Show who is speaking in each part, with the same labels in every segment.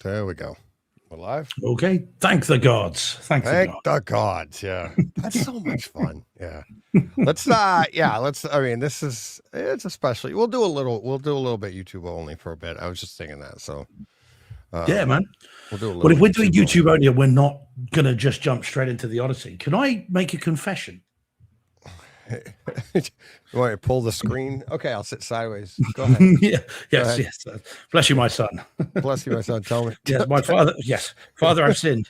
Speaker 1: There we go. We're live.
Speaker 2: Okay. Thank the gods. Thank
Speaker 1: the gods. Yeah. That's so much fun. Yeah. Let's I mean, it's especially we'll do a little bit YouTube only for a bit. I was just thinking that. So
Speaker 2: yeah, man.
Speaker 1: We'll do a little
Speaker 2: Well, if we're doing YouTube only and we're not gonna just jump straight into the Odyssey, can I make a confession?
Speaker 1: You want to pull the screen? Okay, I'll sit sideways. Go ahead.
Speaker 2: Yes. Bless you, my son.
Speaker 1: Bless you, my son. Tell me.
Speaker 2: Yes, my father. Yes, Father, I've sinned.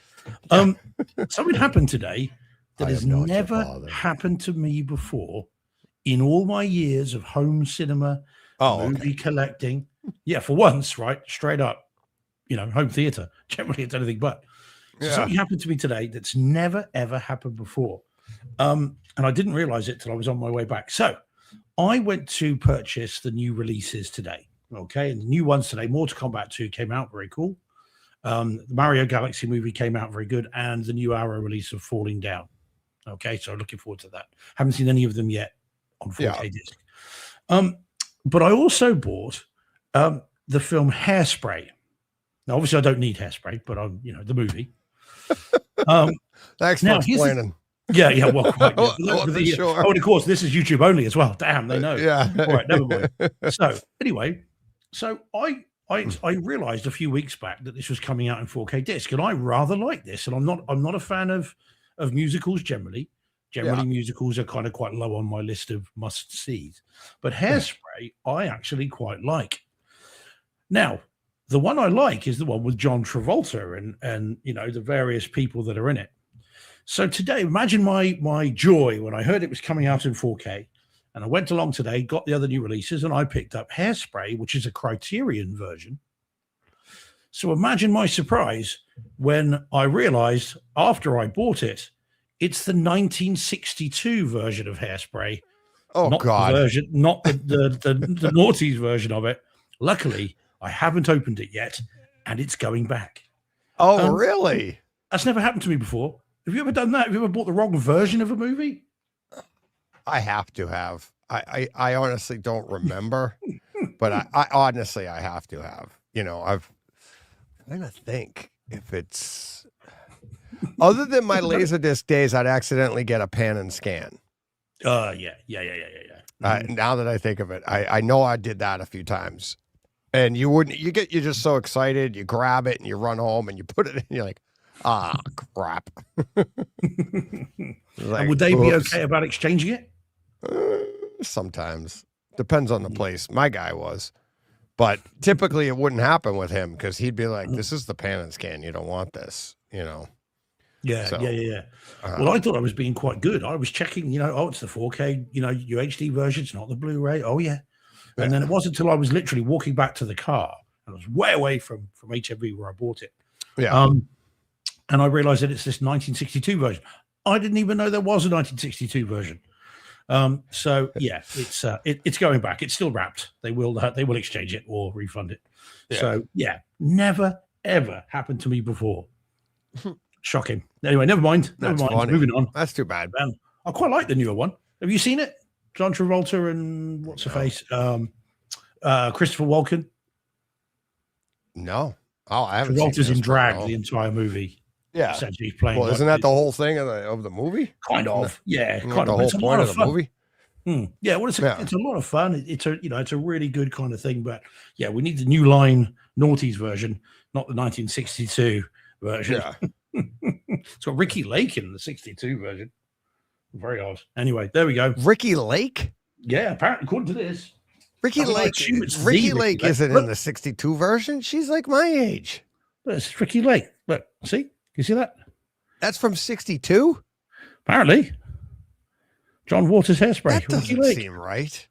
Speaker 2: Something happened today that has never happened to me before in all my years of home cinema, movie collecting. Yeah, for once, right? Straight up, home theater. Generally, it's anything but. So something happened to me today that's never ever happened before. And I didn't realize it till I was on my way back. So I went to purchase the new releases today. Okay. And the new ones today, Mortal Kombat 2 came out. Very cool. The Mario Galaxy movie came out. Very good. And the new Arrow release of Falling Down. Okay. So looking forward to that. Haven't seen any of them yet on 4K disc. But I also bought the film Hairspray. Now, obviously I don't need Hairspray, but I'm, the movie.
Speaker 1: Thanks for explaining.
Speaker 2: Yeah, well, quite sure. Oh, and of course, this is YouTube only as well. Damn, they know.
Speaker 1: Yeah.
Speaker 2: All right, never mind. So anyway, I realized a few weeks back that this was coming out in 4K disc, and I rather like this. And I'm not a fan of musicals generally. Musicals are kind of quite low on my list of must-sees. But Hairspray, I actually quite like. Now, the one I like is the one with John Travolta and the various people that are in it. So today, imagine my joy when I heard it was coming out in 4K, and I went along today, got the other new releases, and I picked up Hairspray, which is a Criterion version. So imagine my surprise when I realized after I bought it, it's the 1962 version of Hairspray.
Speaker 1: Oh,
Speaker 2: not
Speaker 1: God.
Speaker 2: Not the noughties version of it. Luckily, I haven't opened it yet, and it's going back.
Speaker 1: Oh, really?
Speaker 2: That's never happened to me before. Have you ever done that? Have you ever bought the wrong version of a movie?
Speaker 1: I have to have. I honestly don't remember, but I honestly I have to have. I'm trying to think if it's other than my Laserdisc days, I'd accidentally get a pan and scan.
Speaker 2: Yeah.
Speaker 1: Now that I think of it, I know I did that a few times, and you're just so excited, you grab it and you run home and you put it in, you're like, ah, crap.
Speaker 2: And would they be okay about exchanging it?
Speaker 1: Sometimes. Depends on the place. My guy was. But typically it wouldn't happen with him because he'd be like, this is the pan and scan. You don't want this,
Speaker 2: Yeah.
Speaker 1: Well,
Speaker 2: I thought I was being quite good. I was checking, it's the 4K, UHD version. It's not the Blu-ray. Oh, yeah. And then it wasn't until I was literally walking back to the car. I was way away from HMV where I bought it.
Speaker 1: Yeah.
Speaker 2: And I realized that it's this 1962 version. I didn't even know there was a 1962 version. So yeah, it's going back. It's still wrapped. They will exchange it or refund it.
Speaker 1: Yeah.
Speaker 2: So yeah, never ever happened to me before. Shocking. Anyway, never mind.
Speaker 1: Funny.
Speaker 2: Moving on.
Speaker 1: That's too bad.
Speaker 2: I quite like the newer one. Have you seen it? John Travolta and what's her face? Christopher Walken.
Speaker 1: No. Oh, I haven't.
Speaker 2: Travolta's in drag the entire movie.
Speaker 1: Yeah,
Speaker 2: essentially he's playing.
Speaker 1: Well, isn't that the whole thing of the movie?
Speaker 2: Kind of, yeah.
Speaker 1: Kind of the whole point of the movie.
Speaker 2: Yeah, well, it's a lot of fun. It's a really good kind of thing. But yeah, we need the new line noughties version, not the 1962 version. Yeah. It's got Ricky Lake in the 62 version. Very odd. Anyway, there we go.
Speaker 1: Ricky Lake?
Speaker 2: Yeah, apparently, according to this.
Speaker 1: Ricky Lake isn't in the 62 version. She's like my age.
Speaker 2: But it's Ricky Lake. Look, see? You see that?
Speaker 1: That's from 62?
Speaker 2: Apparently. John Waters Hairspray.
Speaker 1: That doesn't seem right.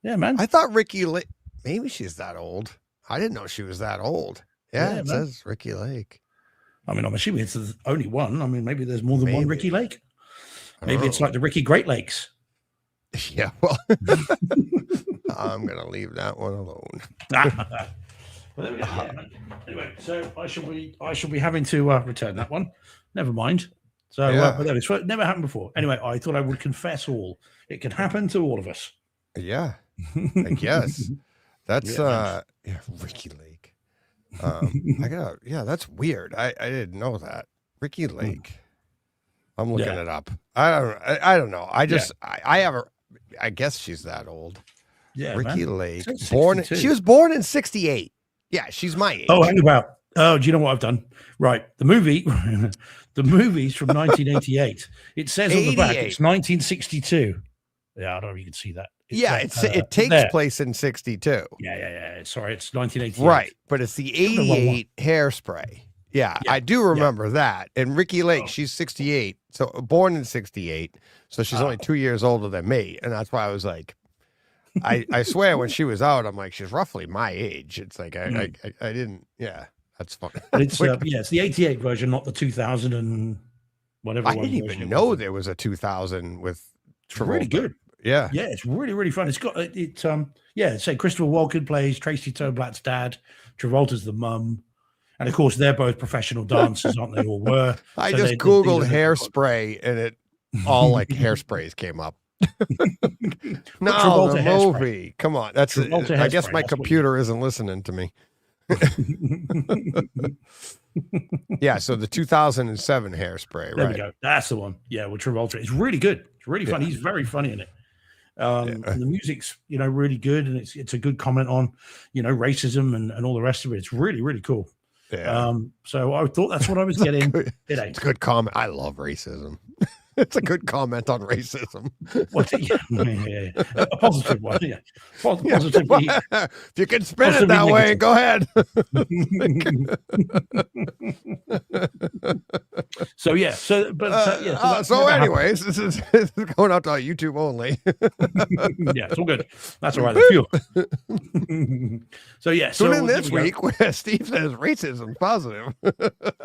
Speaker 2: Yeah, man.
Speaker 1: I thought Ricky Lake, maybe she's that old. I didn't know she was that old. Yeah, it says Ricky Lake.
Speaker 2: I mean, I'm assuming it's the only one. I mean, maybe there's more than one Ricky Lake. Maybe it's like the Ricky Great Lakes.
Speaker 1: Yeah, well, I'm going to leave that one alone.
Speaker 2: Well, there we go. Yeah, anyway, so I shall be having to return that one. Never mind. So, but it's never happened before. Anyway, I thought I would confess all. It can happen to all of us.
Speaker 1: Yeah, I guess. That's Ricky Lake. Yeah, that's weird. I didn't know that. Ricky Lake. I'm looking it up. I don't know. I guess she's that old.
Speaker 2: Yeah,
Speaker 1: Ricky
Speaker 2: man.
Speaker 1: Lake.
Speaker 2: So
Speaker 1: she was born in 68. Yeah, she's my age.
Speaker 2: Oh, hang about. Oh, do you know what I've done? Right. The movie's from 1988. It says on the back it's 1962. Yeah, I don't know if you can see that.
Speaker 1: It takes place in 62.
Speaker 2: Yeah. Sorry, it's 1988.
Speaker 1: Right, but it's the 88 Hairspray. Yeah, I do remember that. And Ricky Lake, she's 68, so born in 68, so she's only 2 years older than me, and that's why I was like, I swear when she was out, I'm like, she's roughly my age. It's like I didn't. Yeah, that's fun.
Speaker 2: But it's it's the 88 version, not the 2000 and whatever.
Speaker 1: I didn't even know there was a 2000 with Travolta.
Speaker 2: Really good.
Speaker 1: Yeah,
Speaker 2: it's really, really fun. It's got say Christopher Walken plays Tracy Turnblatt's dad, Travolta's the mum, and of course they're both professional dancers, aren't they? Or were.
Speaker 1: I just Googled Hairspray and it all like Hairsprays came up. No, the movie. Come on, that's. I guess my computer isn't listening to me. Yeah, so the 2007 Hairspray.
Speaker 2: There we go. That's the one. Yeah, with Travolta. It's really good. It's really fun. He's very funny in it. And the music's really good, and it's a good comment on racism and all the rest of it. It's really, really cool.
Speaker 1: Yeah.
Speaker 2: So I thought that's what I was getting.
Speaker 1: It's a good comment. I love racism. It's a good comment on racism.
Speaker 2: A positive one. Yeah, positively.
Speaker 1: If you can spin it that way, go ahead. So anyways, this is going out to YouTube only.
Speaker 2: Yeah, it's all good. That's all right.
Speaker 1: Tune in this week where Steve says racism positive.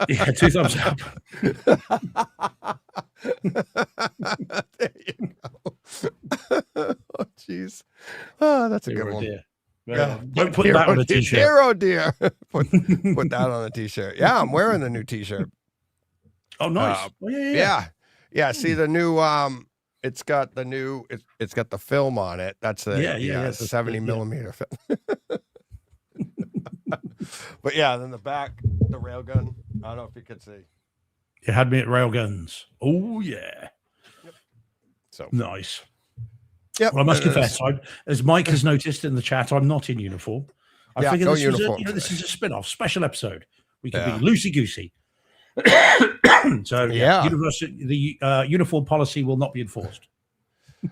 Speaker 2: Yeah, 2 thumbs up.
Speaker 1: There you go. Oh, jeez. Oh, that's a good one.
Speaker 2: Yeah. Don't put that on a t-shirt.
Speaker 1: Hero dear. Put that on a t-shirt. Yeah, I'm wearing the new t-shirt.
Speaker 2: Oh, nice.
Speaker 1: Yeah. See the new it's got the film on it. That's the 70 millimeter film. But yeah, then the back, the railgun. I don't know if you could see.
Speaker 2: You had me at railguns. Oh yeah.
Speaker 1: Yep. So
Speaker 2: nice.
Speaker 1: Yeah.
Speaker 2: Well, I must confess, as Mike has noticed in the chat, I'm not in uniform. I figured this is a spin-off special episode. We could be loosey-goosey. So the uniform policy will not be enforced.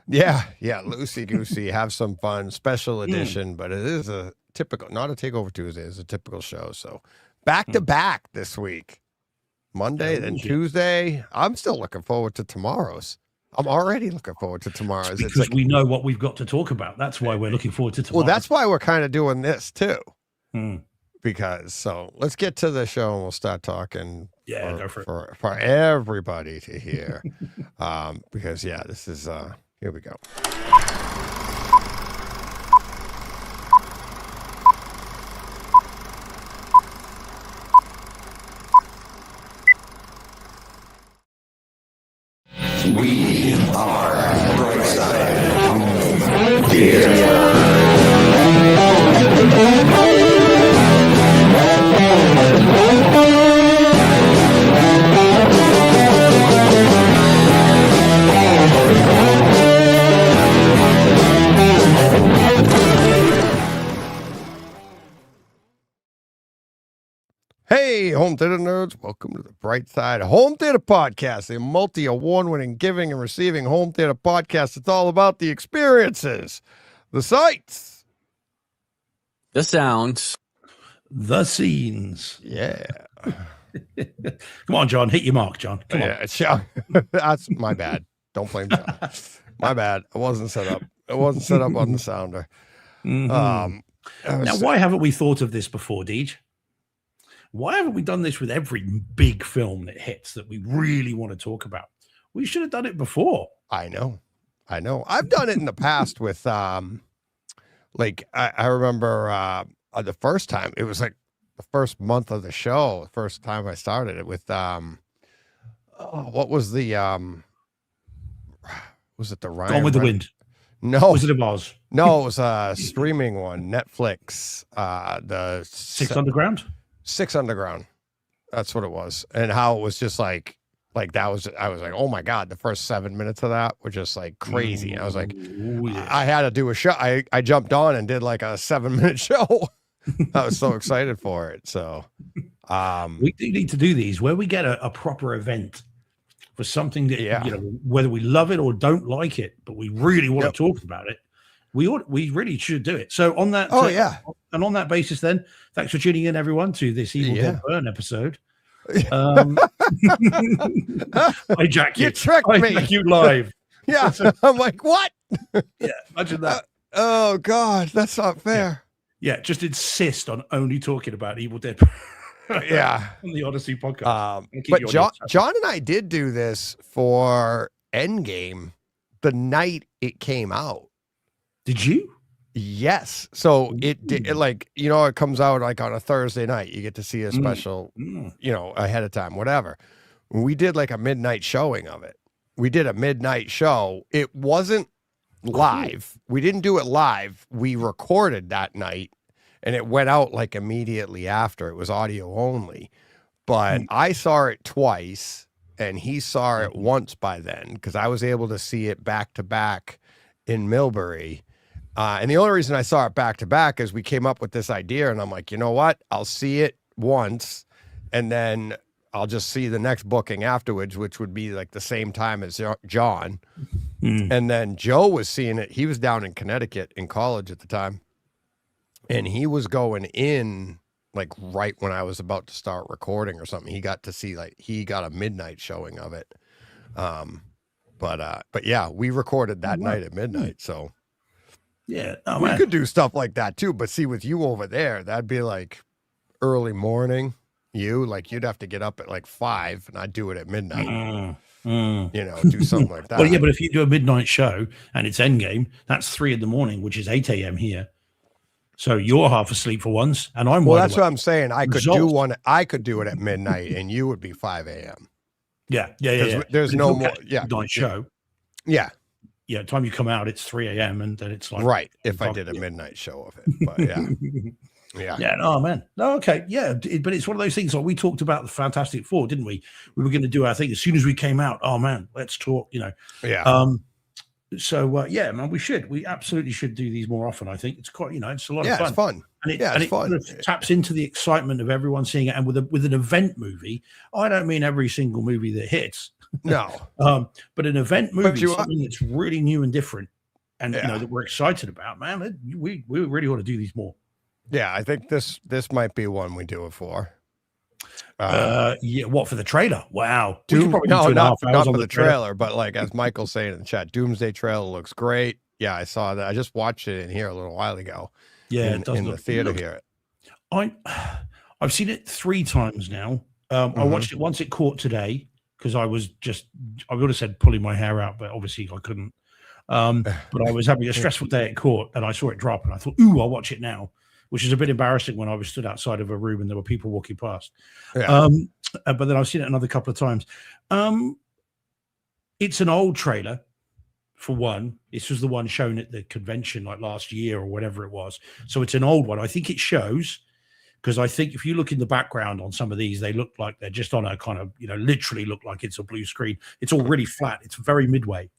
Speaker 1: Yeah, loosey-goosey, have some fun, special edition, but it is a typical, not a Takeover Tuesday, it's a typical show. So back to back this week. Monday, then Tuesday. I'm still looking forward to tomorrow's. I'm already looking forward to tomorrow's.
Speaker 2: Because we know what we've got to talk about. That's why we're looking forward to tomorrow.
Speaker 1: Well, that's why we're kind of doing this too. So let's get to the show and we'll start talking.
Speaker 2: Yeah, go for it.
Speaker 1: For everybody to hear. Because this is here we go.
Speaker 3: We are Brightside. Dear.
Speaker 1: Hey, home theater nerds, welcome to the Bright Side Home Theater Podcast, the multi-award-winning giving and receiving home theater podcast. It's all about the experiences, the sights,
Speaker 4: the sounds,
Speaker 2: the scenes.
Speaker 1: Yeah.
Speaker 2: Come on, John, hit your mark, John. Come on.
Speaker 1: That's my bad. Don't blame John. My bad. I wasn't set up. It wasn't set up on the sounder.
Speaker 2: Now, why haven't we thought of this before, Deej? Why haven't we done this with every big film that hits that we really want to talk about? We should have done it before.
Speaker 1: I know. I've done it in the past with, I remember the first time, it was like the first month of the show, the first time I started it with, what was the, was it the Ryan?
Speaker 2: Gone with the Wind.
Speaker 1: No.
Speaker 2: Was it a Oz?
Speaker 1: No, it was a streaming one, Netflix. The
Speaker 2: 6 Underground?
Speaker 1: Six Underground. That's what it was. And how it was just like that was, I was like, oh my God, the first 7 minutes of that were just like crazy. I was like, I had to do a show. I jumped on and did like a 7-minute show. I was so excited for it. So
Speaker 2: we do need to do these where we get a proper event for something that, you know, whether we love it or don't like it, but we really want to talk about it. We really should do it. So on that, and on that basis, then, thanks for tuning in, everyone, to this Evil Dead Burn episode. Hijack you.
Speaker 1: You tricked me.
Speaker 2: You live.
Speaker 1: Yeah. I'm like, what?
Speaker 2: Yeah, imagine that.
Speaker 1: Oh God, that's not fair.
Speaker 2: Yeah, just insist on only talking about Evil Dead. On the Odyssey podcast.
Speaker 1: But John and I did do this for Endgame the night it came out.
Speaker 2: Did you?
Speaker 1: Yes. So it did, like, you know, it comes out like on a Thursday night. You get to see a special, you know, ahead of time, whatever. We did like a midnight showing of it. We did a midnight show. It wasn't live. We didn't do it live. We recorded that night and it went out like immediately after. It was audio only. But I saw it twice and he saw it once by then because I was able to see it back to back in Millbury. And the only reason I saw it back to back is we came up with this idea and I'm like, you know what? I'll see it once and then I'll just see the next booking afterwards, which would be like the same time as John. And then Joe was seeing it. He was down in Connecticut in college at the time. And he was going in like right when I was about to start recording or something. He got to see, like, he got a midnight showing of it. But yeah, we recorded that night at midnight. So
Speaker 2: yeah,
Speaker 1: we could do stuff like that too. But see, with you over there, that'd be like early morning. You'd have to get up at like 5 and I'd do it at midnight. You know, do something like that.
Speaker 2: Well, yeah, but if you do a midnight show and it's Endgame, that's 3 a.m, which is 8 a.m. here. So you're half asleep for once, and I'm
Speaker 1: well. That's what I'm saying. I could do one. I could do it at midnight, and you would be 5 a.m.
Speaker 2: Yeah.
Speaker 1: There's no more.
Speaker 2: Midnight show.
Speaker 1: Yeah.
Speaker 2: Yeah. Time you come out, it's 3 a.m. and then it's like
Speaker 1: right. If I did a midnight show of it, but yeah.
Speaker 2: Yeah. Oh man. No. Okay. Yeah. But it's one of those things. Like we talked about the Fantastic Four, didn't we? We were going to do our thing as soon as we came out. Oh man, let's talk. You know.
Speaker 1: Yeah.
Speaker 2: So yeah, man, we absolutely should do these more often. I think it's quite, you know, it's a lot of fun.
Speaker 1: It's fun.
Speaker 2: And it's fun. Kind of taps into the excitement of everyone seeing it. And with an event movie, I don't mean every single movie that hits.
Speaker 1: No.
Speaker 2: But an event movie, something that's really new and different, and you know that we're excited about. Man, we really ought to do these more.
Speaker 1: Yeah, I think this might be one we do it for.
Speaker 2: Yeah, what, for the trailer? Wow.
Speaker 1: Not for the trailer, but like as Michael's saying in the chat, Doomsday trailer looks great. Yeah, I saw that. I just watched it in here a little while ago.
Speaker 2: Yeah,
Speaker 1: in the theater here.
Speaker 2: I've seen it 3 times now. I watched it once at court today because I would have said pulling my hair out, but obviously I couldn't. But I was having a stressful day at court and I saw it drop and I thought, ooh, I'll watch it now. Which is a bit embarrassing when I was stood outside of a room and there were people walking past. Yeah. But then I've seen it another couple of times. It's an old trailer, for one. This was the one shown at the convention like last year or whatever it was. So it's an old one. I think it shows, because I think if you look in the background on some of these, they look like they're just on a kind of, you know, literally look like it's a blue screen. It's all really flat. It's very midway.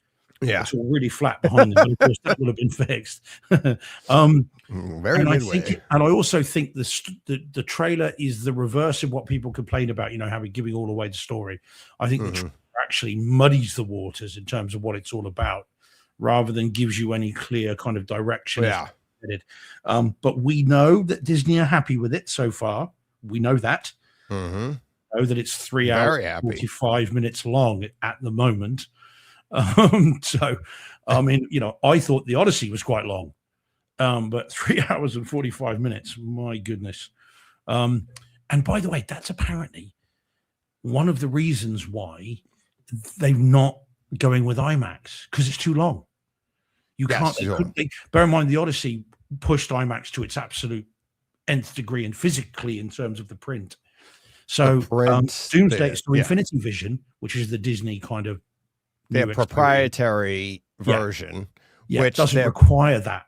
Speaker 1: Yeah,
Speaker 2: it's all really flat behind them. But of course, that would have been fixed.
Speaker 1: Very midway.
Speaker 2: And I also think the trailer is the reverse of what people complain about. You know, giving all away the story. I think the trailer actually muddies the waters in terms of what it's all about, rather than gives you any clear kind of direction.
Speaker 1: Yeah.
Speaker 2: But we know that Disney are happy with it so far. We know that. We know that it's 3 hours, 45 minutes long at the moment. So, I mean, you know, I thought the Odyssey was quite long, but 3 hours and 45 minutes, my goodness. And by the way, that's apparently one of the reasons why they're not going with IMAX, because it's too long. You can't, bear in mind, the Odyssey pushed IMAX to its absolute nth degree and physically in terms of the print. So Doomsday is through Infinity Vision, which is the Disney kind of
Speaker 1: their proprietary version,
Speaker 2: which doesn't require that.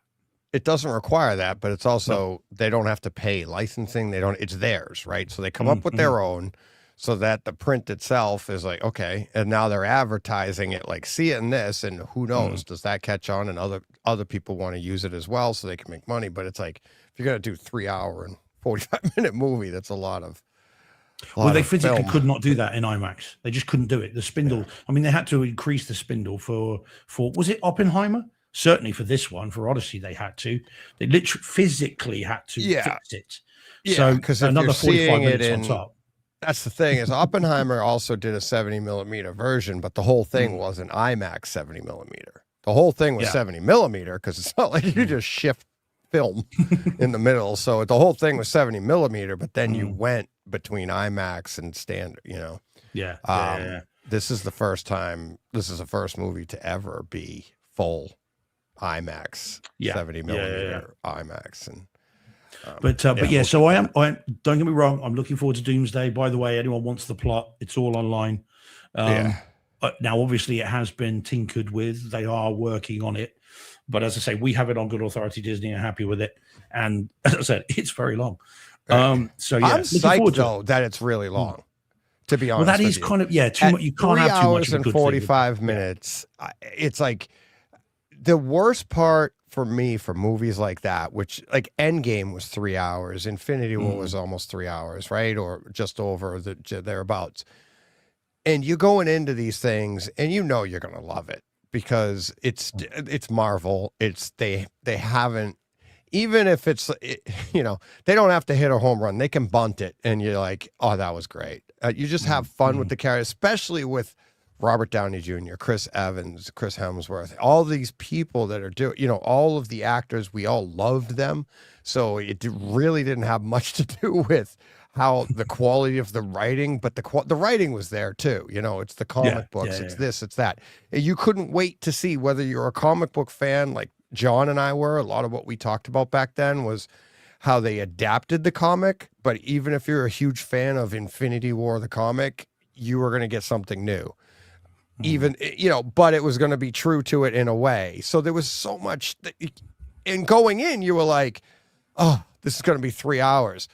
Speaker 1: it doesn't require that, but it's also they don't have to pay licensing. They don't. It's theirs, right? So they come up with their own, so that the print itself is like okay, and now they're advertising it like see it in this, and who knows, does that catch on, and other people want to use it as well, so they can make money. But it's like if you're gonna do 3 hour and 45-minute movie, that's a lot of.
Speaker 2: Well, they physically could not do that in IMAX. They just couldn't do it. The spindle. I mean, they had to increase the spindle for was it Oppenheimer? Certainly for this one, for Odyssey, they had to. They literally physically had to fix it.
Speaker 1: Yeah,
Speaker 2: so
Speaker 1: because
Speaker 2: another 45 minutes on top.
Speaker 1: That's the thing is Oppenheimer also did a 70mm version, but the whole thing wasn't IMAX 70mm. The whole thing was 70mm because it's not like you just shift film in the middle. So the whole thing was 70mm, but then you went between IMAX and standard, you know. This is the first time. This is the first movie to ever be full IMAX, 70mm IMAX, and
Speaker 2: but yeah. So I am. Don't get me wrong. I'm looking forward to Doomsday. By the way, anyone wants the plot, it's all online. Now, obviously, it has been tinkered with. They are working on it, but as I say, we have it on good authority. Disney are happy with it, and as I said, it's very long. So yeah,
Speaker 1: I'm psyched though that it's really long. To be honest,
Speaker 2: well, that is kind of too much. You can't have too much.
Speaker 1: 3 hours and 45 minutes. It's like. The worst part for me for movies like that, which like Endgame was 3 hours, Infinity War was almost 3 hours, right? Or just over thereabouts. And you're going into these things and you know you're going to love it because it's Marvel. It's they haven't, even if it's, you know, they don't have to hit a home run. They can bunt it and you're like, oh, that was great. You just have fun with the character, especially with Robert Downey Jr., Chris Evans, Chris Hemsworth, all these people that are doing, you know, all of the actors, we all loved them. So it really didn't have much to do with how the quality of the writing, but the writing was there too. You know, it's the comic books, it's this, it's that. And you couldn't wait to see whether you're a comic book fan like John and I were. A lot of what we talked about back then was how they adapted the comic. But even if you're a huge fan of Infinity War, the comic, you were going to get something new. Even, you know, but it was going to be true to it in a way. So there was so much and going in, you were like, oh, this is going to be 3 hours.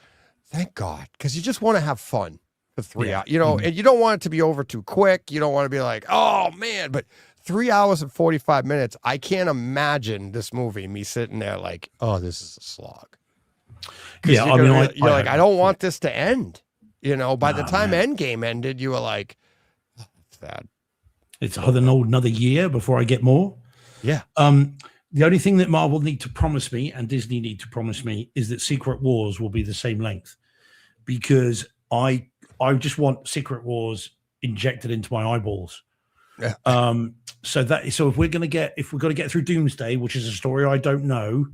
Speaker 1: Thank God. Because you just want to have fun for 3 hours, you know, and you don't want it to be over too quick. You don't want to be like, oh man, but 3 hours and 45 minutes. I can't imagine this movie, me sitting there like, oh, this is a slog.
Speaker 2: Yeah.
Speaker 1: You're like, I don't want this to end. You know, by the time Endgame ended, you were like, oh, it's sad.
Speaker 2: It's another year before I get more. Yeah. The only thing that Marvel need to promise me and Disney need to promise me is that Secret Wars will be the same length, because I just want Secret Wars injected into my eyeballs. Yeah. So if we're going to get through Doomsday, which is a story I don't know,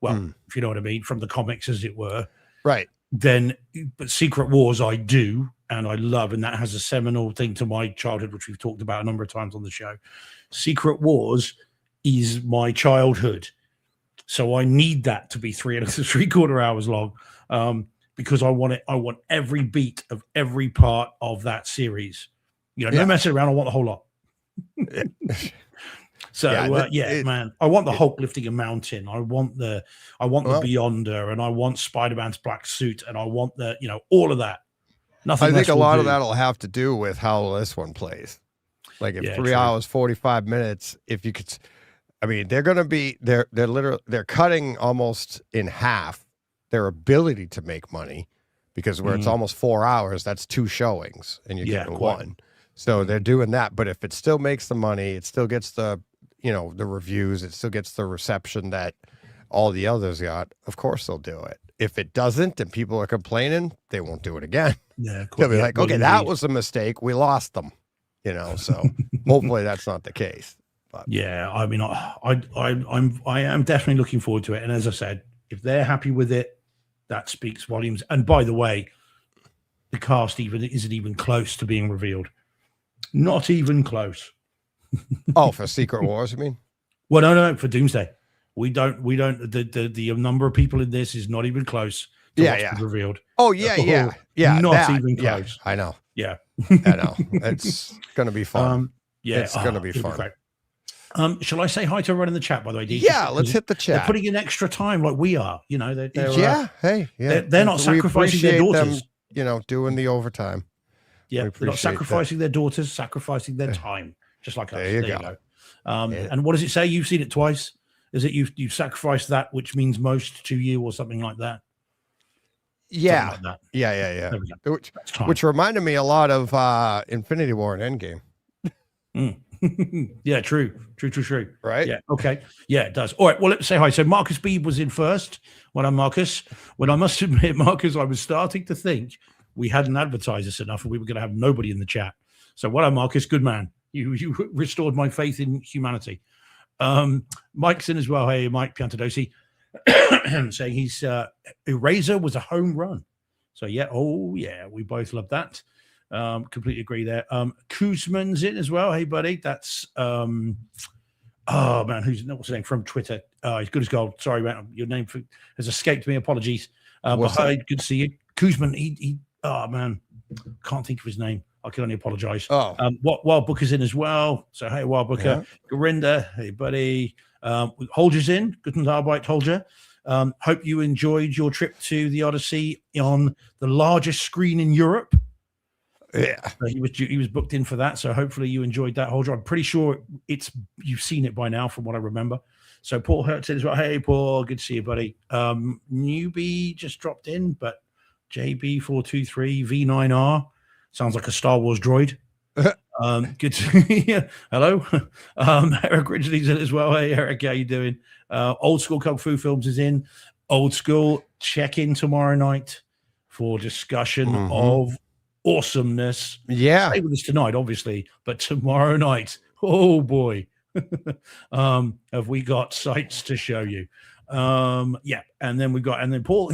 Speaker 2: well, if you know what I mean, from the comics, as it were,
Speaker 1: right?
Speaker 2: Then, but Secret Wars I do. And I love, and that has a seminal thing to my childhood, which we've talked about a number of times on the show. Secret Wars is my childhood. So I need that to be 3.75 hours long, because I want it. I want every beat of every part of that series. You know, no messing around. I want the whole lot. So man, I want the Hulk lifting a mountain. I want the Beyonder, and I want Spider-Man's black suit, and I want all of that. Nothing.
Speaker 1: I think a lot of that'll have to do with how this one plays. Like if 3 hours, 45 minutes, if you could, I mean, they're cutting almost in half their ability to make money, because where it's almost 4 hours, that's 2 showings and you're getting one. So they're doing that. But if it still makes the money, it still gets the reviews, it still gets the reception that all the others got, of course they'll do it. If it doesn't and people are complaining, they won't do it again. Yeah, they'll be like, okay, that was a mistake. We lost them, so hopefully that's not the case. But
Speaker 2: yeah, I mean, I am definitely looking forward to it. And as I said, if they're happy with it, that speaks volumes. And by the way, the cast isn't even close to being revealed. Not even close.
Speaker 1: Oh, for Secret Wars, you mean?
Speaker 2: Well, no, for Doomsday. We don't. The number of people in this is not even close to what's been revealed.
Speaker 1: Oh yeah.
Speaker 2: Not even close.
Speaker 1: I know.
Speaker 2: Yeah,
Speaker 1: I know. It's gonna be fun. It's gonna be fun.
Speaker 2: Shall I say hi to everyone in the chat, by the way? D?
Speaker 1: Yeah, let's hit the chat.
Speaker 2: They're putting in extra time like we are. You know, they're
Speaker 1: they're
Speaker 2: not sacrificing their daughters.
Speaker 1: Them, you know, doing the overtime.
Speaker 2: Yeah, they're not sacrificing their daughters, sacrificing their time, just like us.
Speaker 1: There you go.
Speaker 2: And what does it say? You've seen it twice. Is it you've sacrificed that which means most to you, or something like that?
Speaker 1: Yeah,
Speaker 2: like that.
Speaker 1: Yeah. Which reminded me a lot of Infinity War and Endgame.
Speaker 2: Yeah, true.
Speaker 1: Right?
Speaker 2: Yeah. Okay. Yeah, it does. All right. Well, let's say hi. So Marcus Beebe was in first. Well done, Marcus. When I must admit, Marcus, I was starting to think we hadn't advertised this enough and we were going to have nobody in the chat. So well done, Marcus. Good man. You restored my faith in humanity. Mike's in as well. Hey, Mike Piantadosi saying he's Eraser was a home run. So yeah. Oh yeah. We both love that. Completely agree there. Kuzman's in as well. Hey, buddy. That's oh man, what's his name from Twitter? He's good as gold. Sorry, man, your name has escaped me. Apologies. But hi, good to see you, Kuzman. He oh man, can't think of his name. I can only apologize. Wild Booker's in as well. So hey, Wild Booker. Garinda, hey buddy. Holger's in. Guten Arbeit, Holger. Hope you enjoyed your trip to the Odyssey on the largest screen in Europe.
Speaker 1: Yeah,
Speaker 2: he was booked in for that, so hopefully you enjoyed that, Holger. I'm pretty sure you've seen it by now, from what I remember. So Paul Hertz as well. Hey, Paul, good to see you, buddy. Newbie just dropped in, but JB423 V9R sounds like a Star Wars droid. Good to hello. Eric Ridgely's in as well. Hey, Eric, how you doing? Old School Kung Fu Films is in. Old School, check in tomorrow night for discussion of awesomeness.
Speaker 1: Yeah,
Speaker 2: stay with us tonight, obviously, but tomorrow night, oh boy, have we got sights to show you. Yeah, and then Paul,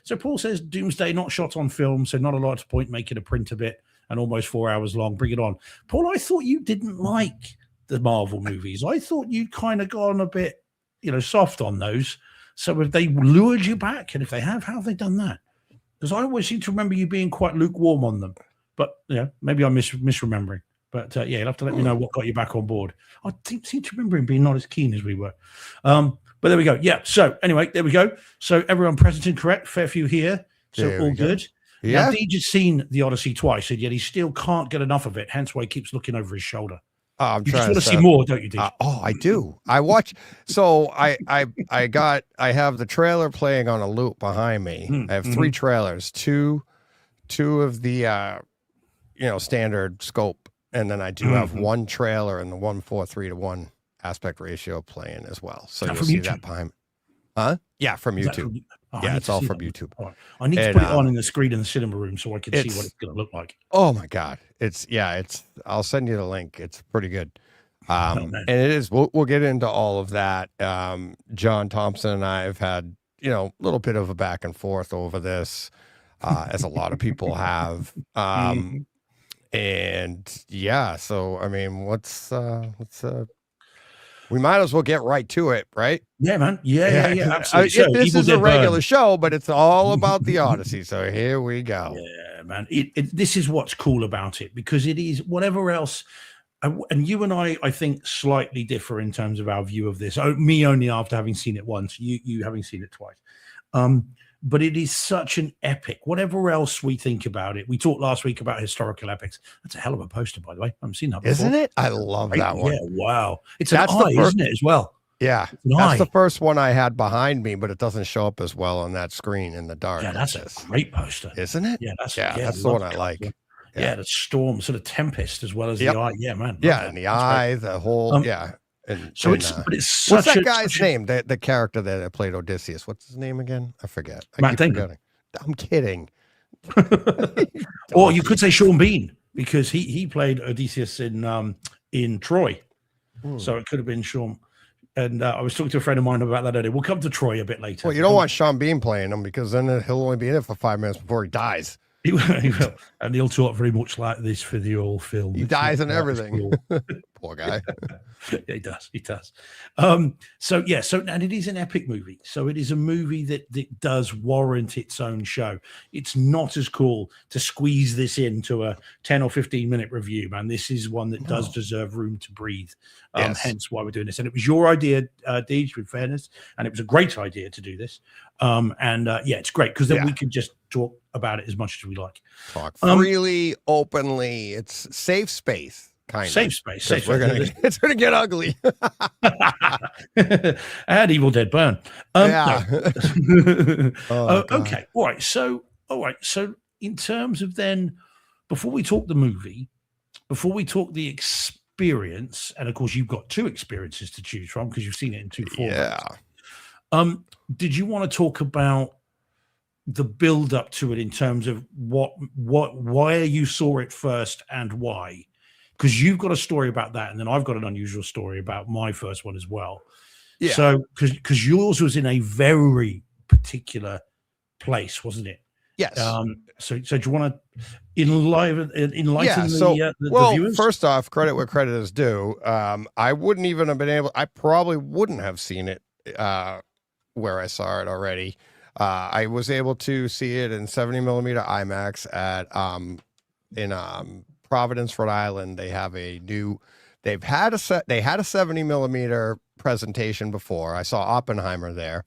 Speaker 2: so Paul says Doomsday not shot on film, so not a lot to point, making a print of it and almost 4 hours long. Bring it on, Paul. I thought you didn't like the Marvel movies. I thought you'd kind of gone a bit, soft on those. So have they lured you back? And if they have, how have they done that? Because I always seem to remember you being quite lukewarm on them. But maybe I'm misremembering. But yeah, you'll have to let me know what got you back on board. I seem to remember him being not as keen as we were. But there we go. Yeah. So anyway, there we go. So everyone present and correct. Fair few here. So all good. Yeah. Now, Deej has seen the Odyssey twice, and yet he still can't get enough of it. Hence why he keeps looking over his shoulder.
Speaker 1: I'm
Speaker 2: you
Speaker 1: trying
Speaker 2: just want to see more, don't you, Deej?
Speaker 1: I do. I watch. So I have the trailer playing on a loop behind me. I have three trailers, two of the standard scope, and then I do have one trailer in the 1:4:3 aspect ratio playing as well. So you'll see that behind me. Huh? Yeah, from YouTube. It's all from YouTube.
Speaker 2: Right. I need to put it on in the screen in the cinema room so I can see what it's going to look like.
Speaker 1: Oh my God. I'll send you the link. It's pretty good. And it is, we'll get into all of that. John Thompson and I have had, a little bit of a back and forth over this, as a lot of people have. And yeah, so, I mean, we might as well get right to it, right?
Speaker 2: Yeah, man. Yeah. Absolutely.
Speaker 1: This is a regular show, but it's all about the Odyssey. So here we go.
Speaker 2: Yeah, man. This is what's cool about it, because it is whatever else. And you and I think, slightly differ in terms of our view of this. Me only after having seen it once, you having seen it twice. But it is such an epic, whatever else we think about it. We talked last week about historical epics. That's a hell of a poster, by the way. I haven't seen that before.
Speaker 1: Isn't it? I love that one.
Speaker 2: Yeah, wow. That's an eye, isn't it, as well?
Speaker 1: Yeah, that's the first one I had behind me, but it doesn't show up as well on that screen in the dark.
Speaker 2: Yeah, that's a great poster.
Speaker 1: Isn't it?
Speaker 2: Yeah, that's
Speaker 1: the one I like.
Speaker 2: Yeah, the storm, sort of tempest, as well as the eye. Yeah, man.
Speaker 1: Yeah, and the eye, the whole, And,
Speaker 2: so it's such
Speaker 1: what's that guy's name? The character that played Odysseus. What's his name again? I forget.
Speaker 2: Matt Damon.
Speaker 1: I'm kidding.
Speaker 2: Or you could say Sean Bean, because he played Odysseus in Troy. So it could have been Sean. And I was talking to a friend of mine about that earlier. We'll come to Troy a bit later.
Speaker 1: Well, you don't want Sean Bean playing him, because then he'll only be in it for 5 minutes before he dies.
Speaker 2: He will. And he'll talk very much like this for the whole film.
Speaker 1: He
Speaker 2: It's
Speaker 1: dies
Speaker 2: not
Speaker 1: and
Speaker 2: quite as
Speaker 1: everything.
Speaker 2: cool.
Speaker 1: Poor guy.
Speaker 2: He does. And it is an epic movie. So it is a movie that does warrant its own show. It's not as cool to squeeze this into a 10 or 15 minute review, man. This is one that does deserve room to breathe.
Speaker 1: Yes.
Speaker 2: Hence why we're doing this. And it was your idea, Deej, with fairness, and it was a great idea to do this. It's great because then we can just talk about it as much as we like.
Speaker 1: Talk freely, openly. It's safe space. Kind
Speaker 2: safe
Speaker 1: of.
Speaker 2: Space.
Speaker 1: It's gonna get ugly.
Speaker 2: And Evil Dead Burn.
Speaker 1: Yeah.
Speaker 2: Okay. All right. So in terms of then, before we talk the movie, before we talk the experience, and of course you've got two experiences to choose from because you've seen it in two formats.
Speaker 1: Yeah.
Speaker 2: Did you want to talk about the build up to it in terms of why you saw it first and why? Because you've got a story about that, and then I've got an unusual story about my first one as well.
Speaker 1: Yeah.
Speaker 2: So, because yours was in a very particular place, wasn't it?
Speaker 1: Yes.
Speaker 2: So do you want to enlighten the viewers?
Speaker 1: First off, credit where credit is due. I wouldn't even have been able. I probably wouldn't have seen it where I saw it already. I was able to see it in 70 millimeter IMAX at in Providence, Rhode Island. They have they had a 70 millimeter presentation before. I saw Oppenheimer there.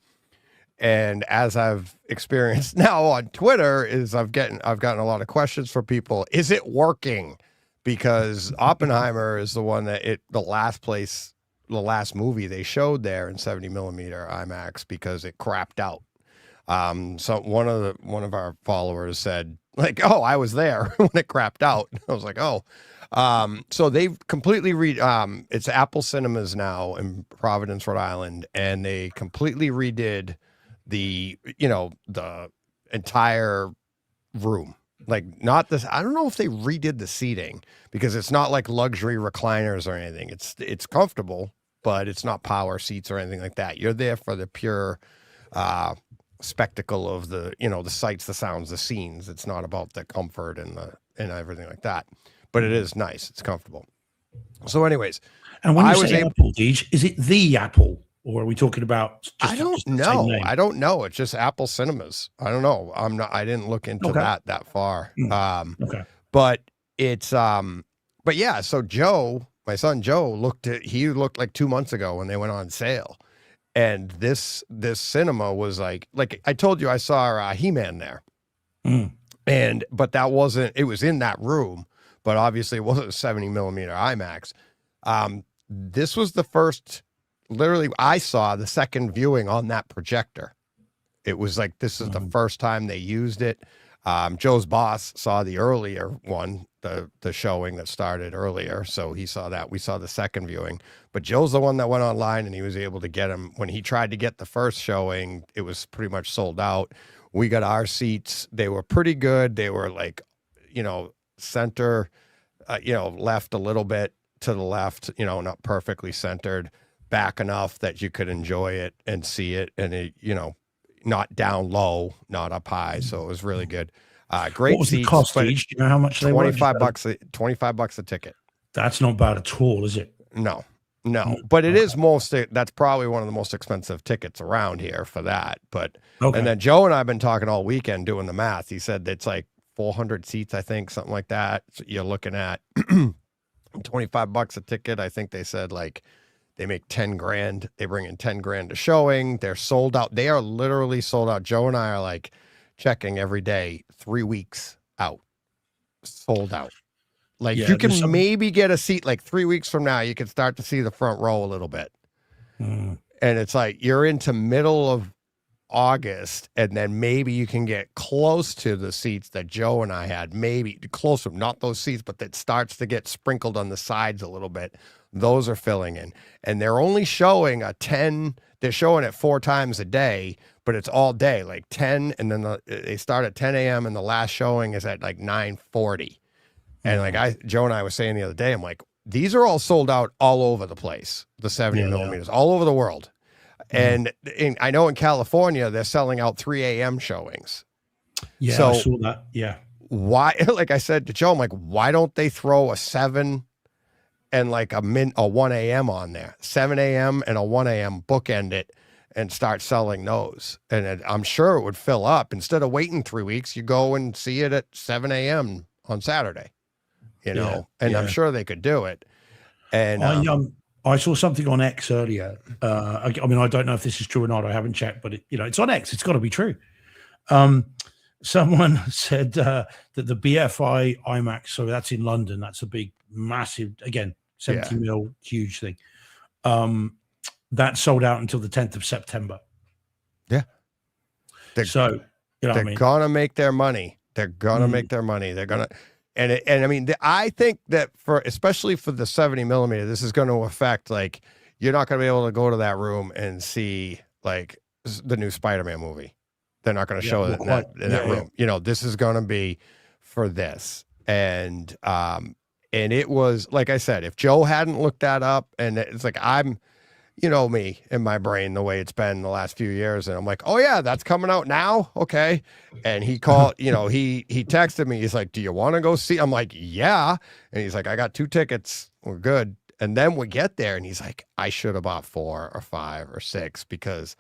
Speaker 1: And as I've experienced now on Twitter I've gotten a lot of questions from people. Is it working? Because Oppenheimer is the one that the last movie they showed there in 70 millimeter IMAX because it crapped out. So one of our followers said, like, oh, I was there when it crapped out. I was like, oh. So they've completely it's Apple Cinemas now in Providence, Rhode Island, and they completely redid the entire room. Like, not this, I don't know if they redid the seating because it's not like luxury recliners or anything. It's comfortable, but it's not power seats or anything like that. You're there for the pure spectacle of the sights, the sounds, the scenes. It's not about the comfort and everything like that, but it is nice. It's comfortable. So anyways,
Speaker 2: and when you say Apple, Deej, is it the Apple, or are we talking about
Speaker 1: I don't know. It's just Apple Cinemas. I don't know. I didn't look into that far. But it's but yeah, so Joe, my son Joe, looked like 2 months ago when they went on sale. And this cinema was like I told you, I saw He-Man there. But that wasn't, it was in that room, but obviously it wasn't a 70 millimeter IMAX. This was the first, literally, I saw the second viewing on that projector. It was like, this is the first time they used it. Joe's boss saw the earlier one, the showing that started earlier. So he saw that. We saw the second viewing, but Joe's the one that went online and he was able to get him. When he tried to get the first showing, it was pretty much sold out. We got our seats. They were pretty good. They were like, center, left a little bit to the left, not perfectly centered, back enough that you could enjoy it and see it. And it, not down low, not up high. So it was really good. Great. What was
Speaker 2: the cost, Deej? Do you know how much they were?
Speaker 1: $25 a ticket. That's
Speaker 2: not bad at all, is it?
Speaker 1: No. But it is that's probably one of the most expensive tickets around here for that. But, and then Joe and I have been talking all weekend doing the math. He said it's like 400 seats, I think, something like that. So you're looking at $25 a ticket. I think they said like, they make 10 grand. They bring in 10 grand to showing. They're sold out. They are literally sold out. Joe and I are like checking every day, 3 weeks out, sold out. Like you can maybe get a seat like 3 weeks from now. You can start to see the front row a little bit. And it's like, you're into middle of August, and then maybe you can get close to the seats that Joe and I had, maybe close to them, not those seats, but that starts to get sprinkled on the sides a little bit. Those are filling in, and they're only showing they're showing it 4 times a day, but it's all day, like 10. And then they start at 10 a.m. and the last showing is at like 9:40. And like Joe and I was saying the other day, I'm like, these are all sold out all over the place. The 70 millimeters all over the world. And I know in California, they're selling out 3 a.m. showings.
Speaker 2: Yeah, so, I saw that. Yeah.
Speaker 1: why, like I said to Joe, I'm like, why don't they throw a 7 and like a 1 a.m. on there, 7 a.m. and a 1 a.m. bookend it and start selling those. And I'm sure it would fill up. Instead of waiting 3 weeks, you go and see it at 7 a.m. on Saturday, you know, and I'm sure they could do it. And
Speaker 2: I saw something on X earlier. I mean, I don't know if this is true or not. I haven't checked, but it's on X. It's got to be true. Someone said that the BFI IMAX, so that's in London. That's a big, massive, again, 70 mil, huge thing. That sold out until the 10th of September.
Speaker 1: Yeah.
Speaker 2: So,
Speaker 1: they're gonna make their money. They're gonna make their money. They're gonna, and I mean, I think that especially for the 70 millimeter, this is going to affect, like, you're not going to be able to go to that room and see like the new Spider-Man movie. They're not going to show it in that room. You know, this is going to be for this. And it was, like I said, if Joe hadn't looked that up, and it's like, you know me in my brain, the way it's been the last few years. And I'm like, oh yeah, that's coming out now. Okay. And he called, you know, he texted me. He's like, do you want to go see? I'm like, yeah. And he's like, I got 2 tickets. We're good. And then we get there and he's like, I should have bought 4 or 5 or 6 because,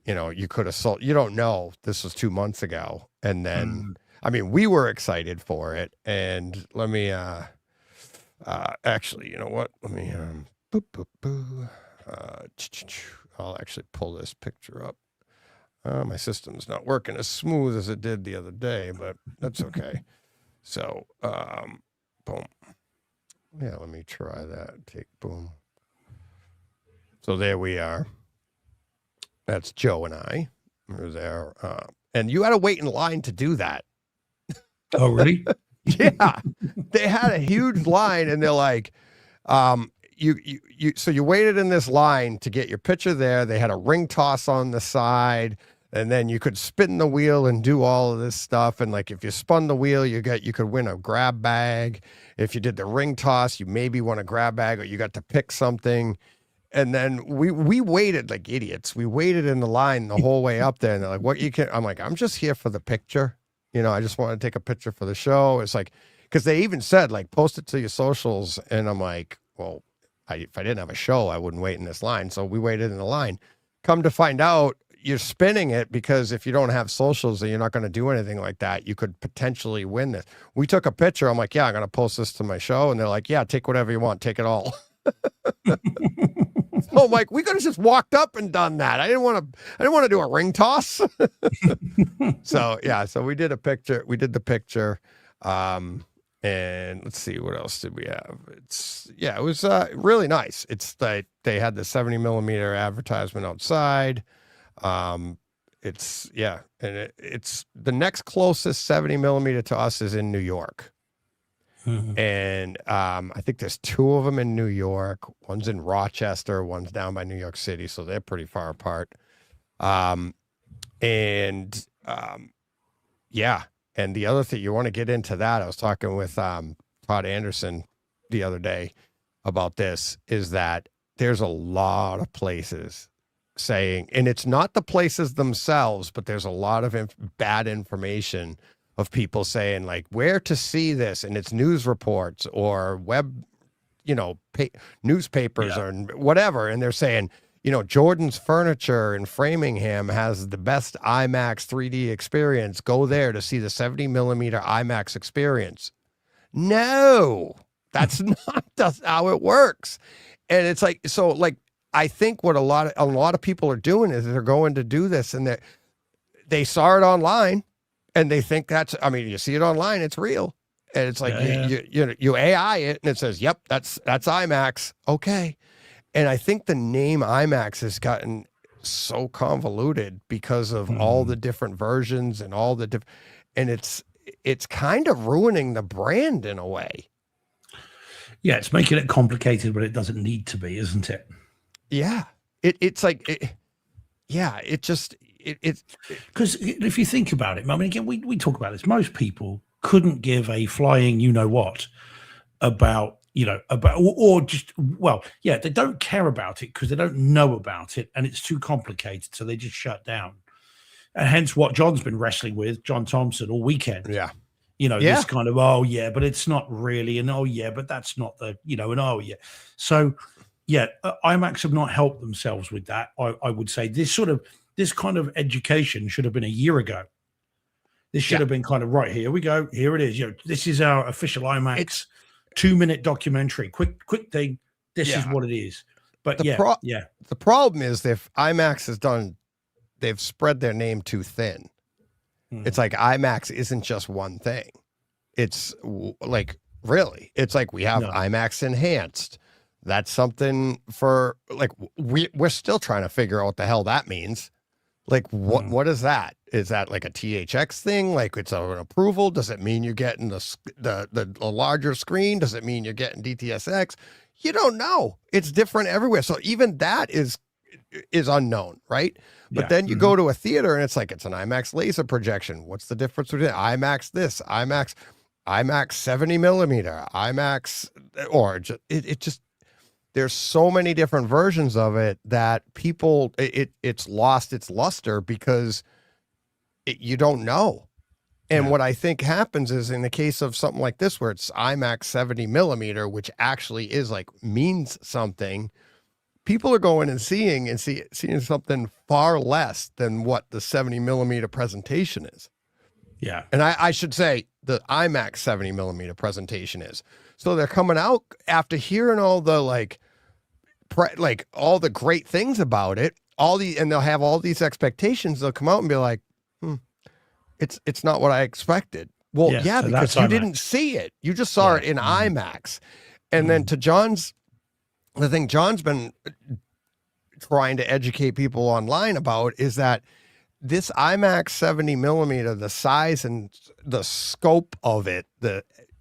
Speaker 1: you know, you could have sold, you don't know, this was 2 months ago. And then, I mean, we were excited for it. And let me, actually, you know what? Let me, I'll actually pull this picture up. My system's not working as smooth as it did the other day, but that's okay. So, boom. Yeah, let me try that. Boom. So there we are. That's Joe and I. We're there. And you had to wait in line to do that.
Speaker 2: Oh, really?
Speaker 1: Yeah. They had a huge line and they're like, so you waited in this line to get your picture there. They had a ring toss on the side, and then you could spin the wheel and do all of this stuff. And like, if you spun the wheel, you could win a grab bag. If you did the ring toss, you maybe won a grab bag, or you got to pick something. And then we waited like idiots. We waited in the line the whole way up there. And they're like, what you can, I'm like, I'm just here for the picture. You know, I just want to take a picture for the show. It's like, because they even said, like, post it to your socials. And I'm like, well, if I didn't have a show, I wouldn't wait in this line. So we waited in the line. Come to find out, you're spinning it because if you don't have socials and you're not going to do anything like that, you could potentially win this. We took a picture. I'm like, yeah, I'm going to post this to my show. And they're like, yeah, take whatever you want. Take it all. So I'm like, we could have just walked up and done that. I didn't want to do a ring toss. So yeah, so we did a picture. We did the picture. And let's see, what else did we have? It was really nice. It's like they had the 70 millimeter advertisement outside. It's the next closest 70 millimeter to us is in New York. Mm-hmm. And I think there's 2 of them in New York. One's in Rochester, one's down by New York City, so they're pretty far apart. And the other thing, you want to get into that, I was talking with Todd Anderson the other day about this, is that there's a lot of places saying, and it's not the places themselves, but there's a lot of bad information of people saying, like, where to see this, and it's news reports or web, newspapers or whatever, and they're saying, Jordan's Furniture in Framingham has the best IMAX 3D experience. Go there to see the 70 millimeter IMAX experience. No, that's not how it works. And it's like, so like, I think what a lot of people are doing is they're going to do this, and they saw it online and they think you see it online, it's real. And it's like, you AI it and it says, yep, that's IMAX. Okay. And I think the name IMAX has gotten so convoluted because of all the different versions and all the and it's kind of ruining the brand in a way.
Speaker 2: Yeah, it's making it complicated, but it doesn't need to be, isn't it?
Speaker 1: Yeah. It's like, because
Speaker 2: if you think about it, I mean, again, we talk about this. Most people couldn't give a flying you-know-what about, they don't care about it because they don't know about it and it's too complicated. So they just shut down. And hence what John's been wrestling with, John Thompson, all weekend.
Speaker 1: Yeah.
Speaker 2: This kind of, oh yeah, but it's not really, and oh yeah, but that's not the, and oh yeah. So yeah, IMAX have not helped themselves with that. I would say this kind of education should have been a year ago. This should have been kind of, right, here we go, here it is. This is our official IMAX 2-minute documentary. Quick thing. This is what it is. But
Speaker 1: the problem is if IMAX has done, they've spread their name too thin. It's like IMAX isn't just one thing. It's like, really, it's like we have IMAX Enhanced. That's something for, like, we're still trying to figure out what the hell that means. Like, what is that? Is that like a THX thing? Like, it's an approval? Does it mean you're getting the larger screen? Does it mean you're getting DTSX? You don't know. It's different everywhere. So even that is unknown, right? But then you go to a theater and it's like, it's an IMAX laser projection. What's the difference between IMAX this, IMAX 70 millimeter, IMAX, or it just, there's so many different versions of it that people, it's lost its luster because you don't know. And what I think happens is in the case of something like this, where it's IMAX 70 millimeter, which actually is like means something, people are going and seeing something far less than what the 70 millimeter presentation is.
Speaker 2: Yeah.
Speaker 1: And I should say the IMAX 70 millimeter presentation is. So they're coming out after hearing all the all the great things about it, and they'll have all these expectations. They'll come out and be like, it's not what I expected. Well, so because you didn't see it. You just saw it in IMAX. And then to the thing John's been trying to educate people online about is that this IMAX 70 millimeter, the size and the scope of it,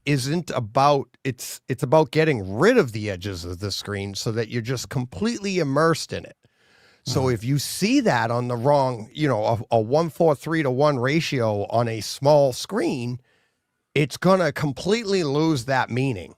Speaker 1: isn't about, it's about getting rid of the edges of the screen so that you're just completely immersed in it. So if you see that on the wrong, a 1:3 ratio on a small screen, it's going to completely lose that meaning.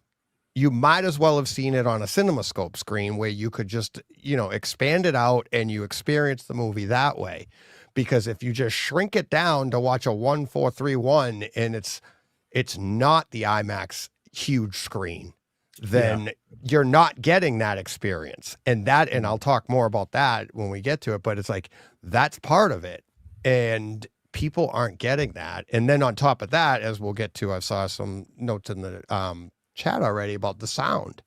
Speaker 1: You might as well have seen it on a CinemaScope screen where you could just, expand it out and you experience the movie that way. Because if you just shrink it down to watch a 1:4:3 and it's not the IMAX huge screen, then you're not getting that experience. And I'll talk more about that when we get to it, but it's like, that's part of it. And people aren't getting that. And then on top of that, as we'll get to, I saw some notes in the chat already about the sound.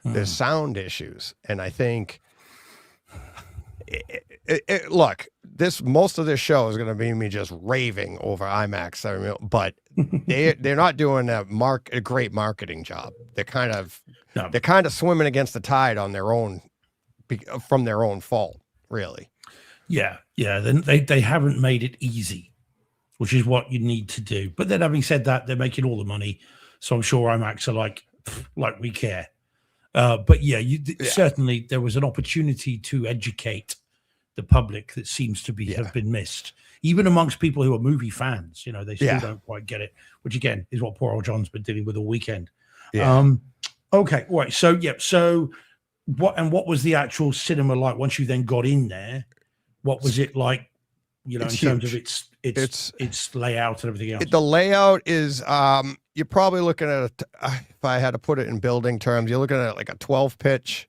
Speaker 1: There's sound issues. And I think, look, most of this show is going to be me just raving over IMAX, but they're not doing a great marketing job. They're kind of swimming against the tide on their own, from their own fault, really.
Speaker 2: Yeah. Then they haven't made it easy, which is what you need to do. But then, having said that, they're making all the money, so I'm sure IMAX are like we care. But certainly there was an opportunity to educate the public that seems to have been missed, even amongst people who are movie fans. They still don't quite get it, which again is what poor old John's been dealing with all weekend. Okay, right. So what was the actual cinema like once you then got in there? What was it like, in terms of its layout and everything else?
Speaker 1: The layout is you're probably looking at if I had to put it in building terms, you're looking at like a 12 pitch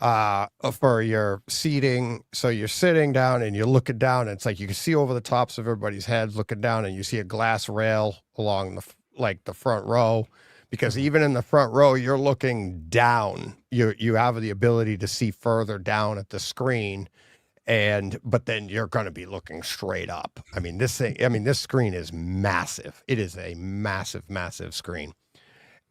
Speaker 1: for your seating. So you're sitting down and you're looking down, and it's like you can see over the tops of everybody's heads looking down, and you see a glass rail along the front row, because even in the front row, you're looking down. You have the ability to see further down at the screen, but then you're going to be looking straight up. This screen is massive. It is a massive, massive screen.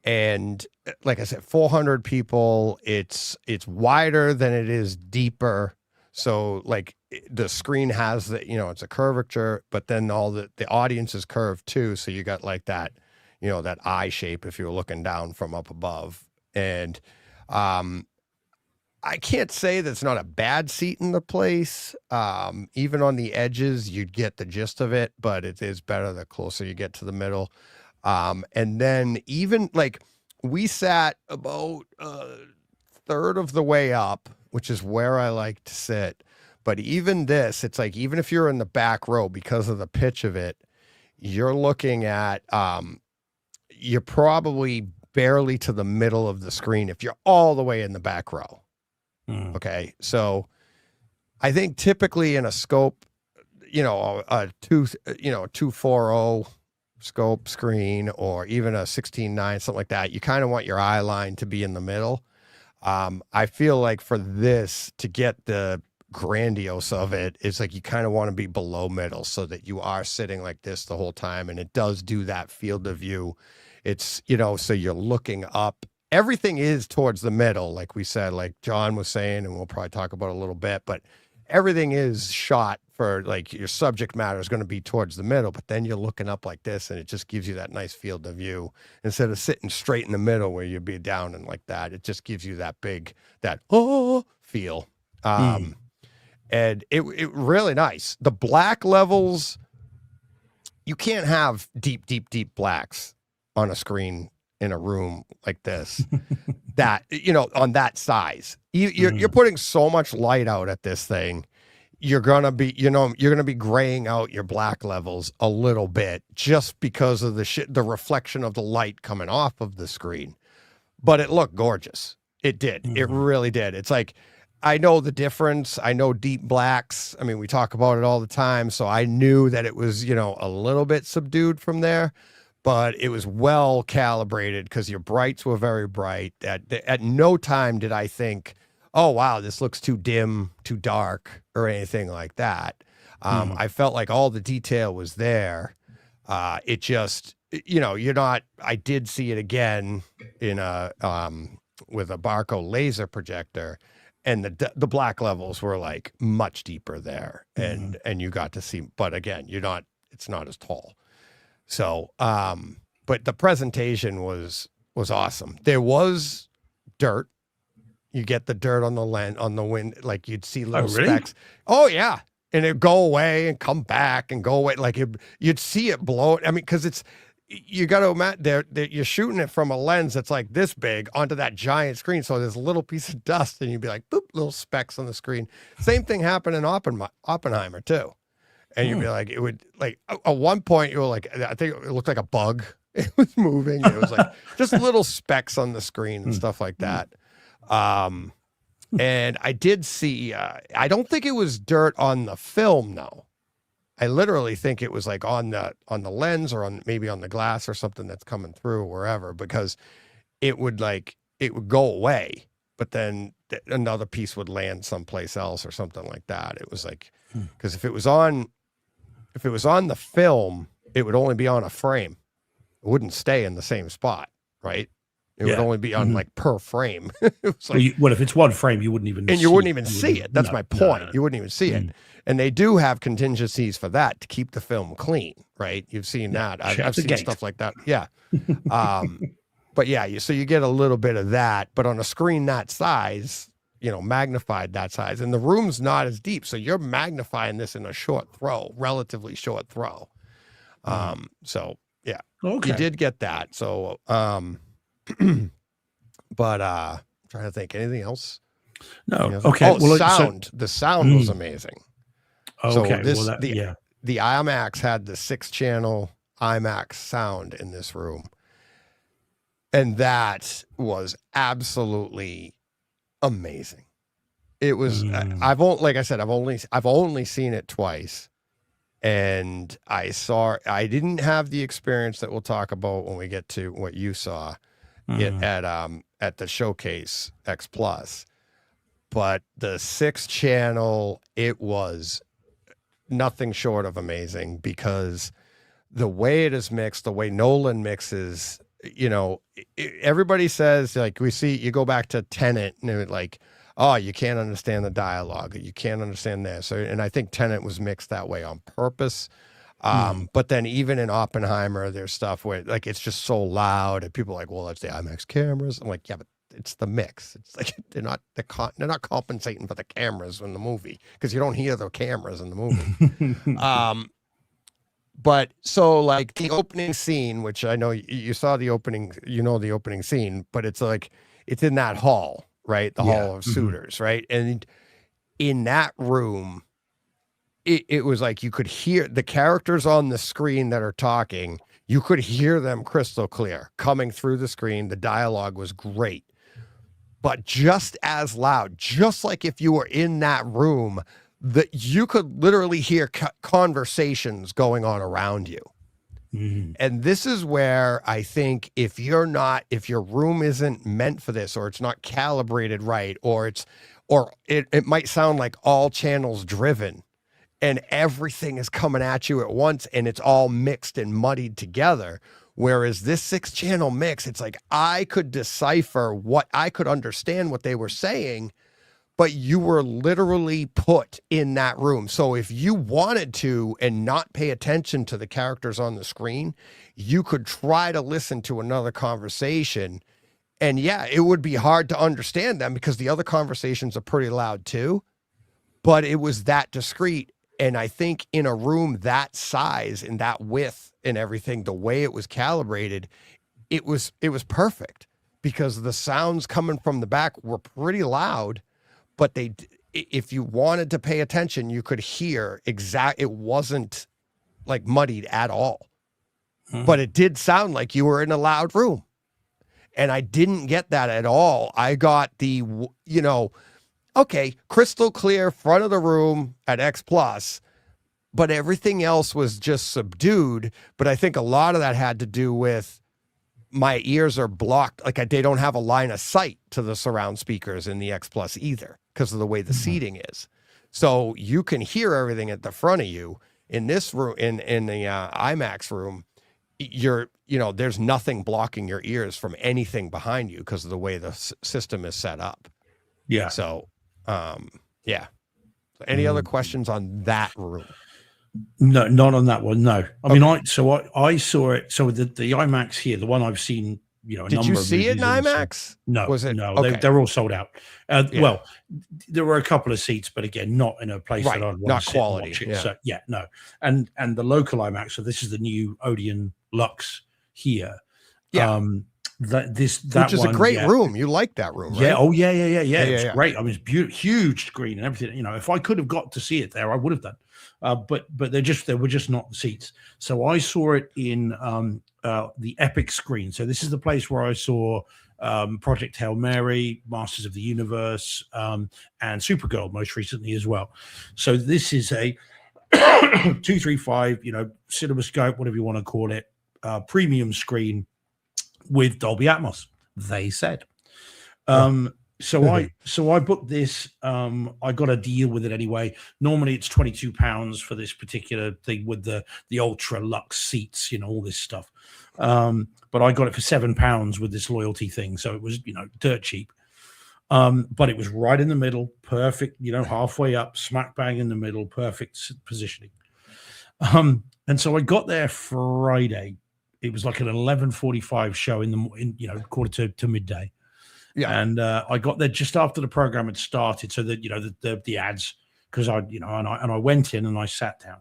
Speaker 1: And like I said, 400 people, it's wider than it is deeper. So like the screen has it's a curvature, but then all the audience is curved too. So you got like that, that eye shape if you're looking down from up above. And I can't say that's not a bad seat in the place. Even on the edges, you'd get the gist of it, but it is better the closer you get to the middle. And then even like we sat about a third of the way up, which is where I like to sit. But even this, it's like, even if you're in the back row, because of the pitch of it, you're looking at, you're probably barely to the middle of the screen if you're all the way in the back row. Okay. So I think typically in a scope, a 240 scope screen, or even a 16:9, something like that, you kind of want your eye line to be in the middle. I feel like for this, to get the grandiose of it, it's like you kind of want to be below middle so that you are sitting like this the whole time, and it does do that field of view. It's, so you're looking up. Everything is towards the middle, like we said, like John was saying, and we'll probably talk about it a little bit, but everything is shot for, like, your subject matter is going to be towards the middle, but then you're looking up like this, and it just gives you that nice field of view instead of sitting straight in the middle where you'd be down and like that. It just gives you that feel. And it really nice. The black levels, you can't have deep blacks on a screen in a room like this, that, on that size. You're putting so much light out at this thing. You're going to be graying out your black levels a little bit just because of the reflection of the light coming off of the screen. But it looked gorgeous. It did. It really did. It's like, I know the difference. I know deep blacks. I mean, we talk about it all the time. So I knew that it was, a little bit subdued from there, but it was well calibrated because your brights were very bright. At no time did I think, oh, wow, this looks too dim, too dark, or anything like that. I felt like all the detail was there. It just, I did see it again in with a Barco laser projector, and the black levels were like much deeper there, and you got to see, but again, it's not as tall. So, but the presentation was awesome. There was dirt. You get the dirt on the on the wind, like you'd see little specks. Oh yeah. And it'd go away and come back and go away. Like you'd see it blow. I mean, cause you got to imagine you're shooting it from a lens that's like this big onto that giant screen. So there's a little piece of dust and you'd be like, boop, little specks on the screen. Same thing happened in Oppenheimer too. And you'd be like, it would, like, at one point you were like, I think it looked like a bug. It was moving. It was like just little specks on the screen and stuff like that. And I did see, I don't think it was dirt on the film, though. I literally think it was like on the lens, or maybe on the glass or something that's coming through, wherever, because it would go away, but then another piece would land someplace else or something like that. It was like, because if it was on the film, it would only be on a frame. It wouldn't stay in the same spot, right? It would only be on like per frame. It was like,
Speaker 2: well, if it's one frame, you wouldn't even
Speaker 1: see it. That's my point. No. You wouldn't even see it. And they do have contingencies for that to keep the film clean, right? You've seen that. I've seen stuff like that. Yeah. But yeah, so you get a little bit of that, but on a screen that size, magnified that size, and the room's not as deep. So you're magnifying this in a relatively short throw. So yeah, you did get that. So, but I'm trying to think, anything else?
Speaker 2: No. Okay.
Speaker 1: Oh, sound. The sound was amazing.
Speaker 2: Okay.
Speaker 1: So the IMAX had the 6-channel IMAX sound in this room, and that was absolutely amazing. It was. Like I said, I've only seen it twice, and I didn't have the experience that we'll talk about when we get to what you saw at the Showcase X Plus, but the 6-channel, it was nothing short of amazing, because the way it is mixed, the way Nolan mixes, everybody says, like, you go back to Tenet and it, like, oh, you can't understand the dialogue, you can't understand this. And I think Tenet was mixed that way on purpose. But then even in Oppenheimer, there's stuff where, like, it's just so loud and people are like, well, that's the IMAX cameras. I'm like, yeah, but it's the mix. It's like they're not compensating for the cameras in the movie, because you don't hear the cameras in the movie. But so, like, the opening scene, which I know you saw the opening, the opening scene, but it's like, it's in that hall, right? The hall of suitors, right? And in that room, it was like you could hear the characters on the screen that are talking. You could hear them crystal clear coming through the screen. The dialogue was great, but just as loud, just like if you were in that room, that you could literally hear conversations going on around you.
Speaker 2: Mm-hmm.
Speaker 1: And this is where I think if your room isn't meant for this, or it's not calibrated right, or it might sound like all channels driven and everything is coming at you at once and it's all mixed and muddied together. Whereas this 6-channel mix, it's like I could decipher I could understand what they were saying, but you were literally put in that room. So if you wanted to and not pay attention to the characters on the screen, you could try to listen to another conversation. And yeah, it would be hard to understand them because the other conversations are pretty loud too, but it was that discreet. And I think in a room that size and that width and everything, the way it was calibrated, it was perfect because the sounds coming from the back were pretty loud. But if you wanted to pay attention, you could hear it wasn't like muddied at all, but it did sound like you were in a loud room. And I didn't get that at all. I got okay, crystal clear front of the room at X Plus, but everything else was just subdued. But I think a lot of that had to do with my ears are blocked. Like they don't have a line of sight to the surround speakers in the X Plus either because of the way the seating is. So you can hear everything at the front of you. In this room, in the IMAX room, there's nothing blocking your ears from anything behind you because of the way the system is set up.
Speaker 2: Yeah.
Speaker 1: So, yeah. So any other questions on that room?
Speaker 2: No, not on that one. No, I mean, I saw it. So the IMAX here, the one I've seen,
Speaker 1: Did you see it in IMAX?
Speaker 2: No,
Speaker 1: was it?
Speaker 2: No,
Speaker 1: okay.
Speaker 2: they're all sold out. Well, there were a couple of seats, but again, not in a place that I'd want
Speaker 1: not
Speaker 2: to sit
Speaker 1: quality.
Speaker 2: And watch it.
Speaker 1: Yeah.
Speaker 2: So no, and the local IMAX. So this is the new Odeon Lux here.
Speaker 1: Yeah.
Speaker 2: Which is
Speaker 1: a great room. You like that room, right?
Speaker 2: Yeah. Oh, yeah. It's great. I mean, it's beautiful, huge screen and everything. If I could have got to see it there, I would have done. But there were just not the seats. So I saw it in the Epic screen. So this is the place where I saw Project Hail Mary, Masters of the Universe, and Supergirl most recently as well. So this is a 235, CinemaScope, whatever you want to call it, premium screen with Dolby Atmos. They said. So I booked this. I got a deal with it anyway. Normally it's £22 for this particular thing with the ultra luxe seats, all this stuff. But I got it for £7 with this loyalty thing, so it was dirt cheap. But it was right in the middle, perfect. Halfway up, smack bang in the middle, perfect positioning. And so I got there Friday. It was like an 11:45 show in quarter to midday. Yeah, and I got there just after the program had started, so that the ads, because I went in and I sat down,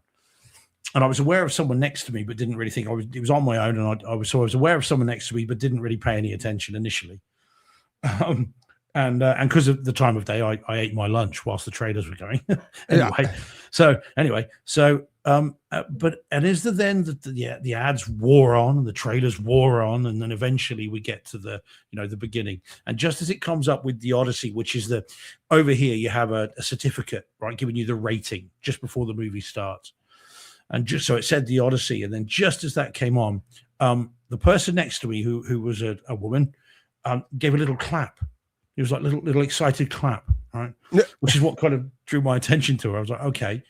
Speaker 2: and I was aware of someone next to me, but didn't really think it was on my own, and I was aware of someone next to me, but didn't really pay any attention initially, and because of the time of day, I ate my lunch whilst the trailers were going. But as the ads wore on and the trailers wore on, and then eventually we get to the beginning, and just as it comes up with the Odyssey, which is over here you have a certificate, right, giving you the rating just before the movie starts, and just so it said the Odyssey, and then just as that came on, the person next to me who was a woman gave a little clap. It was like little excited clap, right? Which is what kind of drew my attention to her. I was like, okay.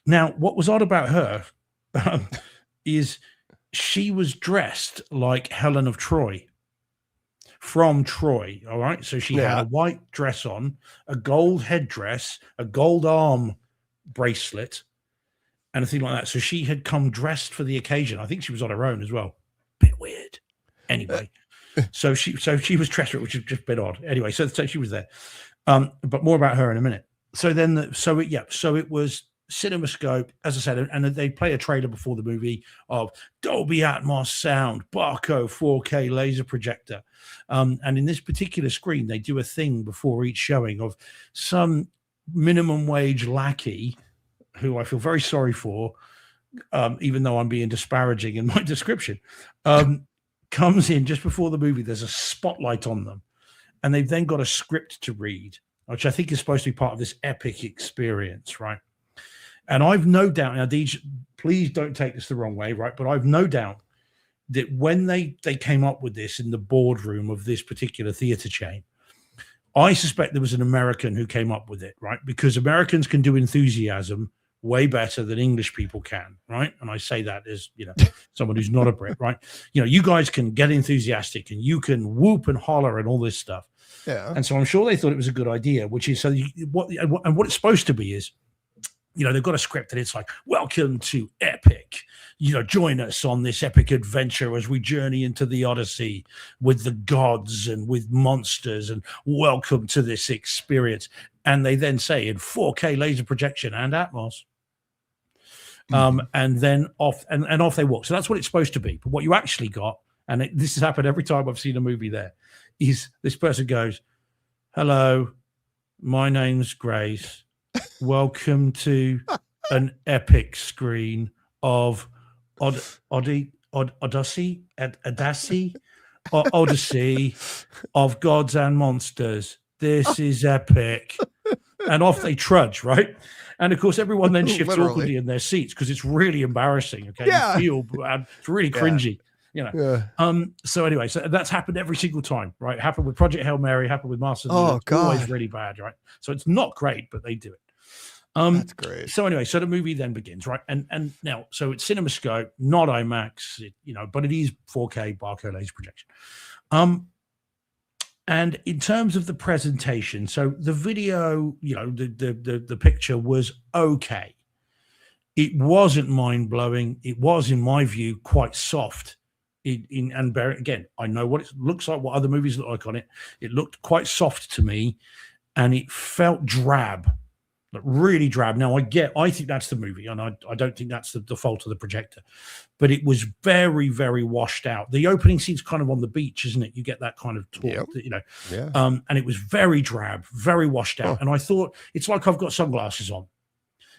Speaker 2: Now, what was odd about her is she was dressed like Helen of Troy from Troy. All right. So she had a white dress on, a gold headdress, a gold arm bracelet, and a thing like that. So she had come dressed for the occasion. I think she was on her own as well. Bit weird. Anyway. So she was dressed, which is just a bit odd. Anyway, so she was there. But more about her in a minute. So then, it was CinemaScope, as I said, and they play a trailer before the movie of Dolby Atmos sound, Barco 4K laser projector. And in this particular screen, they do a thing before each showing of some minimum wage lackey who I feel very sorry for, even though I'm being disparaging in my description, comes in just before the movie. There's a spotlight on them, and they've then got a script to read, which I think is supposed to be part of this epic experience, right? And I've no doubt, now, Deej, please don't take this the wrong way, right? But I've no doubt that when they came up with this in the boardroom of this particular theater chain, I suspect there was an American who came up with it, right? Because Americans can do enthusiasm way better than English people can, right? And I say that as, someone who's not a Brit, right? You guys can get enthusiastic and you can whoop and holler and all this stuff.
Speaker 1: Yeah.
Speaker 2: And so I'm sure they thought it was a good idea, which is what it's supposed to be is, they've got a script and it's like, welcome to Epic. Join us on this epic adventure as we journey into the Odyssey with the gods and with monsters, and welcome to this experience. And they then say in 4K laser projection and Atmos. And then off they walk. So that's what it's supposed to be. But what you actually got, and this has happened every time I've seen a movie there, is this person goes, "Hello, my name's Grace. Welcome to an epic screen of Odyssey of gods and monsters. This is epic." And off they trudge, right? And of course, everyone then shifts awkwardly in their seats because it's really embarrassing. Okay,
Speaker 1: yeah.
Speaker 2: You feel bad. It's really cringy. So anyway, so that's happened every single time, right? Happened with Project Hail Mary, happened with Masters.
Speaker 1: Oh,
Speaker 2: it's
Speaker 1: God.
Speaker 2: always really bad, right? So it's not great, but they do it.
Speaker 1: That's great.
Speaker 2: So anyway, so the movie then begins, right? And now, so it's CinemaScope, not IMAX, but it is 4K Barco Laser Projection. And in terms of the presentation, so the video, the picture was okay. It wasn't mind-blowing. It was, in my view, quite soft. Again, I know what it looks like, what other movies look like on it. It looked quite soft to me, and it felt drab. Really drab. Now, I think that's the movie, and I don't think that's the fault of the projector, but it was very, very washed out. The opening scene's kind of on the beach, isn't it? You get that kind of talk,
Speaker 1: Yeah.
Speaker 2: And it was very drab, very washed out. And I thought, it's like I've got sunglasses on.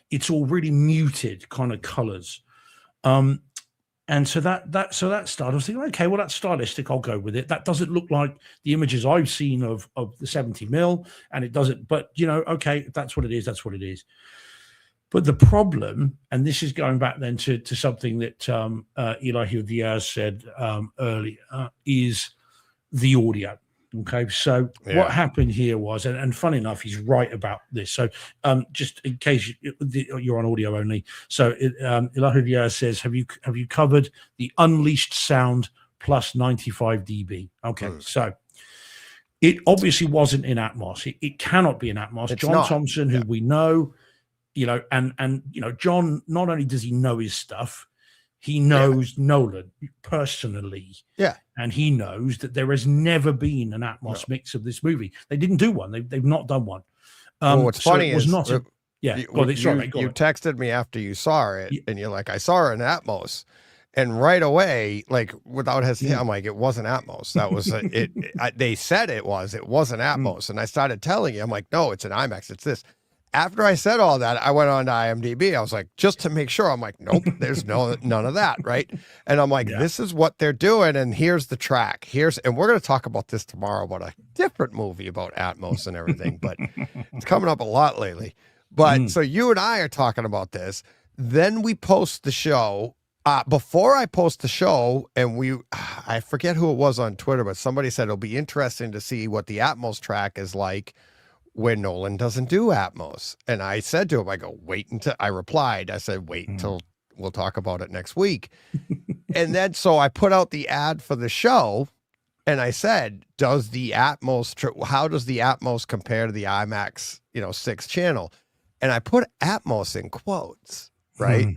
Speaker 2: It's all really muted kind of colors. And so that started. I was thinking, okay, well, that's stylistic. I'll go with it. That doesn't look like the images I've seen of the 70 mil, and it doesn't. But okay, if that's what it is. That's what it is. But the problem, and this is going back then to something that Elihu Diaz said earlier, is the audio. Okay, so what happened here was, and funny enough, he's right about this. So just in case you're on audio only, so Elihu Diaz says, have you covered the unleashed sound plus 95 dB? Okay, so it obviously wasn't in Atmos. It cannot be in Atmos.
Speaker 1: It's
Speaker 2: John
Speaker 1: not.
Speaker 2: Thompson, who we know, and John, not only does he know his stuff, he knows Nolan personally. Yeah. And he knows that there has never been an Atmos mix of this movie. They didn't do one. They've not done one.
Speaker 1: What's funny is
Speaker 2: you
Speaker 1: texted me after you saw it, and you're like, I saw it in Atmos. And right away, like without hesitation, I'm like, it wasn't Atmos. That was they said it wasn't Atmos. And I started telling you, I'm like, no, it's an IMAX. It's this. After I said all that, I went on to IMDb. I was like, just to make sure. I'm like, nope, there's none of that, right? And I'm like, this is what they're doing, and here's the track. And we're going to talk about this tomorrow about a different movie about Atmos and everything, but it's coming up a lot lately. But so you and I are talking about this. Then we post the show. Before I post the show, and I forget who it was on Twitter, but somebody said it'll be interesting to see what the Atmos track is like when Nolan doesn't do Atmos. And I said to him, I replied, I said, wait until we'll talk about it next week. And then, so I put out the ad for the show, and I said, how does the Atmos compare to the IMAX, 6 channel? And I put Atmos in quotes, right?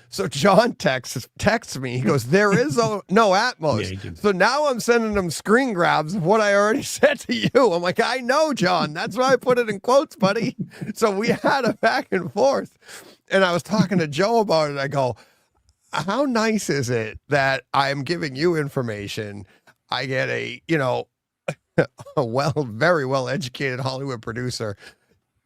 Speaker 1: So John texts me. He goes, there is no Atmos. Yeah, so now I'm sending him screen grabs of what I already said to you. I'm like, I know, John. That's why I put it in quotes, buddy. So we had a back and forth. And I was talking to Joe about it. I go, how nice is it that I'm giving you information? I get a very well-educated Hollywood producer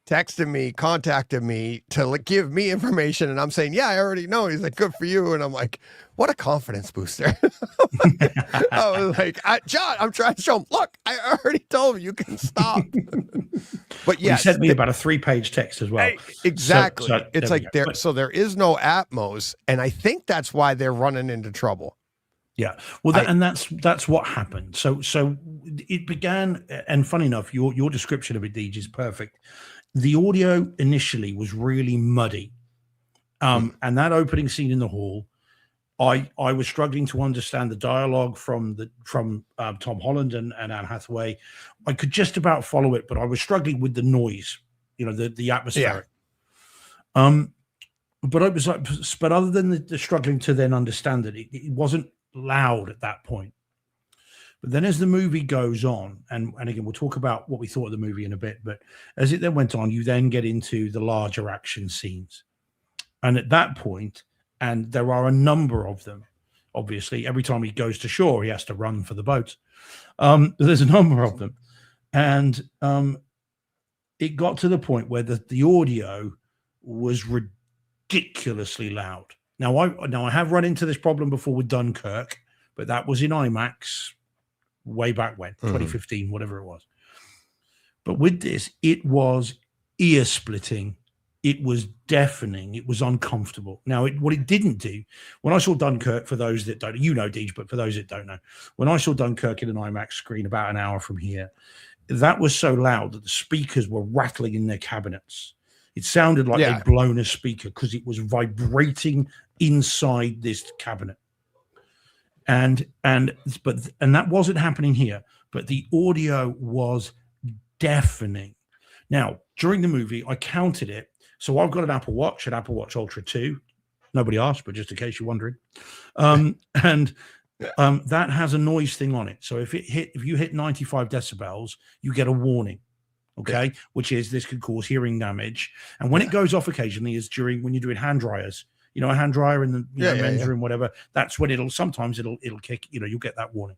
Speaker 1: texted me, contacted me to give me information, and I'm saying, yeah, I already know. He's like, good for you. And I'm like, what a confidence booster. I was like, John, I'm trying to show him, look, I already told him you can stop. But yes,
Speaker 2: he sent me about a 3-page text as well.
Speaker 1: Exactly.
Speaker 2: So
Speaker 1: it's like there is no Atmos, and I think that's why they're running into trouble.
Speaker 2: Yeah, well, that's what happened. So it began, and funny enough, your description of it, Deej, is perfect. The audio initially was really muddy, and that opening scene in the hall, I was struggling to understand the dialogue from Tom Holland and Anne Hathaway. I could just about follow it, but I was struggling with the noise, the atmospheric. Yeah. But I was like, but other than the struggling to then understand it wasn't loud at that point. But then as the movie goes on, and again, we'll talk about what we thought of the movie in a bit, but as it then went on, you then get into the larger action scenes. And at that point, and there are a number of them, obviously, every time he goes to shore, he has to run for the boat. There's a number of them. And it got to the point where the audio was ridiculously loud. Now I have run into this problem before with Dunkirk, but that was in IMAX way back when, 2015, whatever it was. But with this, it was ear splitting. It was deafening. It was uncomfortable. Now, what it didn't do, when I saw Dunkirk, for those that don't, Deej, but for those that don't know, when I saw Dunkirk in an IMAX screen about an hour from here, that was so loud that the speakers were rattling in their cabinets. It sounded like they'd blown a speaker because it was vibrating inside this cabinet. And that wasn't happening here, but the audio was deafening. Now, during the movie, I counted it. So I've got an Apple Watch Ultra 2. Nobody asked, but just in case you're wondering. And that has a noise thing on it. So if you hit 95 decibels, you get a warning. Okay, which is this could cause hearing damage. And when it goes off occasionally is when you're doing hand dryers. A hand dryer in the men's room, whatever. That's when it'll kick. You'll get that warning.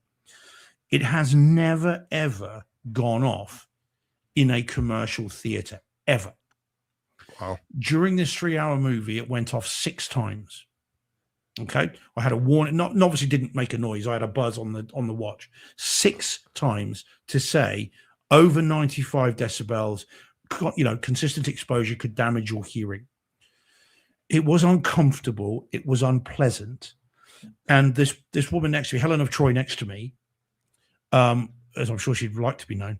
Speaker 2: It has never ever gone off in a commercial theater ever.
Speaker 1: Wow.
Speaker 2: During this 3-hour movie, it went off 6 times. Okay, I had a warning. Obviously didn't make a noise. I had a buzz on the watch 6 times to say over 95 decibels. Consistent exposure could damage your hearing. It was uncomfortable. It was unpleasant. And this woman next to me, Helen of Troy, next to me, as I'm sure she'd like to be known,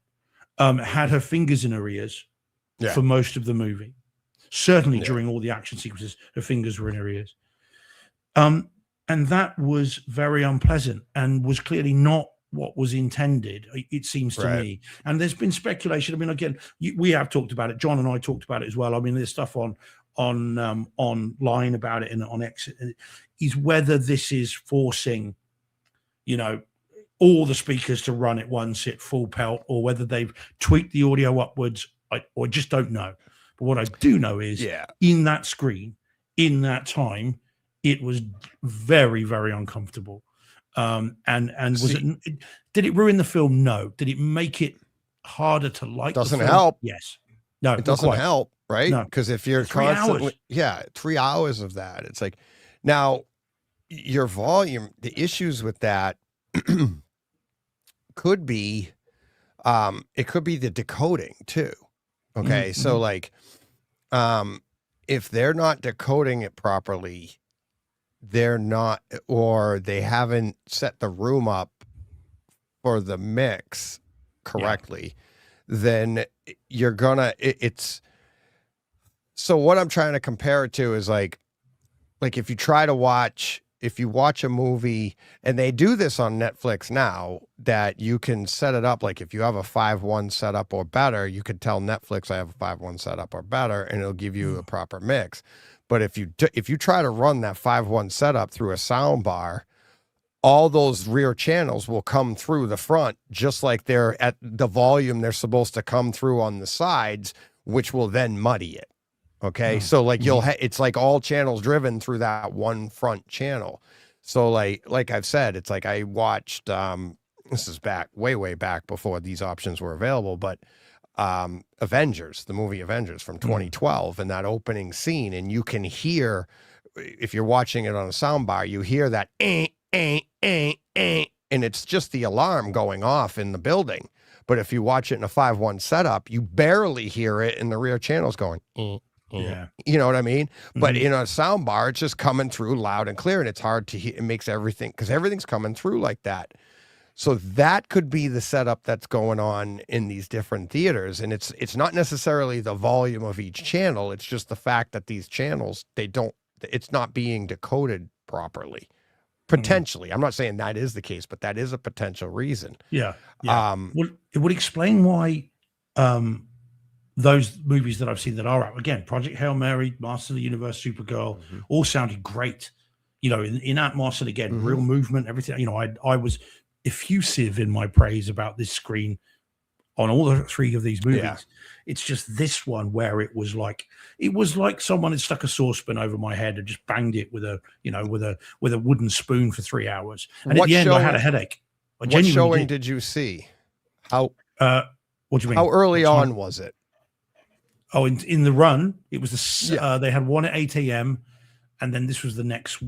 Speaker 2: had her fingers in her ears for most of the movie. Certainly during all the action sequences, her fingers were in her ears. And that was very unpleasant and was clearly not what was intended, it seems to me. And there's been speculation. I mean, again, we have talked about it. John and I talked about it as well. I mean, there's stuff online about it and on X, is whether this is forcing, all the speakers to run at once at full pelt, or whether they've tweaked the audio upwards. I just don't know. But what I do know is in that screen, in that time, it was very, very uncomfortable. And did it ruin the film? No. Did it make it harder to like?
Speaker 1: Doesn't help.
Speaker 2: Yes. No,
Speaker 1: it doesn't help, right?
Speaker 2: No.
Speaker 1: Because if you're constantly, 3 hours of that, it's like, now your volume, the issues with that could be, it could be the decoding too. Okay. So like, if they're not decoding it properly, or they haven't set the room up for the mix correctly, then you're gonna, so what I'm trying to compare it to is like if you watch a movie, and they do this on Netflix now, that you can set it up. Like if you have a 5.1 setup or better, you could tell Netflix I have a 5.1 setup or better, and it'll give you a proper mix. But if you try to run that 5.1 setup through a sound bar, all those rear channels will come through the front, just like they're at the volume they're supposed to come through on the sides, which will then muddy it. Okay. So like it's like all channels driven through that one front channel. So like I've said, it's like I watched, this is back way back before these options were available, but Avengers, the movie Avengers from 2012, and that opening scene, and you can hear, if you're watching it on a soundbar, you hear that and it's just the alarm going off in the building. But if you watch it in a 5.1 setup, you barely hear it in the rear channels going.
Speaker 2: Yeah.
Speaker 1: You know what I mean? But in a sound bar, it's just coming through loud and clear, and it's hard to hear. It makes everything, because everything's coming through like that. So that could be the setup that's going on in these different theaters. And it's not necessarily the volume of each channel. It's just the fact that these channels, it's not being decoded properly. Potentially. I'm not saying that is the case, but that is a potential reason.
Speaker 2: Yeah. Well, it would explain why those movies that I've seen that are out, again, Project Hail Mary, Master of the Universe, Supergirl, all sounded great. You know, in Atmos, and again, real movement, everything. You know, I was effusive in my praise about this screen on all the three of these movies. Yeah. It's just this one where it was like someone had stuck a saucepan over my head and just banged it with a wooden spoon for 3 hours. And at the end, I had a headache.
Speaker 1: What showing did you see? How?
Speaker 2: What do you mean?
Speaker 1: How early on was it?
Speaker 2: Oh, in the run, it was they had one at 8 a.m. and then this was the next.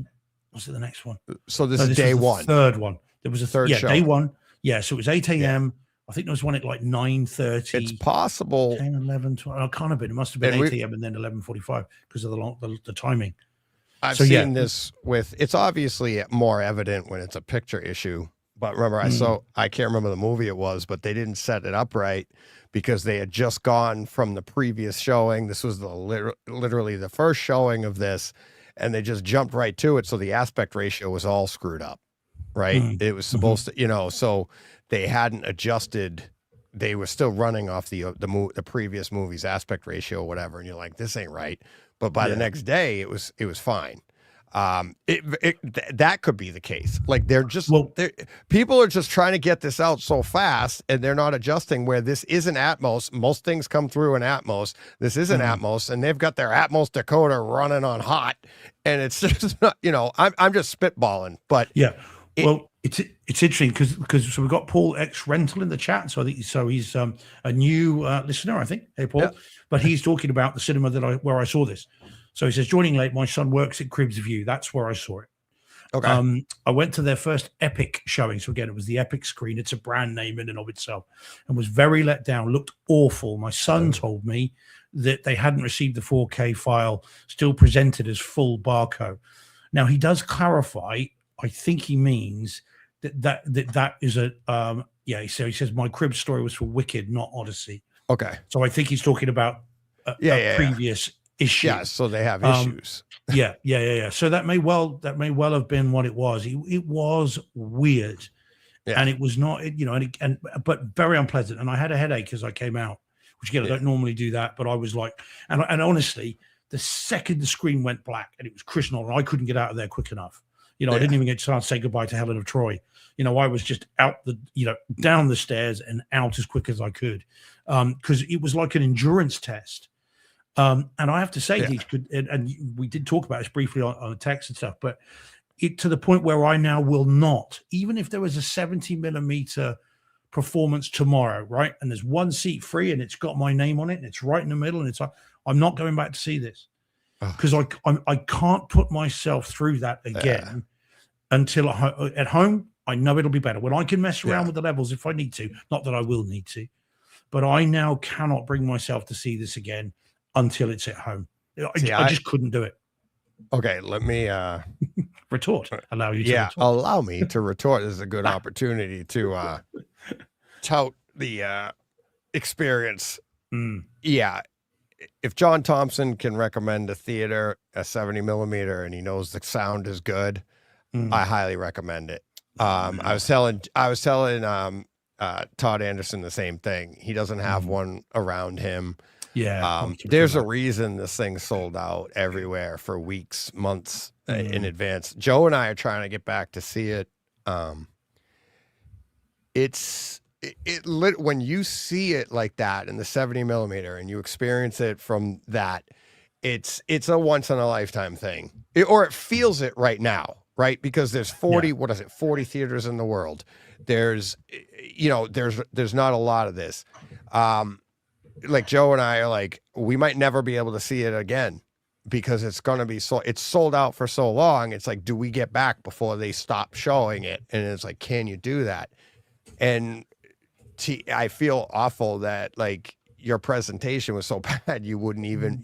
Speaker 2: Was it the next one?
Speaker 1: So this is day one.
Speaker 2: Third one. There was a
Speaker 1: third show.
Speaker 2: Day one. Yeah, so it was 8 a.m. I think there was one at like 9:30.
Speaker 1: It's possible.
Speaker 2: 10, 11, 12. I can't have been. It must have been 8 a.m. and then 11:45 because of the timing.
Speaker 1: I've seen this with. It's obviously more evident when it's a picture issue. But remember, I can't remember the movie it was, but they didn't set it up right because they had just gone from the previous showing. This was literally the first showing of this, and they just jumped right to it. So the aspect ratio was all screwed up, right? It was supposed to, so they hadn't adjusted. They were still running off the previous movie's aspect ratio or whatever. And you're like, this ain't right. But by the next day, it was fine. That could be the case. Like people are just trying to get this out so fast, and they're not adjusting where this isn't Atmos. Most things come through in Atmos. This isn't Atmos, and they've got their Atmos decoder running on hot, and it's just not, I'm just spitballing, but
Speaker 2: it's interesting because so we've got Paul X Rental in the chat. So he's a new listener, I think. Hey, Paul, but he's talking about the cinema where I saw this. So he says, joining late, my son works at Cribs View. That's where I saw it. Okay. I went to their first Epic showing. So again, it was the Epic screen. It's a brand name in and of itself, and was very let down, looked awful. My son told me that they hadn't received the 4K file, still presented as full Barco. Now, he does clarify, I think he means that is a, so he says, my Cribs story was for Wicked, not Odyssey.
Speaker 1: Okay.
Speaker 2: So I think he's talking about a previous issue.
Speaker 1: Yeah, so they have issues.
Speaker 2: Yeah. So that may well have been what it was. It was weird, and it was not, but very unpleasant. And I had a headache as I came out, which again I don't normally do that, but I was like, and honestly, the second the screen went black and it was Chris Nolan, I couldn't get out of there quick enough. I didn't even get a chance to say goodbye to Helen of Troy. I was just out down the stairs and out as quick as I could, because it was like an endurance test. And I have to say, and we did talk about this briefly on text and stuff, but to the point where I now will not, even if there was a 70mm performance tomorrow, right? And there's one seat free and it's got my name on it and it's right in the middle, and it's like, I'm not going back to see this because I can't put myself through that again until at home. I know it'll be better when I can mess around with the levels if I need to. Not that I will need to, but I now cannot bring myself to see this again until it's at home. I just couldn't do it.
Speaker 1: Okay, let me
Speaker 2: retort. Allow you to retort.
Speaker 1: Allow me to retort. This is a good opportunity to tout the experience. Yeah. If John Thompson can recommend a theater, a 70mm, and he knows the sound is good, I highly recommend it. I was telling Todd Anderson the same thing. He doesn't have one around him. There's a reason this thing sold out everywhere for weeks, months in advance. Joe and I are trying to get back to see it. When you see it like that in the 70mm and you experience it from that, it's a once in a lifetime thing, or it feels it right now, right? Because there's 40 theaters in the world. There's not a lot of this. like Joe and I are like, we might never be able to see it again because it's going to be it's sold out for so long. It's like, do we get back before they stop showing it? And it's like, can you do that? And I feel awful that like your presentation was so bad you wouldn't even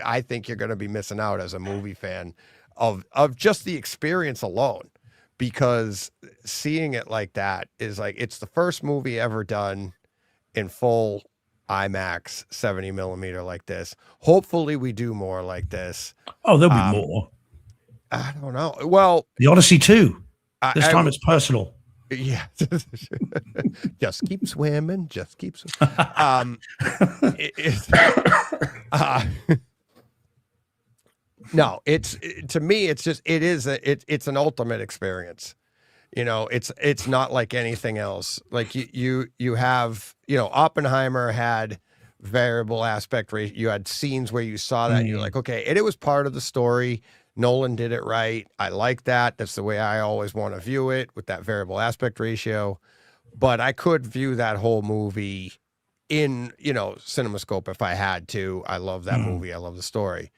Speaker 1: I think you're going to be missing out as a movie fan of just the experience alone, because seeing it like that is like, it's the first movie ever done in full IMAX 70 millimeter like this. Hopefully we do more like this.
Speaker 2: Oh, there'll be more.
Speaker 1: I don't know. Well,
Speaker 2: the Odyssey 2. This time it's personal.
Speaker 1: Yeah. Just keep swimming. Just keep swimming. No, to me, it's just, it's an ultimate experience. You know, it's not like anything else. Like you have, you know, Oppenheimer had variable aspect ratio. You had scenes where you saw that and you're like, okay, and it was part of the story. Nolan did it right. I like that. That's the way I always want to view it, with that variable aspect ratio. But I could view that whole movie in, you know, CinemaScope if I had to. I love that movie. I love the story.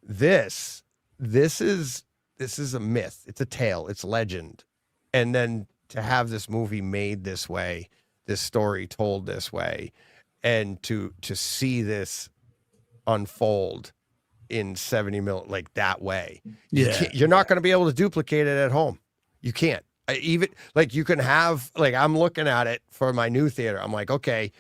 Speaker 1: This is a myth. It's a tale. It's legend. And then to have this movie made this way, this story told this way, and to see this unfold in 70 mil like that way, you're not going to be able to duplicate it at home. You can't. Even like, you can have, like, I'm looking at it for my new theater. I'm like, okay,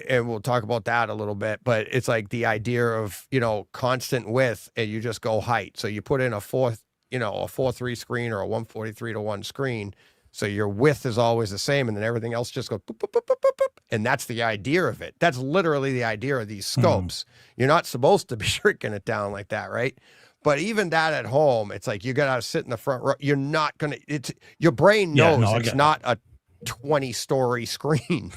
Speaker 1: and we'll talk about that a little bit, but it's like the idea of, you know, constant width, and you just go height. So you put in a 4:3 screen or a 143:1 screen. So your width is always the same, and then everything else just goes boop, boop, boop, boop, boop, boop. And that's the idea of it. That's literally the idea of these scopes. You're not supposed to be shrinking it down like that, right? But even that at home, it's like, you got to sit in the front row. You're not going to, your brain knows it's not a 20-story screen.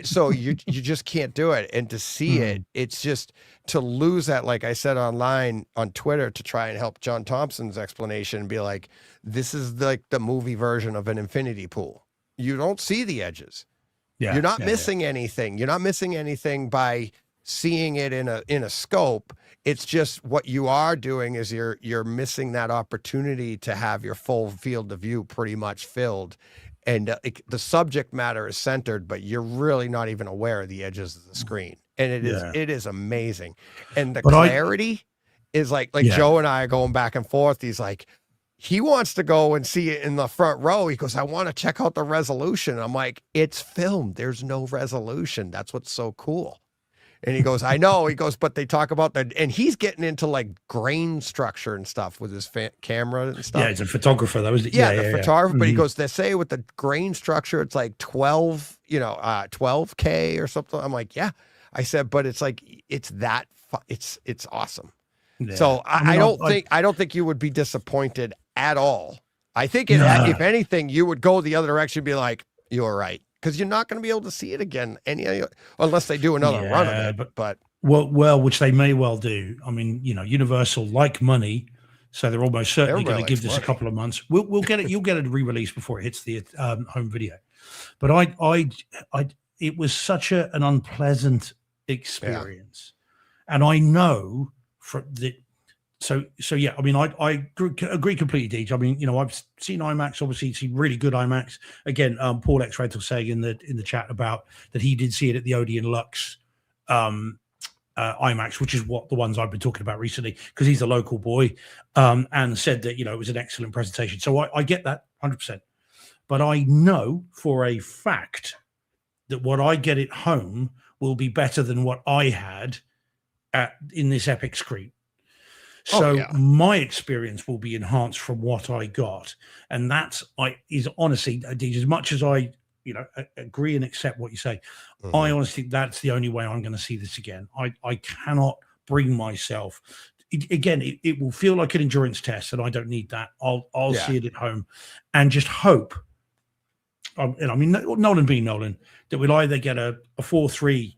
Speaker 1: So you just can't do it. And to see it, it's just, to lose that, like I said online on Twitter, to try and help John Thompson's explanation and be like, this is like the movie version of an infinity pool. You don't see the edges. Yeah, you're not missing anything. You're not missing anything by seeing it in a scope. It's just, what you are doing is you're missing that opportunity to have your full field of view pretty much filled. And the subject matter is centered, but you're really not even aware of the edges of the screen. And it is amazing. And the clarity is like Joe and I are going back and forth. He's like, he wants to go and see it in the front row. He goes, I want to check out the resolution. I'm like, it's filmed. There's no resolution. That's what's so cool. And he goes, I know. He goes, but they talk about that. And he's getting into like grain structure and stuff with his camera and stuff.
Speaker 2: Yeah, he's a photographer. That was
Speaker 1: photographer. But he goes, they say with the grain structure, it's like 12K or something. I'm like, yeah. I said, but it's like, it's awesome. Yeah. So I don't think you would be disappointed at all. I think if anything, you would go the other direction and be like, you're right. Because you're not going to be able to see it again unless they do another run of it. But
Speaker 2: which they may well do. I mean, you know, Universal like money, so they're almost certainly going to give this a couple of months. We'll get it. You'll get it re-released before it hits the home video. But it was such an unpleasant experience, and I know from the. So yeah, I mean, I agree completely, Deej. I mean, you know, I've seen IMAX, obviously seen really good IMAX. Again, Paul X Rental saying in the chat about that he did see it at the Odeon Lux IMAX, which is what the ones I've been talking about recently, because he's a local boy, and said that, you know, it was an excellent presentation. So I get that 100%, but I know for a fact that what I get at home will be better than what I had in this epic screen. So my experience will be enhanced from what I got, and is honestly, as much as I, you know, agree and accept what you say, I honestly think that's the only way I'm going to see this again. I cannot bring myself. It will feel like an endurance test, and I don't need that. I'll see it at home, and just hope. And I mean, Nolan being Nolan, that we'll either get a 4:3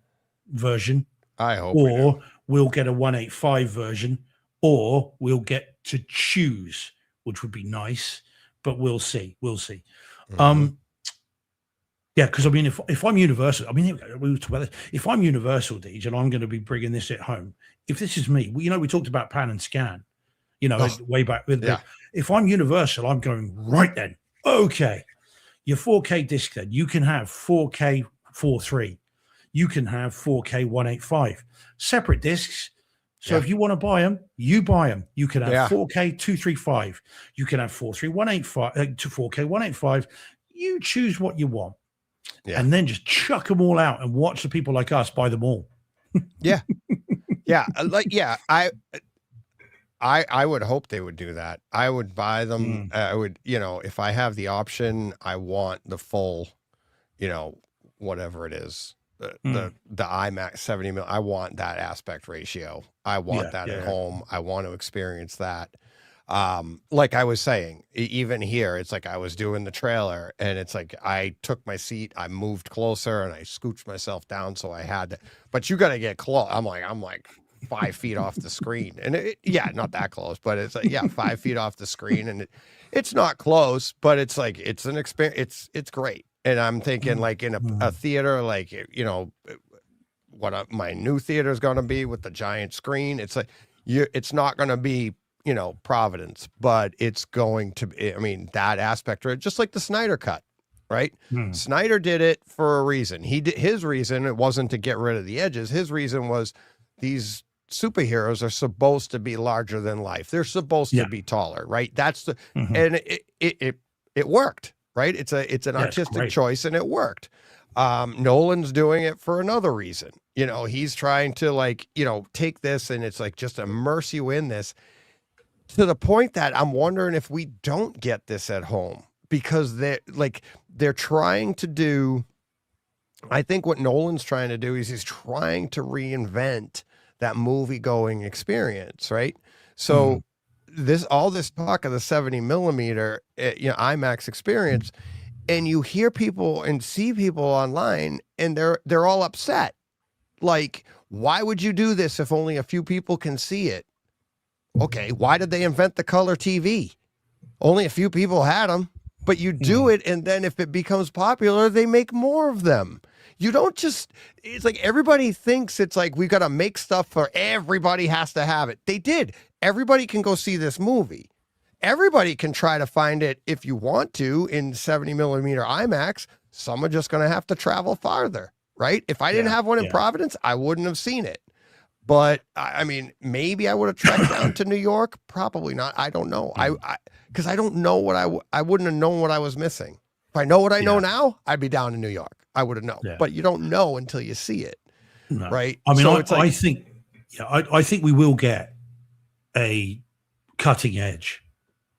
Speaker 2: version,
Speaker 1: I hope,
Speaker 2: or we'll get a 1.85 version. Or we'll get to choose, which would be nice, but we'll see. We'll see. Yeah, because I mean, if I'm Universal, I mean, we talked about this. If I'm Universal, Deej, and I'm going to be bringing this at home, if this is me, you know, we talked about pan and scan, you know, way back with.
Speaker 1: Yeah.
Speaker 2: If I'm Universal, I'm going right then. Okay, your 4K disc, then you can have 4K 4.3, you can have 4K 185, separate discs. So if you want to buy them, you buy them. You can have 4K 235, you can have 4.3 185 to 4K 185. You choose what you want. Yeah. And then just chuck them all out and watch the people like us buy them all.
Speaker 1: Yeah. I would hope they would do that. I would buy them. I would, you know, if I have the option, I want the full, you know, whatever it is, the IMAX 70 mil. I want that aspect ratio. I want that at home. I want to experience that. Like I was saying, even here, it's like I was doing the trailer and it's like I took my seat, I moved closer and I scooched myself down. So I had to, but you got to get close. I'm like 5 feet off the screen and not that close, but it's like, 5 feet off the screen and it's not close, but it's like, it's an experience. It's great. And I'm thinking like in a theater, like, you know, what my new theater is going to be with the giant screen. It's like, it's not going to be, you know, Providence, but it's going to be, I mean, that aspect of it, just like the Snyder cut, right? Snyder did it for a reason. His reason, it wasn't to get rid of the edges. His reason was these superheroes are supposed to be larger than life. They're supposed to be taller, right? That's the, and it worked, right? It's an artistic choice and it worked. Nolan's doing it for another reason. You know, he's trying to like, you know, take this and it's like just immerse you in this, to the point that I'm wondering if we don't get this at home because they're trying to do, I think what Nolan's trying to do is he's trying to reinvent that movie going experience. Right. So all this talk of the 70 millimeter, you know, IMAX experience, and you hear people and see people online and they're all upset. Like, why would you do this if only a few people can see it? Okay, why did they invent the color TV? Only a few people had them, but you do it, and then if it becomes popular, they make more of them. You don't just, it's like everybody thinks it's like we got to make stuff for everybody has to have it. They did. Everybody can go see this movie. Everybody can try to find it if you want to in 70 millimeter IMAX. Some are just going to have to travel farther, right? If I didn't have one in Providence, I wouldn't have seen it. But I mean, maybe I would have trekked down to New York. Probably not. I don't know. Because I don't know what I wouldn't have known what I was missing. If I know what I know now, I'd be down in New York. I would have known. But you don't know until you see it, right?
Speaker 2: I mean,
Speaker 1: so
Speaker 2: I think we will get a cutting edge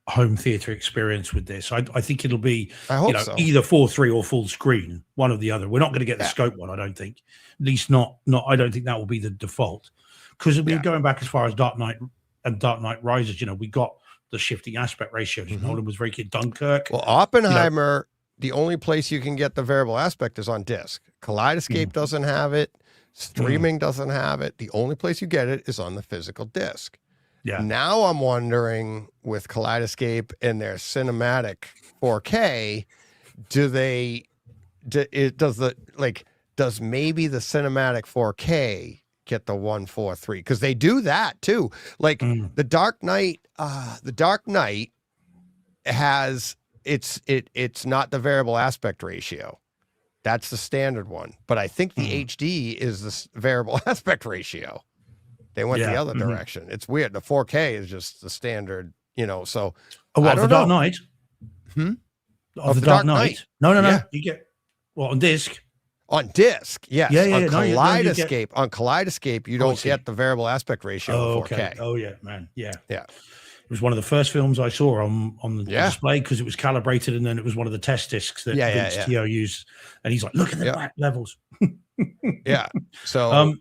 Speaker 2: home theater experience with this. I think it'll be
Speaker 1: so.
Speaker 2: Either 4.3 or full screen, one or the other. We're not going to get the scope one, I don't think. At least not I don't think that will be the default. Because we're going back as far as Dark Knight and Dark Knight Rises, you know, we got the shifting aspect ratios. Nolan was very good. Dunkirk.
Speaker 1: Well, Oppenheimer, the only place you can get the variable aspect is on disc. Kaleidoscape doesn't have it. Streaming doesn't have it. The only place you get it is on the physical disc.
Speaker 2: Yeah.
Speaker 1: Now I'm wondering with Kaleidoscape and their cinematic 4K, does maybe the cinematic 4K get the 143? Because they do that too. Like the Dark Knight has it's not the variable aspect ratio. That's the standard one. But I think the HD is the variable aspect ratio. They went the other direction. It's weird. The 4K is just the standard, you know. So
Speaker 2: I don't know. Dark Knight? Of the Dark Knight? No. You get on disc.
Speaker 1: On disc, yes.
Speaker 2: Yeah.
Speaker 1: On Kaleidoscape, you don't get the variable aspect ratio in 4K.
Speaker 2: Okay. Oh yeah, man. Yeah. It was one of the first films I saw on the display because it was calibrated, and then it was one of the test discs that Vince Teo used. And he's like, "Look at the black levels."
Speaker 1: So.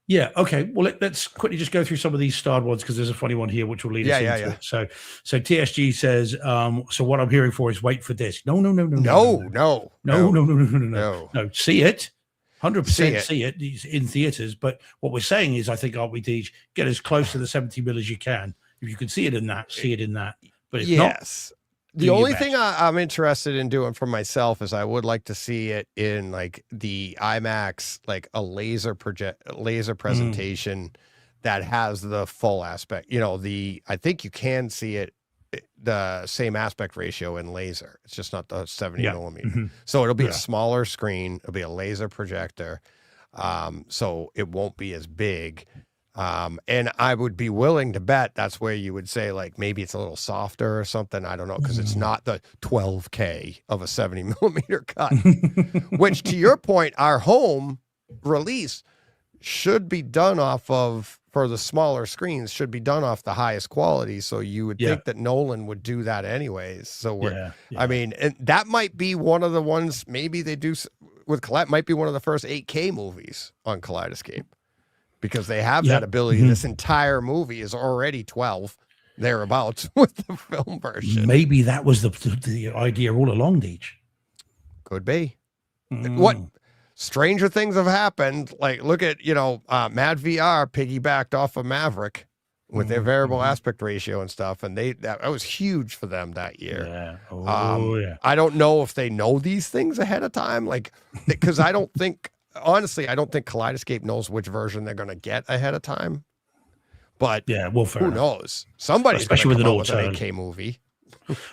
Speaker 2: Yeah. Okay. Well, let's quickly just go through some of these starred ones because there's a funny one here which will lead us into it. So TSG says, so what I'm hearing for is wait for disc. No. See it. 100% see it in theaters. But what we're saying is, I think, aren't we, Deej, get as close to the 70 mil as you can. If you can see it in that, see it in that. But if not,
Speaker 1: The only thing I'm interested in doing for myself is I would like to see it in like the IMAX, like a laser presentation that has the full aspect. You know, I think you can see it the same aspect ratio in laser. It's just not the 70 millimeter. So it'll be a smaller screen. It'll be a laser projector. So it won't be as big. And I would be willing to bet that's where you would say like maybe it's a little softer or something. I don't know, because it's not the 12K of a 70 millimeter cut. Which, to your point, our home release should be done off of, for the smaller screens, should be done off the highest quality. So you would think that Nolan would do that anyways. So I mean, and that might be one of the ones maybe they do with might be one of the first 8K movies on Kaleidoscape. Because they have that ability. This entire movie is already 12 thereabouts with the film version.
Speaker 2: Maybe that was the idea all along, Deej.
Speaker 1: Could be. What stranger things have happened? Like, look at, Mad VR piggybacked off of Maverick with their variable aspect ratio and stuff. And that was huge for them that year.
Speaker 2: Yeah.
Speaker 1: I don't know if they know these things ahead of time. Like, because I don't think, honestly, I don't think Kaleidoscape knows which version they're going to get ahead of time. But who knows? Somebody's
Speaker 2: especially with an
Speaker 1: auteur, with an 8K movie.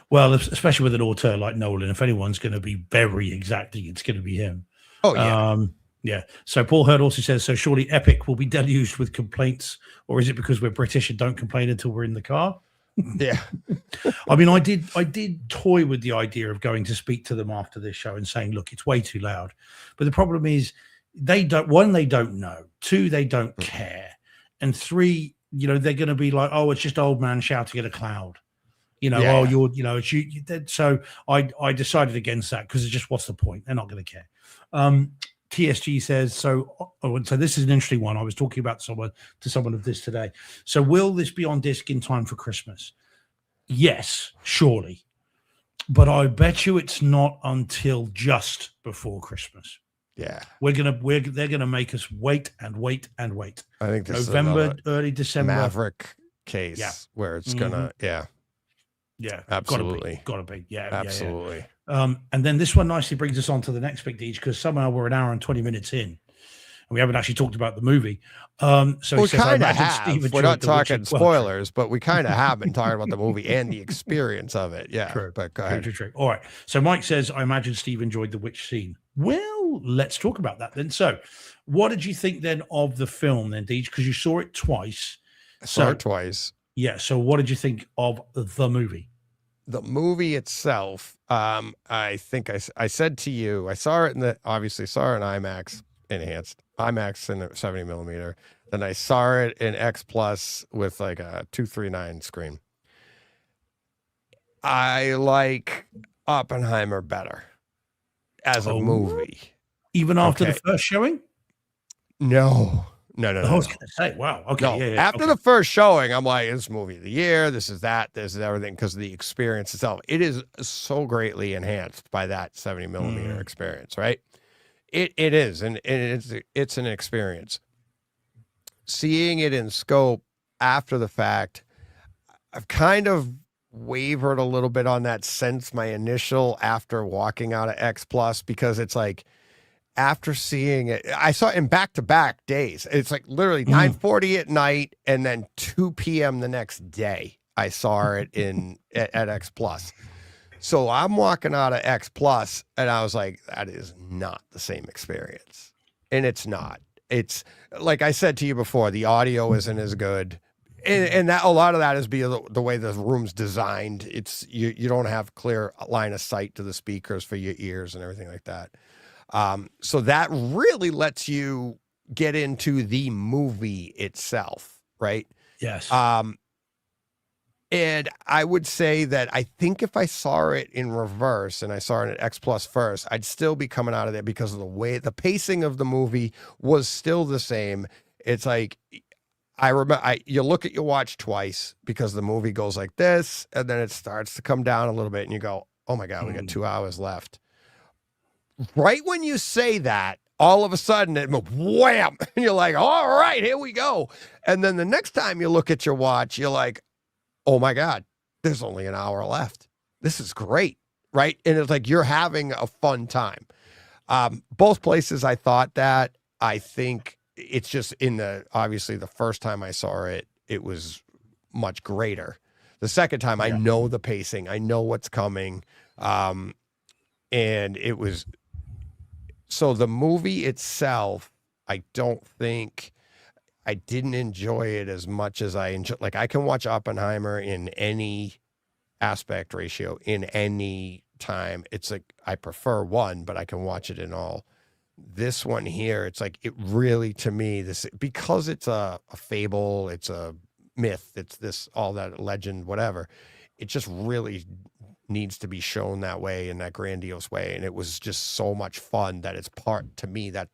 Speaker 2: Well, especially with an auteur like Nolan, if anyone's going to be very exacting, it's going to be him.
Speaker 1: Oh yeah,
Speaker 2: yeah. So Paul Hurd also says, so surely Epic will be deluged with complaints, or is it because we're British and don't complain until we're in the car?
Speaker 1: Yeah.
Speaker 2: I mean, I did toy with the idea of going to speak to them after this show and saying, look, it's way too loud. But the problem is, they don't know. 2, they don't care. And 3, they're going to be like, oh, it's just old man shouting at a cloud. Oh, it's you. So I decided against that because it's just, what's the point? They're not going to care. TSG says, so this is an interesting one. I was talking about someone of this today. So will this be on disc in time for Christmas? Yes, surely. But I bet you it's not until just before Christmas.
Speaker 1: Yeah,
Speaker 2: they're gonna make us wait and wait and wait.
Speaker 1: I think this
Speaker 2: November, early December,
Speaker 1: Maverick case where it's gonna, absolutely,
Speaker 2: gotta be,
Speaker 1: absolutely.
Speaker 2: And then this one nicely brings us on to the next big deed, because somehow we're an hour and 20 minutes in, and we haven't actually talked about the movie. So
Speaker 1: we kind of have. We're not talking spoilers, but we kind of have been talking about the movie and the experience of it. Yeah,
Speaker 2: true.
Speaker 1: But go ahead.
Speaker 2: True. All right. So Mike says, I imagine Steve enjoyed the witch scene. Well, let's talk about that then. So, what did you think then of the film then, Deej? Because you saw it twice.
Speaker 1: I saw it twice.
Speaker 2: Yeah. So, what did you think of the movie?
Speaker 1: The movie itself, I think I said to you, I saw it obviously saw it in IMAX enhanced, IMAX in a 70 millimeter. Then I saw it in X Plus with like a 239 screen. I like Oppenheimer better as a movie.
Speaker 2: Even after the first showing?
Speaker 1: No.
Speaker 2: I was going to say, wow. Okay.
Speaker 1: No. After the first showing, I'm like, this movie of the year. This is everything, because of the experience itself. It is so greatly enhanced by that 70 millimeter experience, right? It is, and it's an experience. Seeing it in scope after the fact, I've kind of wavered a little bit on that since my initial after walking out of X Plus, because it's like, after seeing it, I saw it in back-to-back days. It's like literally 9:40 at night and then 2 p.m. the next day. I saw it at X Plus. So I'm walking out of X Plus and I was like, that is not the same experience. And it's not. It's like I said to you before, the audio isn't as good. And that a lot of that is because the way the room's designed. It's you don't have clear line of sight to the speakers for your ears and everything like that. So that really lets you get into the movie itself, right?
Speaker 2: Yes.
Speaker 1: And I would say that I think if I saw it in reverse and I saw it at X Plus first, I'd still be coming out of there because of the way the pacing of the movie was still the same. It's like, I remember you look at your watch twice because the movie goes like this, and then it starts to come down a little bit and you go, oh my God, we got 2 hours left. Right when you say that, all of a sudden it wham, and you're like, all right, here we go. And then the next time you look at your watch, you're like, oh my God, there's only an hour left. this is great, right? And it's like you're having a fun time. Both places I thought that. I think it's just obviously the first time I saw it, it was much greater. The second time, I know the pacing, I know what's coming. And it was, so the movie itself, I don't think, I didn't enjoy it as much as I enjoy. Like, I can watch Oppenheimer in any aspect ratio, in any time. It's like, I prefer one, but I can watch it in all. This one here, it's like, it really, to me, because it's a fable, it's a myth, it's this, all that legend, whatever, it just really needs to be shown that way, in that grandiose way. And it was just so much fun that it's part, to me, that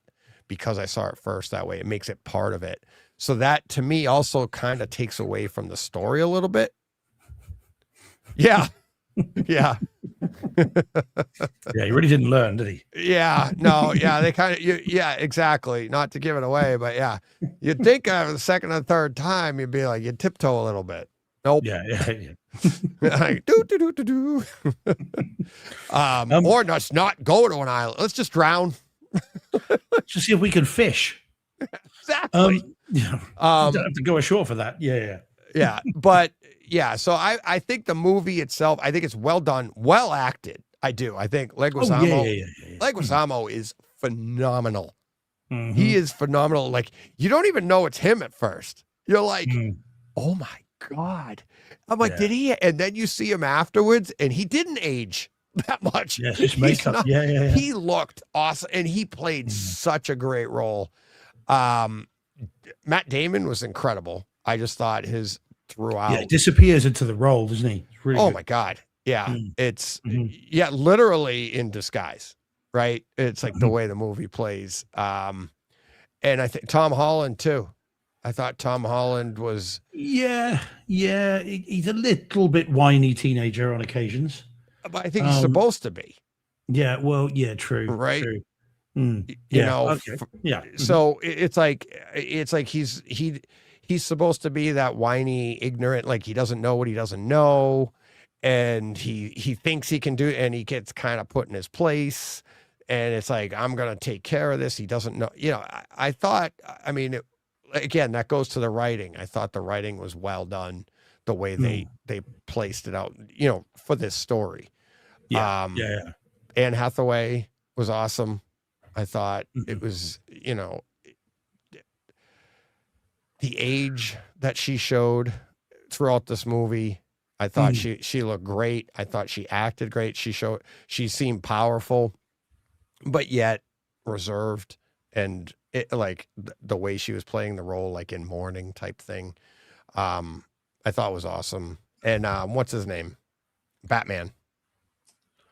Speaker 1: because I saw it first that way, it makes it part of it. So that, to me, also kind of takes away from the story a little bit. Yeah. Yeah.
Speaker 2: Yeah, he really didn't learn, did he?
Speaker 1: Yeah, no, yeah, they kind of, yeah, exactly. Not to give it away, but yeah, you'd think after the second or third time, you'd be like, you'd tiptoe a little bit. Nope.
Speaker 2: Yeah.
Speaker 1: Like, do. Or let's not go to an island. Let's just drown.
Speaker 2: Just see if we can fish.
Speaker 1: Exactly.
Speaker 2: You don't have to go ashore for that. Yeah.
Speaker 1: Yeah, but yeah, so I think the movie itself, I think it's well done, well acted. I do. I think Leguizamo is phenomenal.
Speaker 2: Mm-hmm.
Speaker 1: He is phenomenal. Like, you don't even know it's him at first. You're like, oh my God. I'm like, did he? And then you see him afterwards, and he didn't age that much.
Speaker 2: Yeah, his makeup. Yeah.
Speaker 1: He looked awesome, and he played such a great role. Matt Damon was incredible. I just thought his throughout.
Speaker 2: Yeah, disappears into the role, doesn't he? It's really good.
Speaker 1: My God. Yeah. It's literally in disguise, right? It's like the way the movie plays. And I think Tom Holland too. I thought Tom Holland was.
Speaker 2: Yeah. He's a little bit whiny teenager on occasions.
Speaker 1: But I think he's supposed to be.
Speaker 2: Yeah. Well, yeah, true.
Speaker 1: Right.
Speaker 2: True.
Speaker 1: You know.
Speaker 2: Okay. Yeah.
Speaker 1: So it's like he's supposed to be that whiny, ignorant, like he doesn't know what he doesn't know. And he thinks he can do it, and he gets kind of put in his place. And it's like, I'm going to take care of this. He doesn't know, I thought, I mean, again, that goes to the writing. I thought the writing was well done, the way they placed it out, for this story.
Speaker 2: Yeah.
Speaker 1: Anne Hathaway was awesome. I thought it was, the age that she showed throughout this movie. I thought she looked great. I thought she acted great. She seemed powerful, but yet reserved, and it, like the way she was playing the role, like in mourning type thing. I thought was awesome. And what's his name? Batman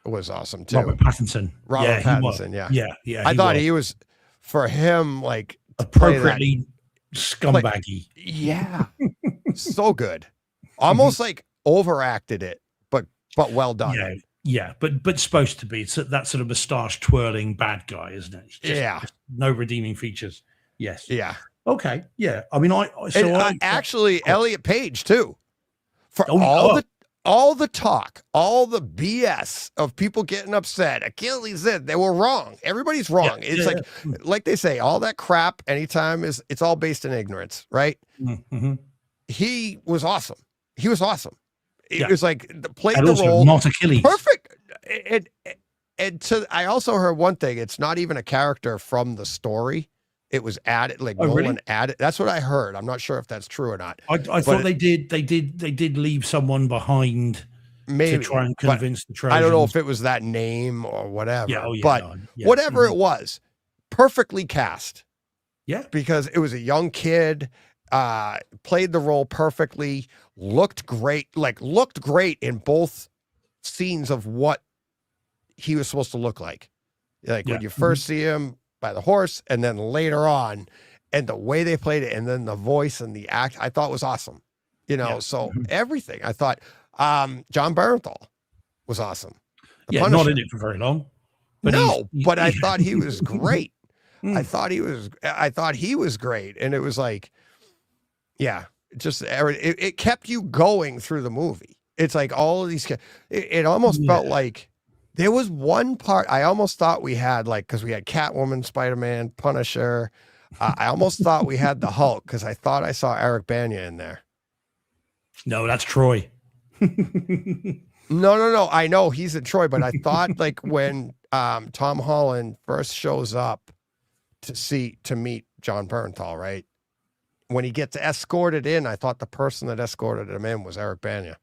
Speaker 1: was awesome too.
Speaker 2: Robert Pattinson. Yeah.
Speaker 1: I thought he was, for him, like
Speaker 2: appropriately scumbaggy.
Speaker 1: Yeah. So good. Almost like overacted it, but well done.
Speaker 2: Yeah, but supposed to be. It's that sort of moustache twirling bad guy, isn't it? Just no redeeming features. Yes.
Speaker 1: Yeah.
Speaker 2: Okay. Yeah. I mean,
Speaker 1: actually Elliot Page too. For all the talk, all the BS of people getting upset. Achilles said they were wrong. Everybody's wrong. Like they say, all that crap anytime it's all based in ignorance, right?
Speaker 2: Mm-hmm.
Speaker 1: He was awesome. He was awesome. It was like played
Speaker 2: and
Speaker 1: the
Speaker 2: also
Speaker 1: role
Speaker 2: not Achilles.
Speaker 1: Perfect. I also heard one thing. It's not even a character from the story. It was added, like Nolan
Speaker 2: really?
Speaker 1: added. That's what I heard. I'm not sure if that's true or not.
Speaker 2: I thought they did leave someone behind
Speaker 1: maybe,
Speaker 2: to try and convince the Trojans.
Speaker 1: I don't know if it was that name or whatever.
Speaker 2: But
Speaker 1: whatever it was, perfectly cast.
Speaker 2: Yeah,
Speaker 1: because it was a young kid. Played the role perfectly, looked great in both scenes of what he was supposed to look like. When you first see him by the horse, and then later on, and the way they played it, and then the voice and the act, I thought was awesome. Everything. I thought John Barenthal was awesome.
Speaker 2: Not in it for very long.
Speaker 1: But but I thought he was great. I thought he was great, and it was like, it kept you going through the movie. It's like all of these. It almost felt like there was one part I almost thought we had, like, because we had Catwoman, Spider-Man, Punisher. I almost thought we had the Hulk because I thought I saw Eric Bana in there.
Speaker 2: No, that's Troy.
Speaker 1: No. I know he's in Troy, but I thought like when Tom Holland first shows up to meet John Bernthal, right? When he gets escorted in, I thought the person that escorted him in was Eric Bana.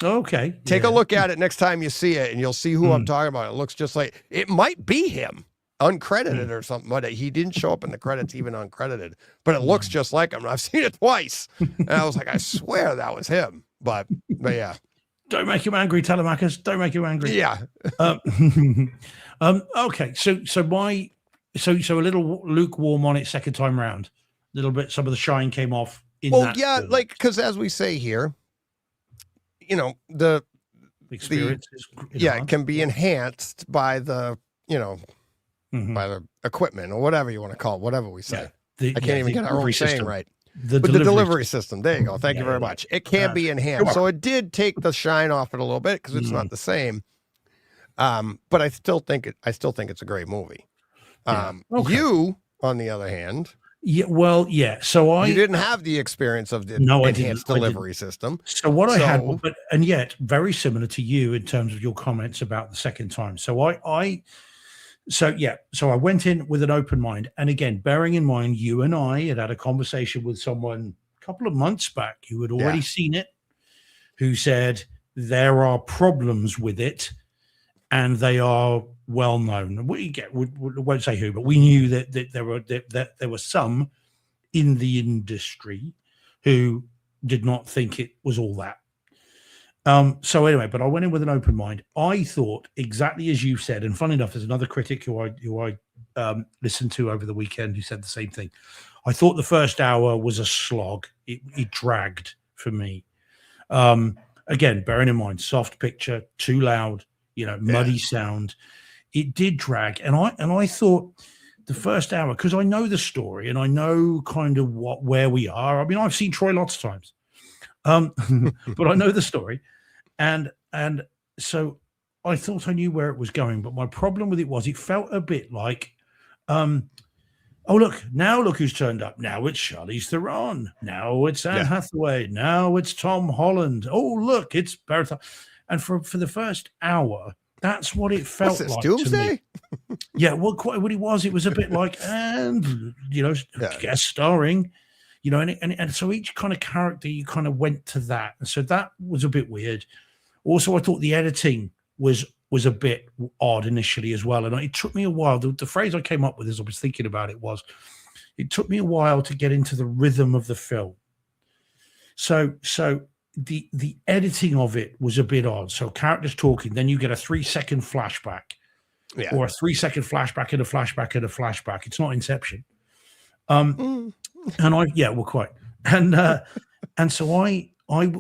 Speaker 2: Okay.
Speaker 1: Take a look at it next time you see it, and you'll see who I'm talking about. It looks just like it might be him, uncredited or something, but he didn't show up in the credits, even uncredited. But it looks just like him. I've seen it twice, and I was like, I swear that was him. But yeah.
Speaker 2: Don't make him angry, Telemachus. Don't make him angry.
Speaker 1: Yeah.
Speaker 2: Okay. So a little lukewarm on it second time round. A little bit. Some of the shine came off.
Speaker 1: Like because as we say here, the
Speaker 2: experience
Speaker 1: it can be enhanced by the by the equipment or whatever you want to call it, whatever we say. I can't even get our own saying right. The delivery system. There you go. Thank you very much. It can be enhanced. So it did take the shine off it a little bit because it's not the same. But I still think it's a great movie. You, on the other hand,
Speaker 2: you
Speaker 1: didn't have the experience of the enhanced delivery system.
Speaker 2: So what I had, and yet very similar to you in terms of your comments about the second time. So I went in with an open mind, and again, bearing in mind, you and I had a conversation with someone a couple of months back who had already seen it, who said there are problems with it, and they are well known. We won't say who, but we knew that there were some in the industry who did not think it was all that. So anyway, but I went in with an open mind. I thought exactly as you said, and funny enough, there's another critic who I listened to over the weekend who said the same thing. I thought the first hour was a slog. It dragged for me. Again, bearing in mind, soft picture, too loud, muddy sound. It did drag, and I thought the first hour, because I know the story and I know kind of where we are. I mean, I've seen Troy lots of times, but I know the story, and so I thought I knew where it was going. But my problem with it was it felt a bit like, oh look who's turned up. Now it's Charlize Theron. Now it's Anne Hathaway. Now it's Tom Holland. Oh look, it's Barco. And for the first hour, that's what it felt like.
Speaker 1: Doomsday?
Speaker 2: To me. Yeah, well, quite what it was. It was a bit like, guest starring, and so each kind of character you kind of went to that, and so that was a bit weird. Also, I thought the editing was a bit odd initially as well, and it took me a while. The phrase I came up with as I was thinking about it was, it took me a while to get into the rhythm of the film. So the editing of it was a bit odd. So characters talking, then you get a 3-second flashback, or a 3-second flashback and a flashback and a flashback. It's not Inception. And quite. And so I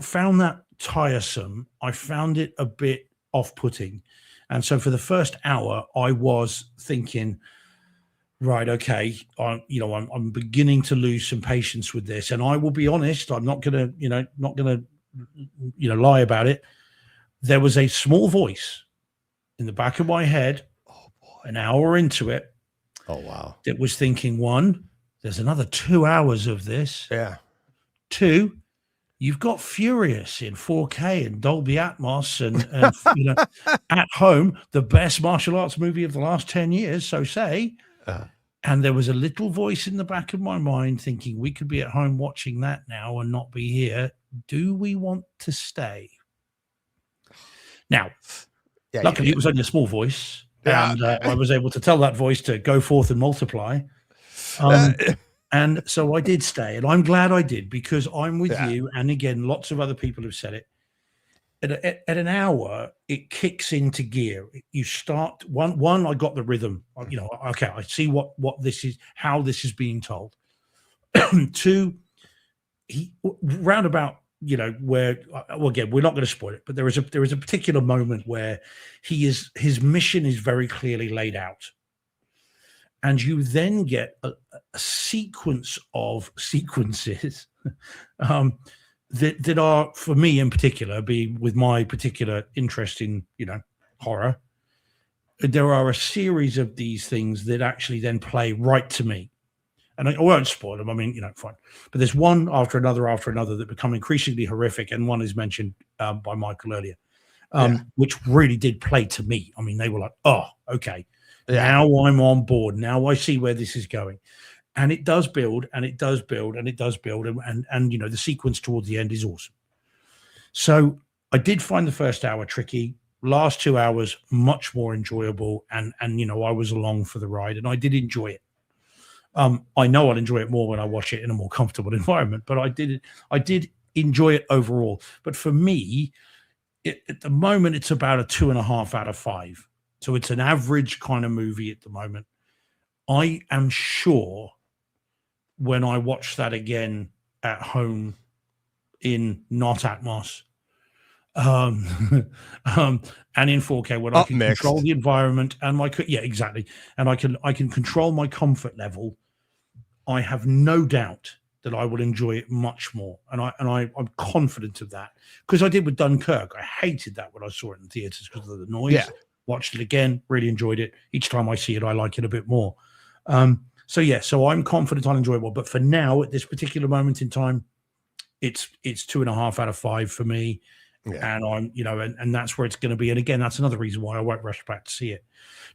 Speaker 2: found that tiresome. I found it a bit off-putting. And so for the first hour, I was thinking, right, okay, I'm beginning to lose some patience with this. And I will be honest, I'm not gonna lie about it. There was a small voice in the back of my head, an hour into it.
Speaker 1: Oh wow!
Speaker 2: That was thinking, 1, there's another 2 hours of this.
Speaker 1: Yeah.
Speaker 2: 2, you've got Furious in 4K and Dolby Atmos and at home, the best martial arts movie of the last 10 years. So say. And there was a little voice in the back of my mind thinking, we could be at home watching that now and not be here. Do we want to stay? Now, luckily, it was only a small voice, and I was able to tell that voice to go forth and multiply. And so I did stay, and I'm glad I did, because I'm with you. And again, lots of other people have said it. At an hour, it kicks into gear. You start one. I got the rhythm. Okay, I see what this is, how this is being told. 2, he roundabout. Where again, we're not going to spoil it, but there is a particular moment where his mission is very clearly laid out, and you then get a sequence of sequences that are, for me in particular, be with my particular interest in, horror, there are a series of these things that actually then play right to me. And I won't spoil them. I mean, fine. But there's one after another that become increasingly horrific. And one is mentioned by Michael earlier, which really did play to me. I mean, they were like, oh, okay. Yeah. Now I'm on board. Now I see where this is going. And it does build, and it does build, and it does build. And the sequence towards the end is awesome. So I did find the first hour tricky. Last 2 hours, much more enjoyable. And I was along for the ride, and I did enjoy it. I know I'll enjoy it more when I watch it in a more comfortable environment, but I did enjoy it overall. But for me, at the moment, it's about a 2.5 out of 5. So it's an average kind of movie at the moment. I am sure when I watch that again at home in not Atmos, and in 4K, when I can control the environment and exactly, and I can control my comfort level, I have no doubt that I will enjoy it much more, and I'm confident of that, because I did with Dunkirk. I hated that when I saw it in theaters because of the noise. Yeah. Watched it again, really enjoyed it. Each time I see it, I like it a bit more. So I'm confident I'll enjoy it more. But for now, at this particular moment in time, it's 2.5 out of 5 for me. Yeah. And I'm, and that's where it's going to be. And again, that's another reason why I won't rush back to see it.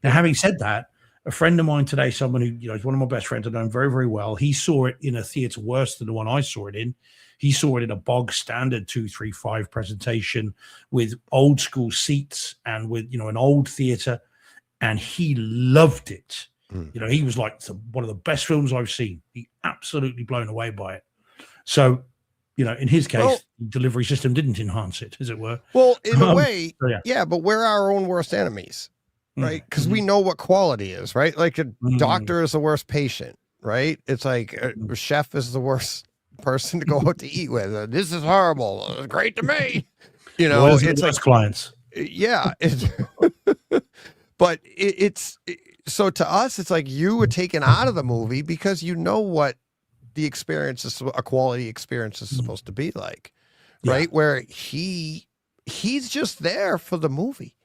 Speaker 2: Now, having said that, a friend of mine today, someone who, is one of my best friends, I know him very, very well. He saw it in a theater worse than the one I saw it in. He saw it in a bog standard 235 presentation with old school seats and with, an old theater. And he loved it. He was like, one of the best films I've seen. He absolutely blown away by it. So, in his case, the delivery system didn't enhance it, as it were.
Speaker 1: Well, in a way, but we're our own worst enemies, right? Because we know what quality is, right? Like a doctor is the worst patient, right? It's like a chef is the worst person to go out to eat with. This is horrible. It's great to me.
Speaker 2: It's like clients.
Speaker 1: Yeah. But it's so to us, it's like you were taken out of the movie because you know what the experience is, a quality experience is supposed to be like, right? Where he's just there for the movie.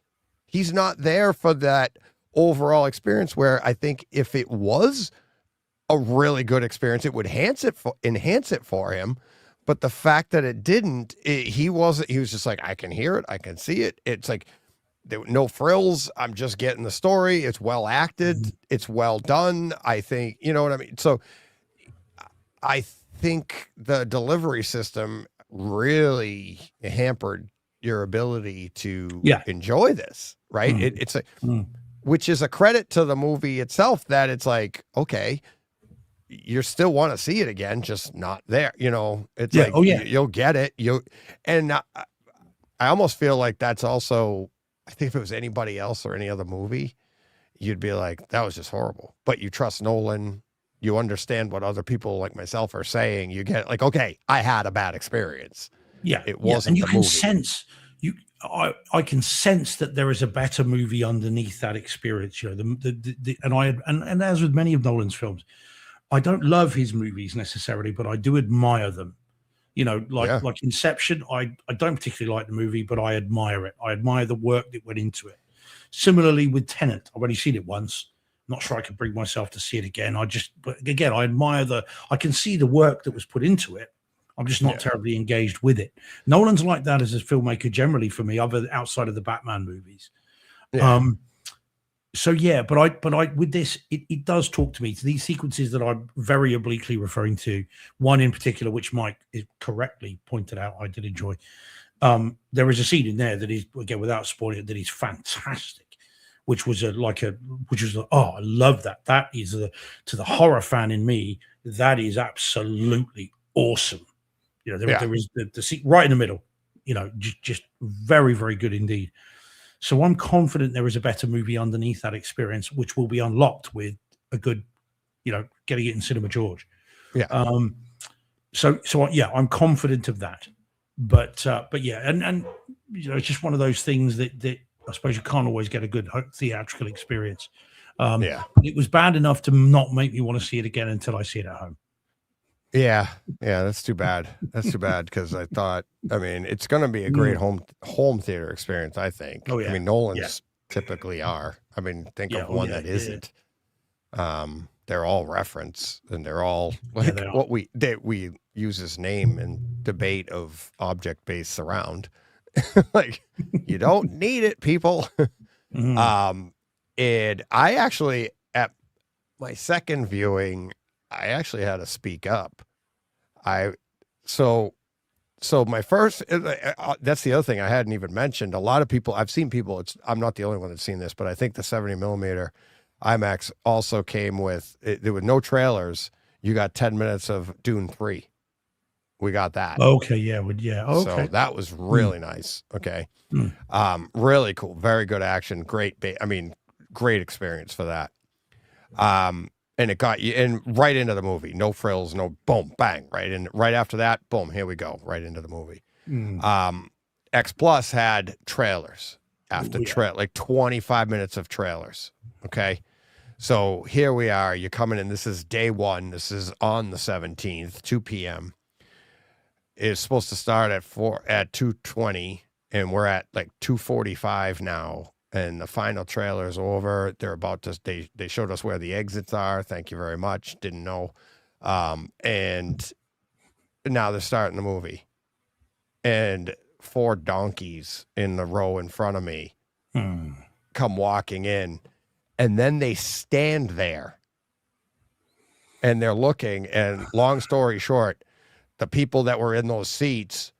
Speaker 1: He's not there for that overall experience, where I think if it was a really good experience, it would enhance it for him. But the fact that it didn't, he was just like, I can hear it. I can see it. It's like, there were no frills. I'm just getting the story. It's well acted. It's well done. I think, you know what I mean? So I think the delivery system really hampered your ability to enjoy this, right? It's which is a credit to the movie itself, that it's like, okay, you still want to see it again, just not there. It's like, you'll get it. And I almost feel like that's also, I think if it was anybody else or any other movie, you'd be like, that was just horrible. But you trust Nolan. You understand what other people like myself are saying. You get like, okay, I had a bad experience. Yeah, it wasn't. And you can
Speaker 2: sense I can sense that there is a better movie underneath that experience. And as with many of Nolan's films, I don't love his movies necessarily, but I do admire them. Like Inception, I don't particularly like the movie, but I admire it. I admire the work that went into it. Similarly with Tenet, I've only seen it once. Not sure I could bring myself to see it again. But again, I admire I can see the work that was put into it. I'm just not terribly engaged with it. Nolan's like that as a filmmaker generally for me, outside of the Batman movies. Yeah. But I with this, it does talk to me, to these sequences that I'm very obliquely referring to. One in particular, which Mike correctly pointed out, I did enjoy. There is a scene in there that is, again, without spoiling it, that is fantastic. Which was I love that. That is to the horror fan in me, that is absolutely awesome. There is the seat right in the middle. Just very, very good indeed. So I'm confident there is a better movie underneath that experience, which will be unlocked with a good, getting it in Cinema George. Yeah. I'm confident of that. But yeah, and it's just one of those things that I suppose you can't always get a good theatrical experience. But it was bad enough to not make me want to see it again until I see it at home.
Speaker 1: Yeah, that's too bad. That's too bad because I thought, I mean, it's going to be a great home theater experience, I think.
Speaker 2: Oh, yeah.
Speaker 1: I mean, Nolan's typically are. I mean, think of one that isn't. They're all reference, and they're all like what we use his name in debate of object-based surround. Like, you don't need it, people. And I actually, at my second viewing, I actually had to speak up. So my first, that's the other thing I hadn't even mentioned. A lot of people, I've seen people, I'm not the only one that's seen this, but I think the 70 millimeter IMAX also came with, there were no trailers. You got 10 minutes of Dune 3. We got that.
Speaker 2: Okay. Yeah. Okay.
Speaker 1: So that was really nice. Okay. Really cool. Very good action. Great. Great experience for that. And it got you in right into the movie. No frills, no boom, bang, right. And right after that, boom, here we go, right into the movie. X Plus had trailers after like 25 minutes of trailers. Okay. So here we are. You're coming in. This is day one. This is on the 17th, 2 p.m. It's supposed to start at 2:20, and we're at like 2:45 now. And the final trailer is over. They're about to, they showed us where the exits are. Thank you very much. Didn't know. And now they're starting the movie. And 4 donkeys in the row in front of me come walking in. And then they stand there. And they're looking. And long story short, the people that were in those seats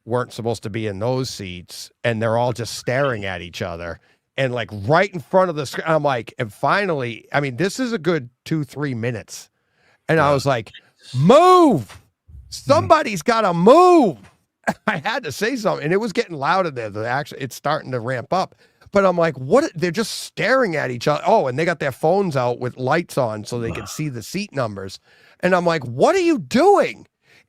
Speaker 1: weren't supposed to be in those seats, and they're all just staring at each other, and like right in front of the screen. I'm like, and finally, I mean, this is a good 2-3 minutes, and I was like, move, somebody's got to move. I had to say something, and it was getting louder there. It's starting to ramp up, but I'm like, what? They're just staring at each other. Oh, and they got their phones out with lights on so they can see the seat numbers, and I'm like, what are you doing?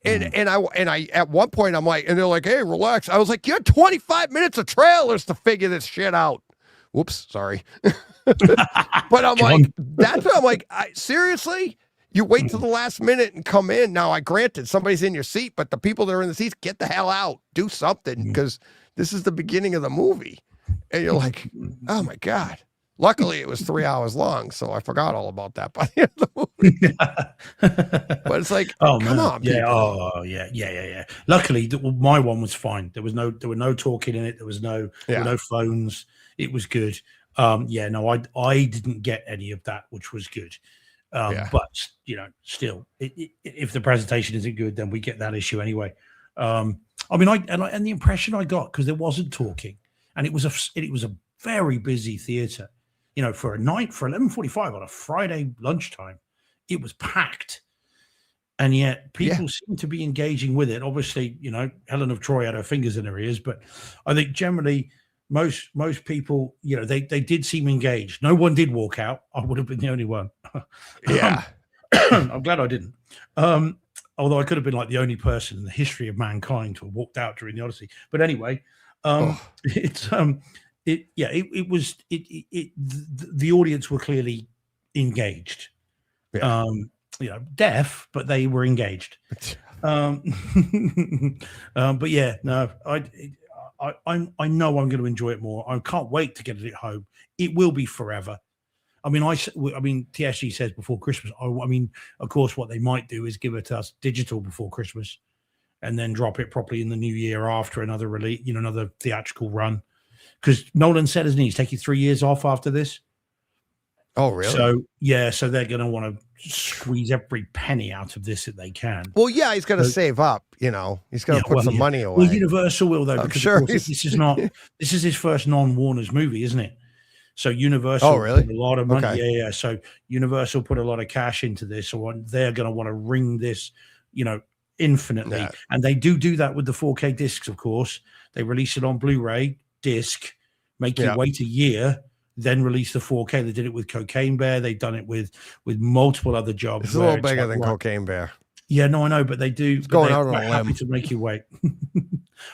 Speaker 1: And I at one point I'm like, and they're like, hey, relax. I was like, you had 25 minutes of trailers to figure this shit out. Whoops, sorry. But I'm like, that's what I'm like, seriously? You wait till the last minute and come in. Now, I granted somebody's in your seat, but the people that are in the seats, get the hell out. Do something, because this is the beginning of the movie. And you're like, oh my God. Luckily, it was 3 hours long, so I forgot all about that by the end of the movie. But it's like, oh, come on, people.
Speaker 2: Yeah. Luckily, my one was fine. There were no talking in it. There were no phones. It was good. I didn't get any of that, which was good. But still, if the presentation isn't good, then we get that issue anyway. And the impression I got, because there wasn't talking, and it was a very busy theater. For 11:45 on a Friday lunchtime, it was packed, and yet people seem to be engaging with it. Obviously, Helen of Troy had her fingers in her ears, but I think generally most people, they did seem engaged. No one did walk out. I would have been the only one. I'm glad I didn't. Although I could have been like the only person in the history of mankind to have walked out during the Odyssey. But anyway, the audience were clearly engaged. Deaf, but they were engaged. But yeah, no, I know I'm going to enjoy it more. I can't wait to get it at home. It will be forever. I mean, TSG says before Christmas. Of course, what they might do is give it to us digital before Christmas, and then drop it properly in the new year after another release, another theatrical run. Because Nolan said, isn't he, he's taking 3 years off after this.
Speaker 1: Oh, really?
Speaker 2: So they're going to want to squeeze every penny out of this that they can.
Speaker 1: Well, yeah, he's going to save up. He's going to put some money away.
Speaker 2: Well, Universal will, though, because of course, this is his first non-Warner's movie, isn't it? So Universal put a lot of money. Okay. Yeah. So Universal put a lot of cash into this, so they're going to want to wring this, infinitely. Yeah. And they do that with the 4K discs, of course. They release it on Blu-ray disc, make you wait a year, then release the 4K. They did it with Cocaine Bear. They've done it with multiple other jobs.
Speaker 1: It's a little bigger than Cocaine Bear.
Speaker 2: Yeah, no, I know, but they do.
Speaker 1: It's going out on a limb.
Speaker 2: Happy to make you wait.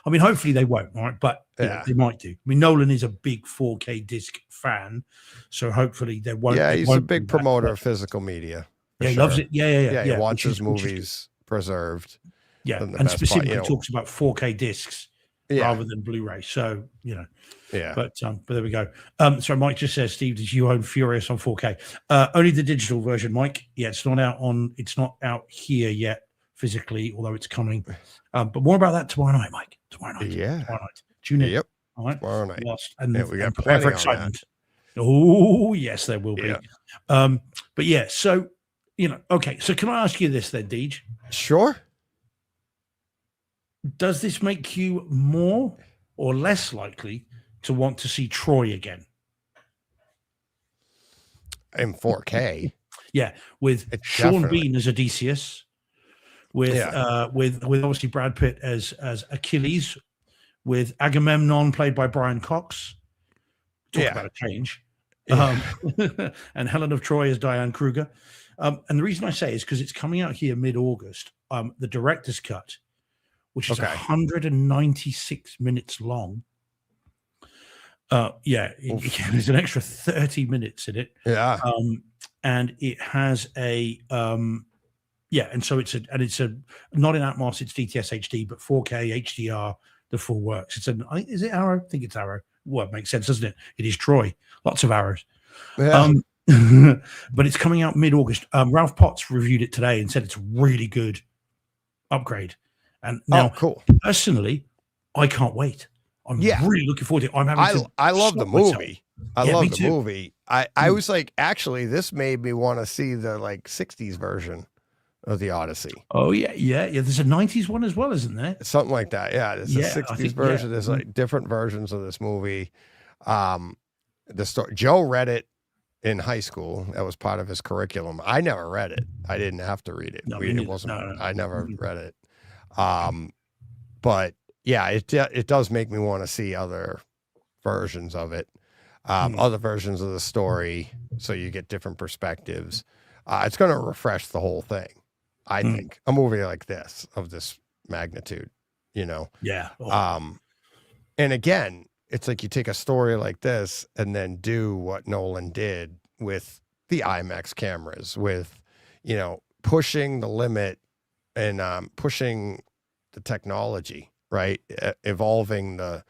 Speaker 2: I mean, hopefully they won't, all right? But they might do. I mean, Nolan is a big 4K disc fan, so hopefully they won't.
Speaker 1: Yeah, he's a big promoter of physical media.
Speaker 2: Yeah, he loves it. Yeah.
Speaker 1: He watches movies preserved.
Speaker 2: Yeah,
Speaker 1: than the
Speaker 2: and
Speaker 1: best
Speaker 2: specifically
Speaker 1: part,
Speaker 2: talks about 4K discs rather than Blu-ray. So,
Speaker 1: yeah.
Speaker 2: But there we go. So Mike just says, Steve, did you own Furious on 4K? Only the digital version, Mike. Yeah, it's not out here yet physically, although it's coming. But more about that tomorrow night, Mike. Tomorrow night.
Speaker 1: Yeah.
Speaker 2: Tomorrow night. Tune in.
Speaker 1: Yep.
Speaker 2: All right.
Speaker 1: Tomorrow night.
Speaker 2: And
Speaker 1: we got
Speaker 2: prepare
Speaker 1: plenty
Speaker 2: for
Speaker 1: on
Speaker 2: excitement. Oh, yes, there will be. But yeah, so okay. So can I ask you this then, Deej?
Speaker 1: Sure.
Speaker 2: Does this make you more or less likely to want to see Troy again?
Speaker 1: In 4K.
Speaker 2: Yeah, with Sean Bean as Odysseus, with obviously Brad Pitt as Achilles, with Agamemnon played by Brian Cox. Talk about a change. And Helen of Troy as Diane Kruger. And the reason I say is because it's coming out here mid-August. The director's cut, which is 196 minutes long. There's an extra 30 minutes in it.
Speaker 1: Yeah.
Speaker 2: And it has and so it's not in Atmos, it's DTS HD, but 4K HDR, the full works. Is it Arrow? I think it's Arrow. Well, it makes sense, doesn't it? It is Troy. Lots of arrows.
Speaker 1: Yeah.
Speaker 2: But it's coming out mid-August. Ralph Potts reviewed it today and said it's a really good upgrade. And now,
Speaker 1: cool.
Speaker 2: Personally, I can't wait. I'm really looking forward to it.
Speaker 1: I love the movie. I love the
Speaker 2: too.
Speaker 1: movie. I was like, actually, this made me want to see the 60s version of the Odyssey.
Speaker 2: Oh yeah. There's a 90s one as well, isn't there?
Speaker 1: Something like that. Yeah, there's a 60s version. There's different versions of this movie. The story. Joe read it in high school. That was part of his curriculum. I never read it. I didn't have to read it. It wasn't. No. I never read it. But yeah, it does make me want to see other versions of it, other versions of the story, so you get different perspectives. It's going to refresh the whole thing. I think a movie like this, of this magnitude,
Speaker 2: Yeah.
Speaker 1: And again, it's like you take a story like this and then do what Nolan did with the IMAX cameras, with, pushing the limit and pushing the technology, right? Evolving the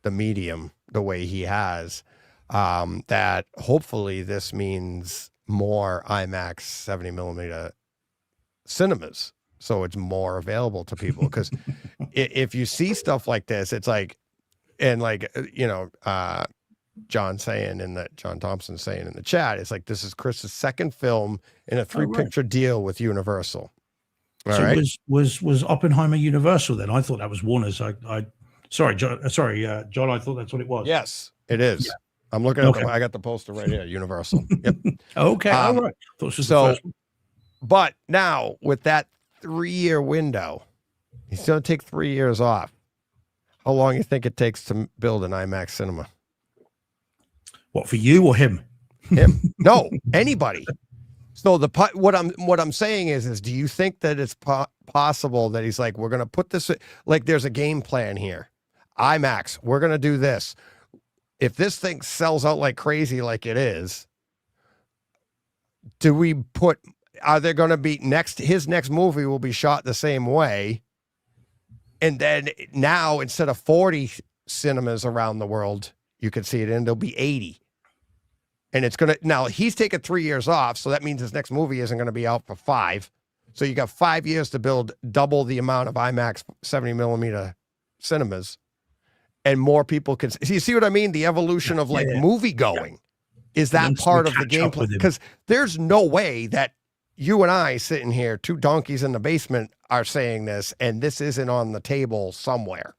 Speaker 1: medium the way he has, that hopefully this means more IMAX 70 millimeter cinemas. So it's more available to people. Because if you see stuff like this, it's like, and John Thompson saying in the chat, it's like, this is Chris's second film in a 3-picture deal with Universal. Was Oppenheimer Universal then? I thought that was Warner's. Sorry, John. I thought that's what it was. Yes, it is. Yeah. I'm looking at I got the poster right here. Universal. Yep.
Speaker 2: Okay. All right.
Speaker 1: But now with that 3-year window, he's going to take 3 years off. How long do you think it takes to build an IMAX cinema?
Speaker 2: What, for you or him?
Speaker 1: Him? No, anybody. So what I'm saying is do you think that it's possible that he's like, we're going to put this, like there's a game plan here. IMAX, we're going to do this. If this thing sells out like crazy, like it is, are there going to be his next movie will be shot the same way. And then now instead of 40 cinemas around the world, you can see it in, there'll be 80. And now he's taken 3 years off. So that means his next movie isn't going to be out for 5. So you got 5 years to build double the amount of IMAX 70 millimeter cinemas, and more people can see. You see what I mean? The evolution of movie going is that part of the gameplay, because there's no way that you and I sitting here, 2 donkeys in the basement, are saying this, and this isn't on the table somewhere.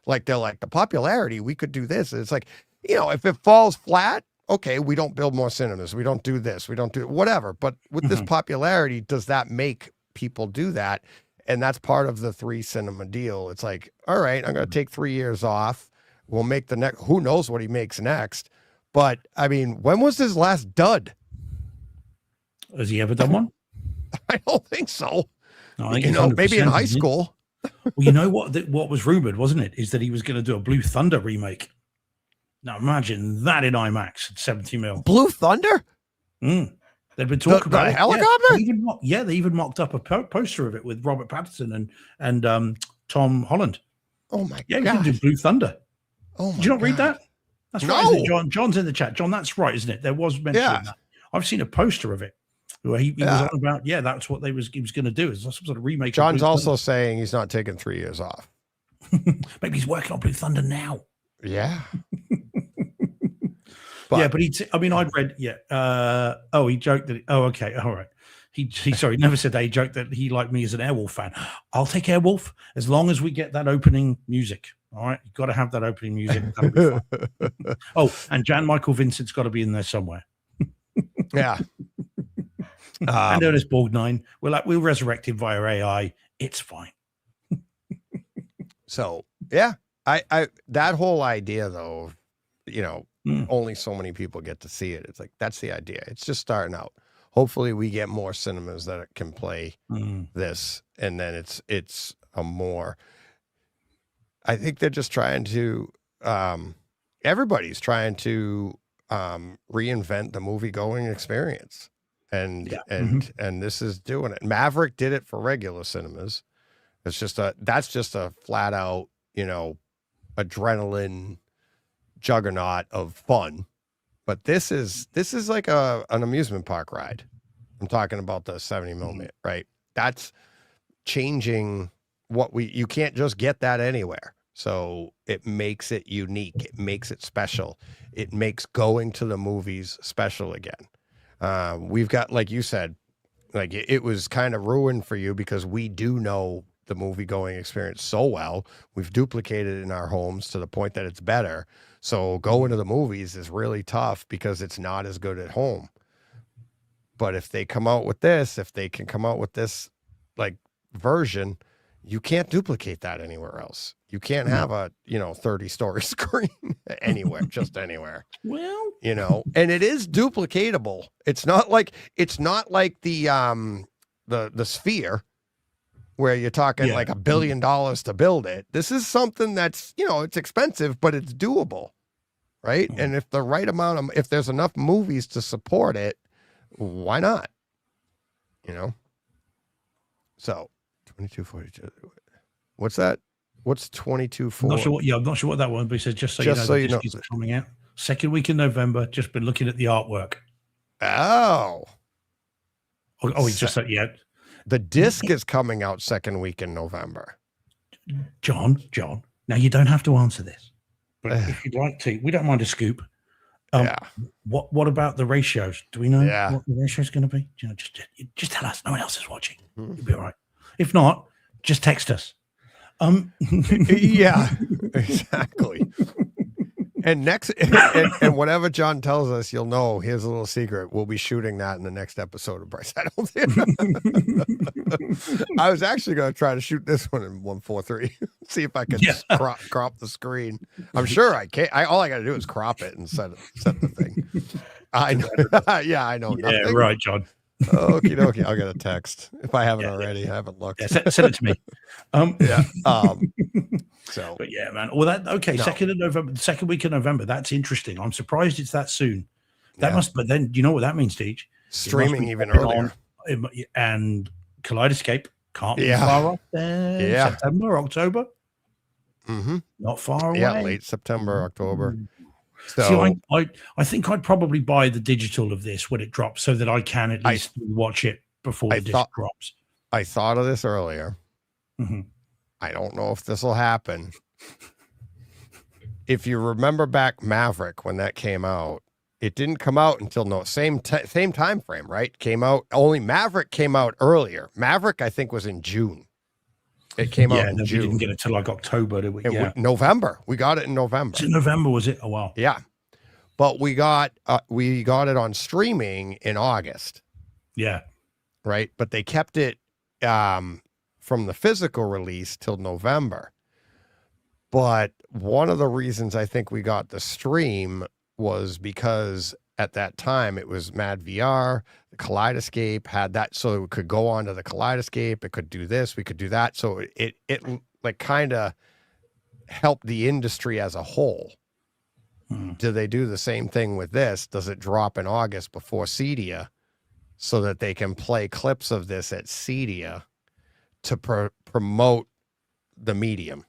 Speaker 1: Like they're like, the popularity, we could do this. And it's like, if it falls flat, okay, we don't build more cinemas. We don't do this. We don't do whatever. But with this popularity, does that make people do that? And that's part of the 3 cinema deal. It's like, all right, I'm going to take 3 years off. We'll make the next, who knows what he makes next. But I mean, when was his last dud?
Speaker 2: Has he ever done one?
Speaker 1: I don't think so.
Speaker 2: No, I think
Speaker 1: maybe in high school.
Speaker 2: Well, you know what was rumored, wasn't it? Is that he was going to do a Blue Thunder remake. Now imagine that in IMAX at 70 mil.
Speaker 1: Blue Thunder?
Speaker 2: They've been talking about
Speaker 1: the
Speaker 2: it.
Speaker 1: helicopter.
Speaker 2: They even mocked up a poster of it with Robert Pattinson and Tom Holland.
Speaker 1: Oh my
Speaker 2: Yeah,
Speaker 1: god!
Speaker 2: He can do Blue Thunder.
Speaker 1: Oh my
Speaker 2: Did you not read
Speaker 1: God.
Speaker 2: that? That's right, isn't it, John? John's in the chat. John, that's right, isn't it? There was mention of that. I've seen a poster of it where he was on about. Yeah, that's what he was going to do. Is some sort of remake.
Speaker 1: John's also saying he's not taking 3 years off.
Speaker 2: Maybe he's working on Blue Thunder now.
Speaker 1: Yeah.
Speaker 2: But I'd read. Yeah. He joked that. Okay. All right. He never said that. He joked that he liked me as an Airwolf fan. I'll take Airwolf as long as we get that opening music. All right, you've got to have that opening music. That'll be fun. And Jan Michael Vincent's got to be in there somewhere.
Speaker 1: Yeah.
Speaker 2: And Ernest Borgnine. We'll resurrect him via AI. It's fine.
Speaker 1: So yeah, I that whole idea though, only so many people get to see it. It's like that's the idea. It's just starting out. Hopefully, we get more cinemas that can play this, and then it's a more. I think they're just trying to. Everybody's trying to reinvent the movie-going experience, and this is doing it. Maverick did it for regular cinemas. That's just a flat out, adrenaline juggernaut of fun. But this is like an amusement park ride. I'm talking about the 70 millimeter, right? That's changing you can't just get that anywhere. So it makes it unique. It makes it special. It makes going to the movies special again. We've got, like you said, like it was kind of ruined for you because we do know the movie going experience so well. We've duplicated it in our homes to the point that it's better. So going to the movies is really tough because it's not as good at home. But if they come out with this, if they can come out with this like version, you can't duplicate that anywhere else. You can't have a 30-story screen anywhere, just anywhere.
Speaker 2: Well,
Speaker 1: and it is duplicatable. It's not like the Sphere, where you're talking like $1 billion to build it. This is something that's, it's expensive, but it's doable. Right. And if the right amount if there's enough movies to support it, why not? So 2242. What's that? What's 22.4?
Speaker 2: I'm not sure what that one, but he says, just so you know, is coming out. Second week in November, just been looking at the artwork.
Speaker 1: Oh,
Speaker 2: he just said, yeah.
Speaker 1: The disc is coming out second week in November.
Speaker 2: John, now you don't have to answer this, but if you'd like to, we don't mind a scoop. What about the ratios? Do we know what the ratio is going to be? Just tell us. No one else is watching. You'll be all right. If not, just text us.
Speaker 1: Yeah, exactly. And and whatever John tells us, you'll know. Here's a little secret: we'll be shooting that in the next episode of Bryce. I was actually going to try to shoot this one in 1:43. See if I can crop the screen. I'm sure I can't. All I got to do is crop it and set the thing. I know. Yeah, I know.
Speaker 2: Yeah, nothing. Right, John.
Speaker 1: Okie dokie. I'll get a text if I haven't already. I haven't looked.
Speaker 2: Yeah, send it to me.
Speaker 1: So,
Speaker 2: but yeah, man. Well, that okay. No. Second week of November. That's interesting. I'm surprised it's that soon. That must. But then, you know what that means, Teach?
Speaker 1: Streaming even earlier.
Speaker 2: And Kaleidoscape can't be far off there. September, October. Not far away.
Speaker 1: Yeah, late September, October. So
Speaker 2: see, I think I'd probably buy the digital of this when it drops so that I can at least watch it before the disc drops.
Speaker 1: I thought of this earlier. I don't know if this will happen. If you remember back Maverick, when that came out, it didn't come out until same time frame, right? Maverick came out earlier. Maverick, I think, was in June. It came out in June.
Speaker 2: We didn't get it till like October, did we?
Speaker 1: November. We got it in November.
Speaker 2: In November, was it? Oh, wow.
Speaker 1: Yeah. But we got it on streaming in August.
Speaker 2: Yeah.
Speaker 1: Right. But they kept it from the physical release till November. But one of the reasons I think we got the stream was because at that time it was Mad VR. The Kaleidoscape had that, so it could go onto the Kaleidoscape. It could do this, we could do that. So it like kind of helped the industry as a whole. Do they do the same thing with this? Does it drop in August before Cedia? so that they can play clips of this at Cedia to promote the medium.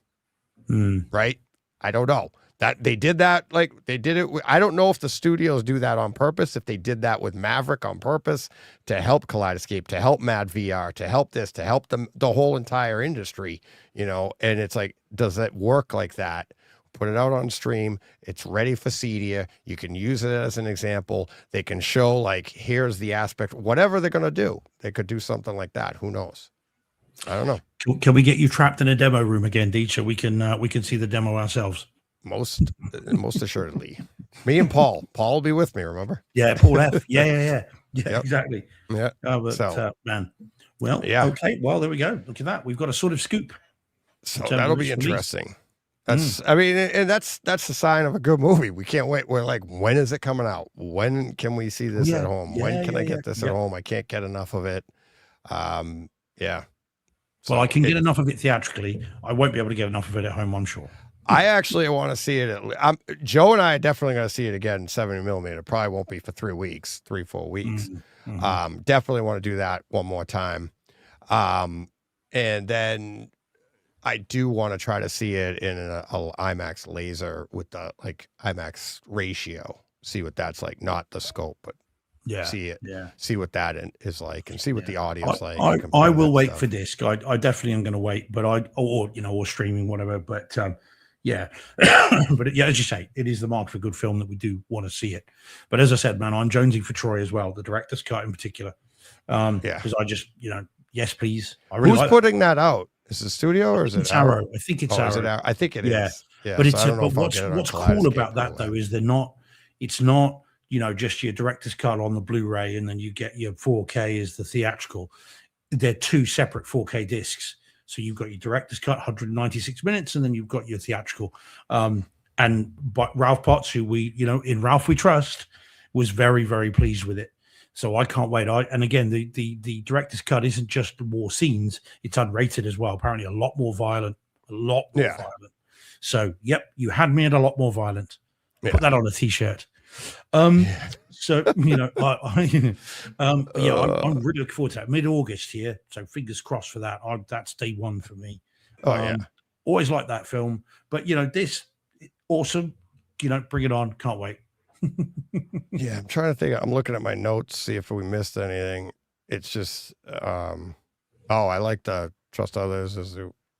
Speaker 1: Right? I don't know. That they did that, like they did it. I don't know if the studios do that on purpose, if they did that with Maverick on purpose to help Kaleidoscape, to help Mad VR, to help this, to help the whole entire industry, you know. And it's like, does it work like that? Put it out on stream. It's ready for Cedia. You can use it as an example. They can show, like, here's the aspect, whatever they're going to do. They could do something like that. Who knows? I don't know.
Speaker 2: Can we get you trapped in a demo room again, Deej, so we can see the demo ourselves?
Speaker 1: Most assuredly. Me and Paul. Paul will be with me, remember?
Speaker 2: Yeah, Paul F. Yeah, yep. Exactly.
Speaker 1: Yeah.
Speaker 2: Man. Well,
Speaker 1: yeah.
Speaker 2: Okay. Well, there we go. Look at that. We've got a sort of scoop.
Speaker 1: So that'll be interesting. That's, I mean, and that's the sign of a good movie. We can't wait. We're like, when is it coming out? When can we see this at home? When can I get this at home? I can't get enough of it. Yeah.
Speaker 2: Well, I can get enough of it theatrically. I won't be able to get enough of it at home, I'm sure.
Speaker 1: I actually want to see it. Joe and I are definitely going to see it again in 70 millimeter. Probably won't be for 3 4 weeks. Definitely want to do that one more time. And then I do want to try to see it in an IMAX laser with the like IMAX ratio. See what that's like. Not the scope, but see it. Yeah. See what that is like, and see what the audio is like.
Speaker 2: I will wait for disc. I definitely am going to wait, but or streaming, whatever. But yeah, but yeah, as you say, it is the mark for a good film that we do want to see it. But as I said, man, I'm jonesing for Troy as well, the director's cut in particular. Because I just, yes, please. I really
Speaker 1: Who's putting that out? Is it studio or is it
Speaker 2: Arrow? I think it's Arrow.
Speaker 1: I think it is. Yeah,
Speaker 2: but what's cool about that though is it's not just your director's cut on the Blu-ray and then you get your 4K as the theatrical. They're two separate 4K discs. So you've got your director's cut, 196 minutes, and then you've got your theatrical. But Ralph Potts, who in Ralph We Trust, was very, very pleased with it. So I can't wait. And again, the director's cut isn't just war scenes; it's unrated as well. Apparently, a lot more violent. Violent. So, yep, you had me at a lot more violent. Put that on a t-shirt. So I'm really looking forward to that. Mid-August here, so fingers crossed for that. That's day one for me. Always like that film, but this awesome. Bring it on. Can't wait.
Speaker 1: Yeah, I'm trying to think. I'm looking at my notes, see if we missed anything. It's just, I like to trust others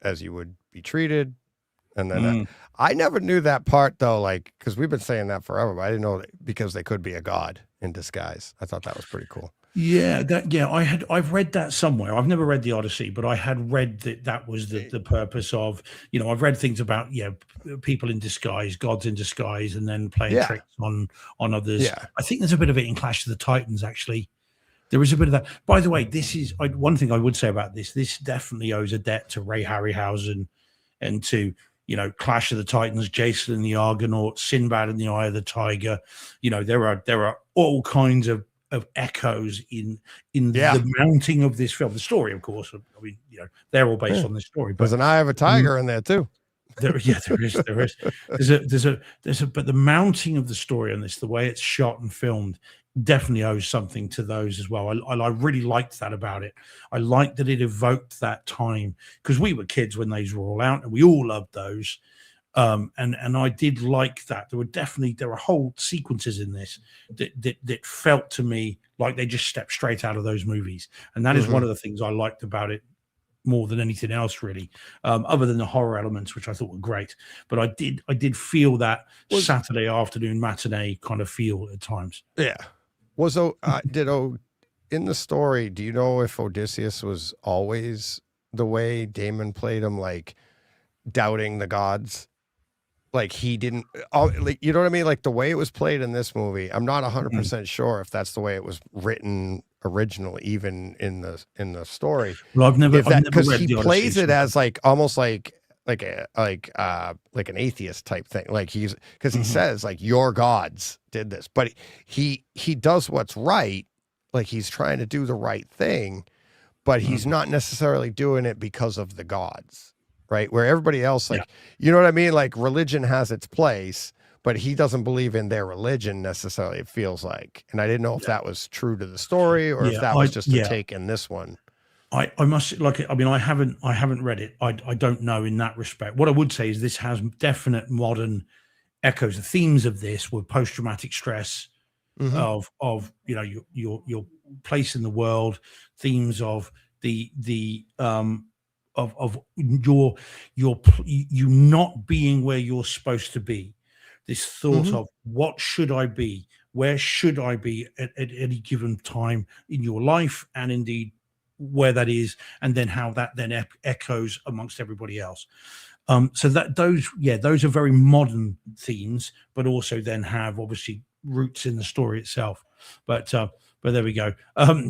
Speaker 1: as you would be treated. And then I never knew that part though, like, because we've been saying that forever, but I didn't know that because they could be a god in disguise. I thought that was pretty cool.
Speaker 2: Yeah, I've read that somewhere. I've never read the Odyssey, but I had read that was the purpose of, I've read things about people in disguise, gods in disguise, and then playing tricks on others. Yeah. I think there's a bit of it in Clash of the Titans, actually. There is a bit of that. By the way, this is one thing I would say about this. This definitely owes a debt to Ray Harryhausen and to Clash of the Titans, Jason and the Argonauts, Sinbad and the Eye of the Tiger. There are all kinds of echoes in the mounting of this film. The story, of course. I mean, they're all based on this story. But
Speaker 1: there's an Eye of a Tiger in there too.
Speaker 2: There is. But the mounting of the story on this, the way it's shot and filmed, definitely owes something to those as well. I really liked that about it. I liked that it evoked that time because we were kids when these were all out and we all loved those. And I did like that. There were whole sequences in this that felt to me like they just stepped straight out of those movies. And that is one of the things I liked about it more than anything else, really, other than the horror elements, which I thought were great. But I did feel that Saturday afternoon matinee kind of feel at times.
Speaker 1: Yeah. In the story, do you know if Odysseus was always the way Damon played him, like doubting the gods? Like he didn't, you know what I mean? Like the way it was played in this movie, I'm not 100% sure if that's the way it was written originally, even in the story.
Speaker 2: Well, I've never read
Speaker 1: he plays it as like almost like an atheist type thing. Like because he says like your gods did this, but he does what's right. Like he's trying to do the right thing, but he's not necessarily doing it because of the gods. Right, where everybody else, like, you know what I mean? Like religion has its place, but he doesn't believe in their religion necessarily, it feels like. And I didn't know if that was true to the story or if that was just a take in this one.
Speaker 2: I must I haven't read it. I don't know in that respect. What I would say is this has definite modern echoes. The themes of this were post-traumatic stress, of your place in the world, themes of of you not being where you're supposed to be. This thought of what should I be? Where should I be at any given time in your life, and indeed where that is, and then how that then echoes amongst everybody else. So that those are very modern themes, but also then have obviously roots in the story itself. But there we go.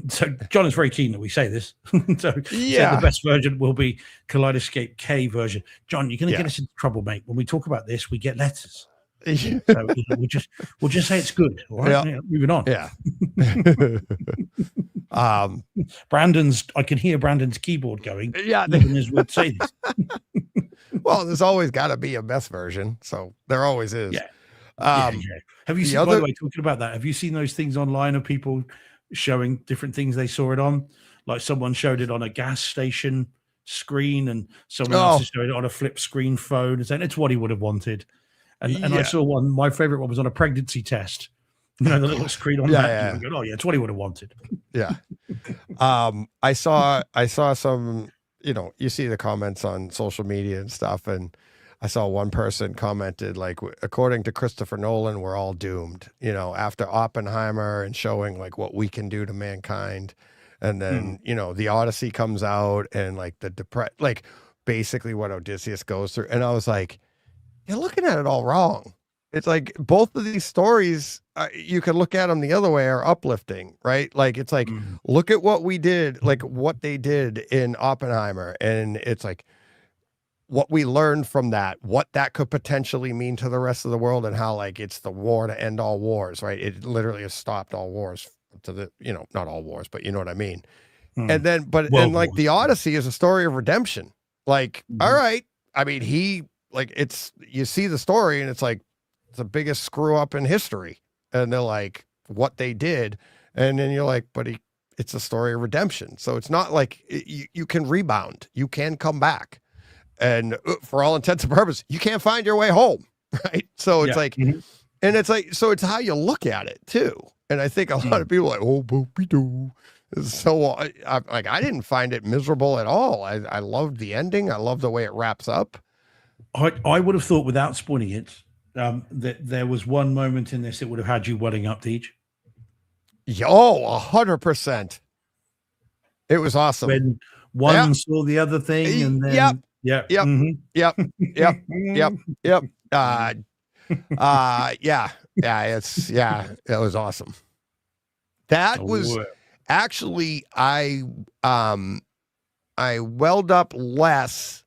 Speaker 2: So John is very keen that we say this. So the best version will be Kaleidoscape K version. John, you're going to get us into trouble, mate. When we talk about this, we get letters. So we'll just say it's good. All right, moving on.
Speaker 1: Yeah.
Speaker 2: I can hear Brandon's keyboard going.
Speaker 1: Yeah,
Speaker 2: even as we'd say this.
Speaker 1: Well, there's always got to be a best version, so there always is.
Speaker 2: Yeah. Have you seen? By the way, talking about that, have you seen those things online of people showing different things they saw it on? Like someone showed it on a gas station screen, and someone else showed it on a flip screen phone, and saying it's what he would have wanted. And I saw one. My favorite one was on a pregnancy test. You know, the little screen on that. Go, it's what he would have wanted.
Speaker 1: Yeah. I saw some, you see the comments on social media and stuff, and I saw one person commented, like, according to Christopher Nolan, we're all doomed, after Oppenheimer and showing like what we can do to mankind. And then, the Odyssey comes out and like basically what Odysseus goes through. And I was like, you're looking at it all wrong. It's like both of these stories, you can look at them the other way, are uplifting, right? Like, it's like, look at what we did, like what they did in Oppenheimer. And it's like what we learned from that, what that could potentially mean to the rest of the world, and how like it's the war to end all wars, right? It literally has stopped all wars to not all wars, but you know what I mean? And then, the Odyssey is a story of redemption. Like, all right. I mean, you see the story and it's like, it's the biggest screw up in history. And they're like, what they did. And then you're like, but it's a story of redemption. So it's not like you can rebound. You can come back. And for all intents and purposes, you can't find your way home. Right. So it's like, and it's like, so it's how you look at it too. And I think a lot of people are like, oh, boopy-doo. So I didn't find it miserable at all. I loved the ending. I love the way it wraps up.
Speaker 2: I would have thought, without spoiling it, that there was one moment in this that would have had you welling up, Deej.
Speaker 1: 100%. It was awesome.
Speaker 2: When one saw the other thing, and then yep. It was awesome. That was actually, I welled up less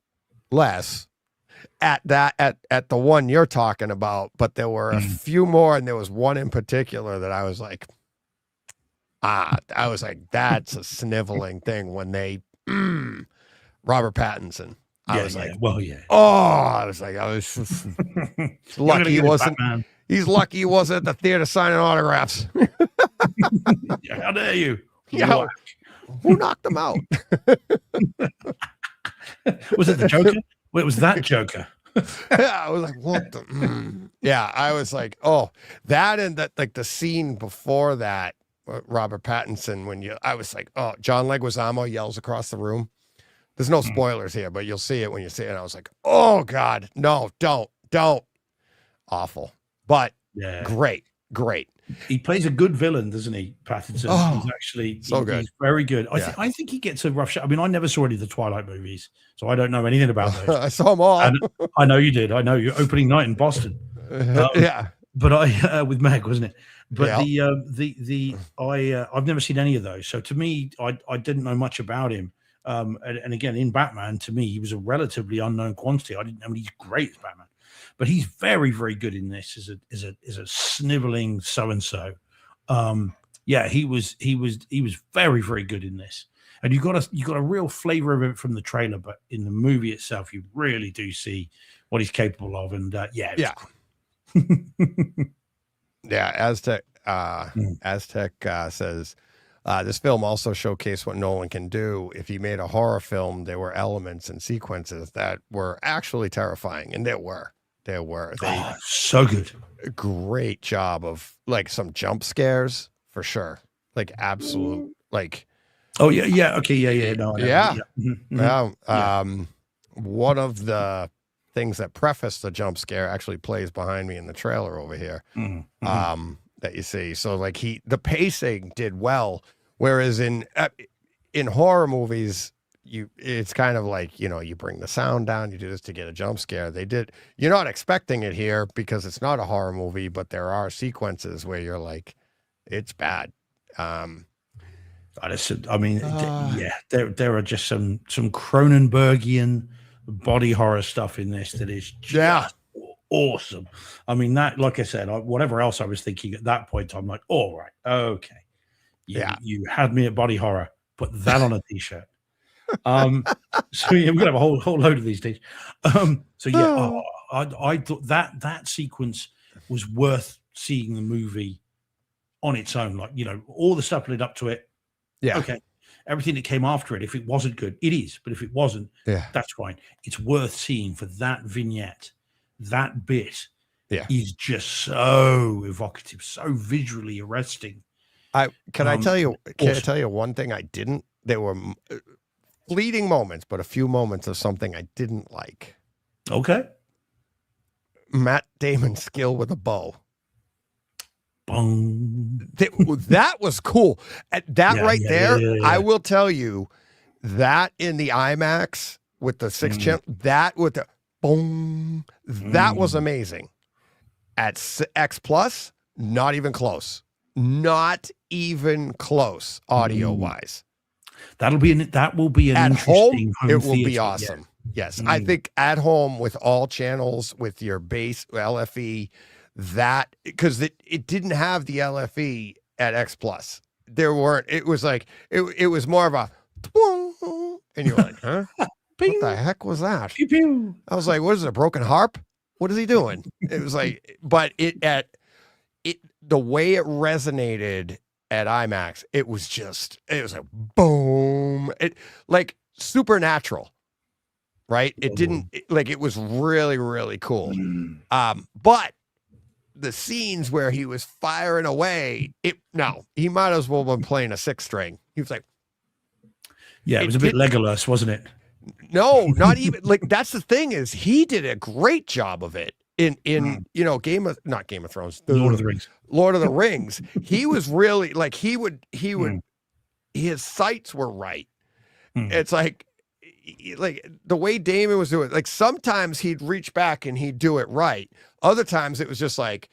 Speaker 2: at the one you're talking about, but there were a few more, and there was one in particular that I was like, that's a sniveling thing when they Robert Pattinson. I was like, lucky he wasn't. Batman. He's lucky he wasn't at the theater signing autographs. How dare you?
Speaker 1: Yeah, who knocked him out?
Speaker 2: Was it the Joker? Well, it was that Joker.
Speaker 1: Yeah, I was like, what the? Yeah, I was like, oh, that, and that, like the scene before that, Robert Pattinson, I was like, oh, John Leguizamo yells across the room. There's no spoilers here, but you'll see it when you see it. And I was like, oh God, no, don't. Awful, but great.
Speaker 2: He plays a good villain, doesn't he, Pattinson? He's actually so good. He's very good. I think he gets a rough shot. I mean, I never saw any of the Twilight movies, so I don't know anything about those.
Speaker 1: I saw them all.
Speaker 2: I know you did. I know your opening night in Boston. But I with Meg, wasn't it? But I've never seen any of those. So to me, I didn't know much about him. And again, in Batman, to me, he was a relatively unknown quantity. He's great as Batman, but he's very, very good in this as a sniveling so-and-so. He was very, very good in this. And you got a real flavor of it from the trailer, but in the movie itself, you really do see what he's capable of. And
Speaker 1: Yeah, Aztec says this film also showcased what Nolan can do. If he made a horror film, there were elements and sequences that were actually terrifying, and there were.
Speaker 2: So good.
Speaker 1: Great job of like some jump scares for sure. Like absolute, like.
Speaker 2: Oh yeah, okay, yeah. No, I know.
Speaker 1: Yeah.
Speaker 2: Mm-hmm.
Speaker 1: One of the things that preface the jump scare actually plays behind me in the trailer over here.
Speaker 2: Mm-hmm.
Speaker 1: That you see. So like the pacing did well, whereas in horror movies, it's kind of like, you bring the sound down, you do this to get a jump scare. You're not expecting it here because it's not a horror movie, but there are sequences where you're like, it's bad.
Speaker 2: There are just some Cronenbergian body horror stuff in this that is just awesome. I mean, that, like I said, whatever else I was thinking at that point, I'm like, all right, okay, you had me at body horror. Put that on a t-shirt. So yeah, we're gonna have a whole load of these things. I thought that sequence was worth seeing the movie on its own. Like, all the stuff led up to it.
Speaker 1: Yeah.
Speaker 2: Okay. Everything that came after it, if it wasn't good, it is. But if it wasn't, that's fine. It's worth seeing for that vignette. That bit is just so evocative, so visually arresting.
Speaker 1: Can I tell you one thing I didn't? There were fleeting moments, but a few moments of something I didn't like.
Speaker 2: Okay.
Speaker 1: Matt Damon's skill with a bow.
Speaker 2: Boom.
Speaker 1: That was cool. I will tell you that in the IMAX with the 6 channel, that with the boom, that was amazing. At X Plus, not even close. Not even close, audio wise.
Speaker 2: That will be an
Speaker 1: at
Speaker 2: interesting
Speaker 1: home. It will
Speaker 2: theater,
Speaker 1: be awesome. Yes, I think at home with all channels with your base LFE, that because it didn't have the LFE at X Plus. There weren't. It was like it was more of a, and you're like, huh? What the heck was that?
Speaker 2: Pew, pew.
Speaker 1: I was like, what is it? A broken harp? What is he doing? It was like, but the way it resonated at IMAX, it was like boom. It like supernatural, right? It didn't it was really, really cool. But the scenes where he was firing away, he might as well have been playing a 6 string. He was like,
Speaker 2: it was a bit Legolas, wasn't it?
Speaker 1: No, not even like that's the thing is he did a great job of it in not Game of Thrones,
Speaker 2: Lord of the Rings.
Speaker 1: Lord of the Rings. He was really like his sights were right. It's like the way Damon was doing it, like sometimes he'd reach back and he'd do it right. Other times it was just like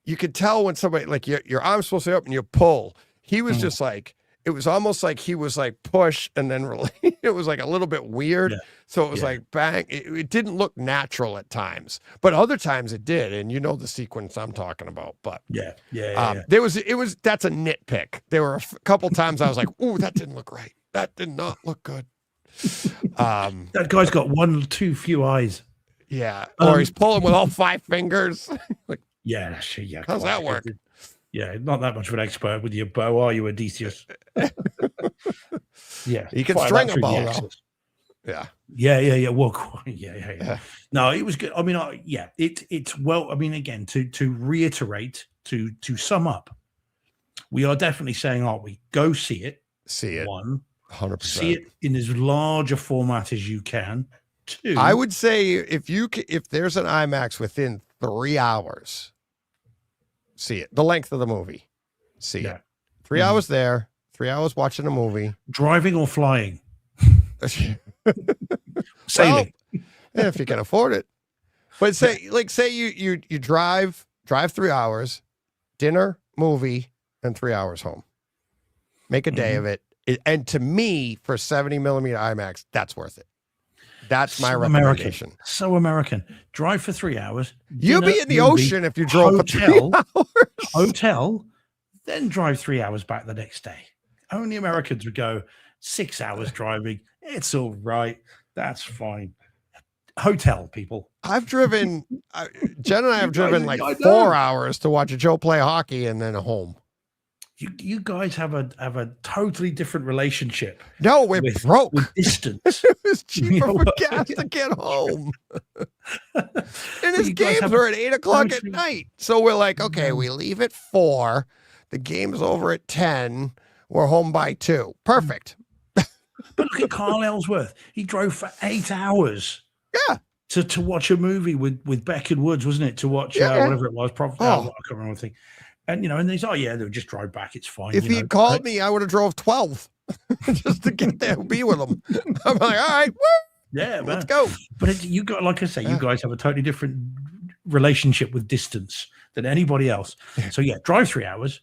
Speaker 1: you could tell when somebody like your arm's supposed to be up and you pull. He was just like it was almost like he was like push and then it was like a little bit weird. So it was like bang. It didn't look natural at times, but other times it did. And the sequence I'm talking about. But that's a nitpick. There were a couple times I was like, "Ooh, that didn't look right. That did not look good."
Speaker 2: That guy's got one too few eyes.
Speaker 1: Yeah, or he's pulling with all 5 fingers. Like,
Speaker 2: how's
Speaker 1: that work?
Speaker 2: Yeah, not that much of an expert with your bow, are you, Odysseus?
Speaker 1: You can string a bow, though.
Speaker 2: Yeah. Well, yeah. No, it was good. I mean, it's well. I mean, again, to reiterate, to sum up, we are definitely saying, aren't we? Go see it.
Speaker 1: See it.
Speaker 2: 1,
Speaker 1: 100%.
Speaker 2: See it in as large a format as you can. 2,
Speaker 1: I would say if there's an IMAX within 3 hours, see it. The length of the movie, see it. 3 hours there, 3 hours watching a movie.
Speaker 2: Driving or flying?
Speaker 1: Sailing. If you can afford it. But say you drive 3 hours, dinner, movie, and 3 hours home. Make a day of it. And to me, for 70 millimeter IMAX, that's worth it. That's my recommendation.
Speaker 2: So American. Drive for 3 hours.
Speaker 1: You'll be in the ocean if you drove for 3 hours.
Speaker 2: Hotel, then drive 3 hours back the next day. Only Americans would go 6 hours driving. It's all right. That's fine. hotel people.
Speaker 1: I've driven, Jen and I have driven like
Speaker 2: I
Speaker 1: 4
Speaker 2: know.
Speaker 1: hours to watch a Joe play hockey and then home.
Speaker 2: You guys have a totally different relationship.
Speaker 1: No, we're broke.
Speaker 2: With distance.
Speaker 1: It was cheaper for gas to get home. And his games are at 8 o'clock at night. So we're like, okay, we leave at 4. The game's over at 10. We're home by 2. Perfect.
Speaker 2: But look at Carl Ellsworth. He drove for 8 hours.
Speaker 1: Yeah.
Speaker 2: To watch a movie with Beck and Woods, wasn't it? To watch whatever it was. I can't remember the thing. And and they say, they'll just drive back. It's fine.
Speaker 1: If he'd called me, I would have drove 12 just to get there and be with him. I'm like, all right, woo,
Speaker 2: yeah,
Speaker 1: let's go.
Speaker 2: But you got, like I say, you guys have a totally different relationship with distance than anybody else. So drive 3 hours,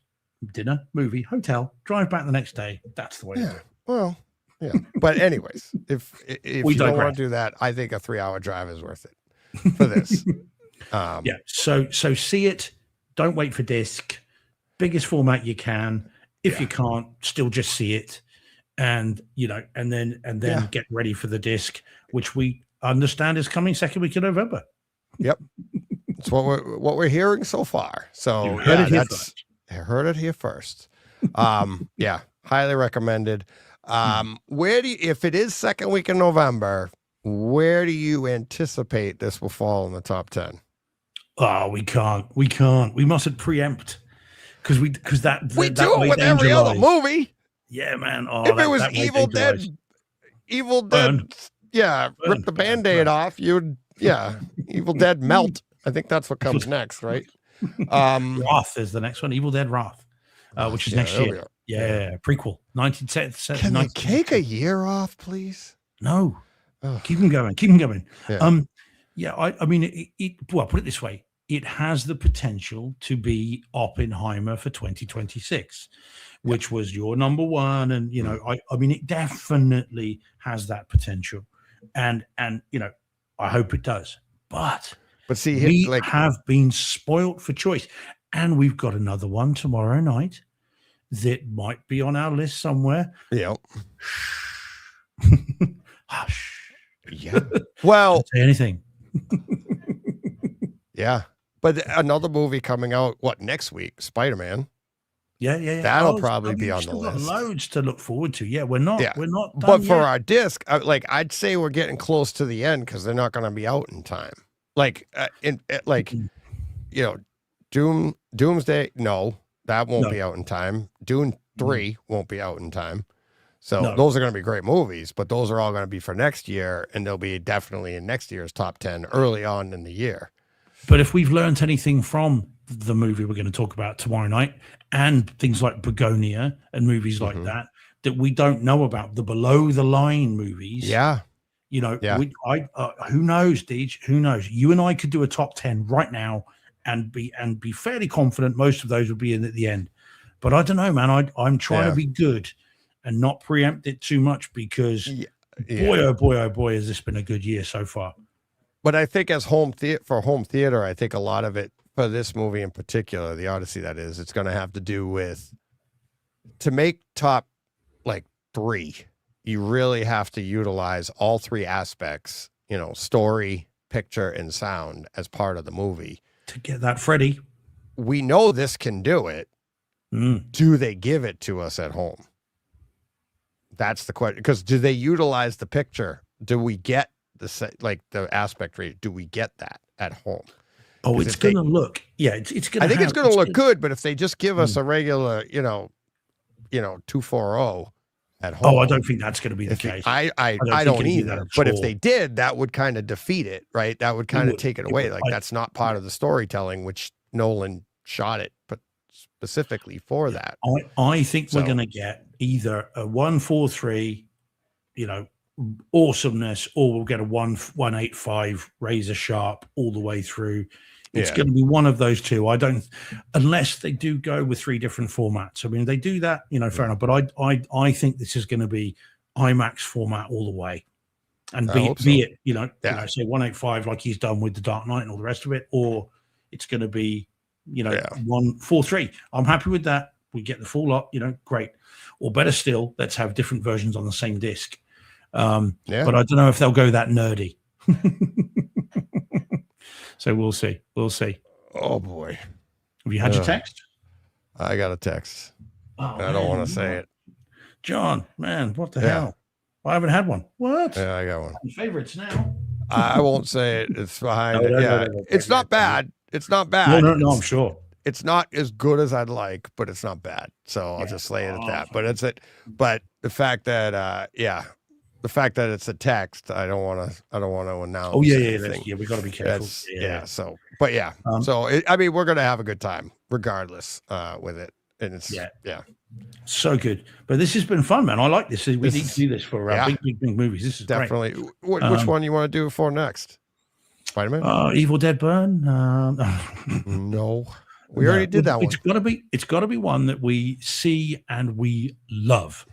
Speaker 2: dinner, movie, hotel, drive back the next day. That's the way to do it.
Speaker 1: Well, yeah. But anyways, if you don't want to do that, I think a 3-hour drive is worth it for this.
Speaker 2: So see it. Don't wait for disc. Biggest format you can. If you can't, still just see it, and and then get ready for the disc, which we understand is coming second week of November.
Speaker 1: Yep, that's what we're hearing so far. So
Speaker 2: you heard it here first.
Speaker 1: I heard it here first. Highly recommended. Where do you, if it is second week in November, where do you anticipate this will fall in the top 10?
Speaker 2: Oh, we can't. We mustn't preempt because we do
Speaker 1: it with every other movie.
Speaker 2: Yeah, man.
Speaker 1: If it was Evil Dead,
Speaker 2: Burn.
Speaker 1: Rip the Band-Aid off. Evil Dead Melt. I think that's what comes next, right?
Speaker 2: Wrath is the next one. Evil Dead Wrath, which is next year. Yeah, prequel. 1970.
Speaker 1: Can they take a year off, please?
Speaker 2: No. Keep them going. Yeah. I mean, well, put it this way. It has the potential to be Oppenheimer for 2026, which was your number one. And, I mean, it definitely has that potential. And I hope it does. But
Speaker 1: see,
Speaker 2: we have been spoilt for choice. And we've got another one tomorrow night that might be on our list somewhere.
Speaker 1: Yeah.
Speaker 2: Hush.
Speaker 1: Yeah. Well,
Speaker 2: don't say anything.
Speaker 1: Yeah. But another movie coming out, next week? Spider-Man.
Speaker 2: Yeah.
Speaker 1: That'll probably be on the list.
Speaker 2: Loads to look forward to. Yeah, we're not done
Speaker 1: But for
Speaker 2: yet.
Speaker 1: our disc, I'd say we're getting close to the end because they're not going to be out in time. Doomsday, no, that won't be out in time. Dune 3 won't be out in time. So those are going to be great movies, but those are all going to be for next year, and they'll be definitely in next year's top 10 early on in the year.
Speaker 2: But if we've learned anything from the movie we're going to talk about tomorrow night, and things like Begonia and movies like that we don't know about, the below the line movies.
Speaker 1: Yeah.
Speaker 2: Who knows, Deej? Who knows? You and I could do a top 10 right now and be fairly confident most of those would be in at the end. But I don't know, man. I'm trying to be good and not preempt it too much because boy, oh boy, has this been a good year so far.
Speaker 1: But I think as home theater, I think a lot of it for this movie in particular, the Odyssey, that is, it's going to have to do with, to make top 3, you really have to utilize all 3 aspects, story, picture, and sound as part of the movie.
Speaker 2: To get that, Freddie.
Speaker 1: We know this can do it. Do they give it to us at home? That's the question. Because do they utilize the picture? Do we get the aspect rate? Do we get that at home?
Speaker 2: Oh, it's going to look. Yeah, it's going to.
Speaker 1: I think it's going to look good, but if they just give us a regular, 240 at home.
Speaker 2: Oh, I don't think that's going to be the case.
Speaker 1: I don't either. But if they did, that would kind of defeat it, right? That would kind of take it away. That's not part of the storytelling, which Nolan shot it, but specifically for that.
Speaker 2: I think we're going to get either a 143, awesomeness, or we'll get a 185 razor sharp all the way through. It's going to be one of those two. Unless they do go with 3 different formats. I mean, they do that, fair enough. But I think this is going to be IMAX format all the way, and be it say 185 like he's done with The Dark Knight and all the rest of it, or it's going to be 143. I'm happy with that. We get the full lot, great. Or better still, let's have different versions on the same disc. But I don't know if they'll go that nerdy. So we'll see. We'll see.
Speaker 1: Oh boy.
Speaker 2: Have you had your text?
Speaker 1: I got a text.
Speaker 2: Oh,
Speaker 1: I don't want to say it.
Speaker 2: John, man, what the hell? I haven't had one. What?
Speaker 1: Yeah, I got one.
Speaker 2: Favorites now.
Speaker 1: I won't say it. It's behind it. Yeah. It's not bad. It's not bad.
Speaker 2: No, I'm sure.
Speaker 1: It's not as good as I'd like, but it's not bad. So I'll just lay it at that. But the fact that the fact that it's a text, I don't want to announce.
Speaker 2: Oh yeah, we got to be careful.
Speaker 1: So, but I mean, we're gonna have a good time regardless with it, and it's
Speaker 2: so good. But this has been fun, man. I like this. We need to do this for big movies. This is
Speaker 1: definitely
Speaker 2: great.
Speaker 1: Which one you want to do for next? Spider-Man?
Speaker 2: Evil Dead Burn.
Speaker 1: No. We already did that one.
Speaker 2: It's gotta be one that we see and we love.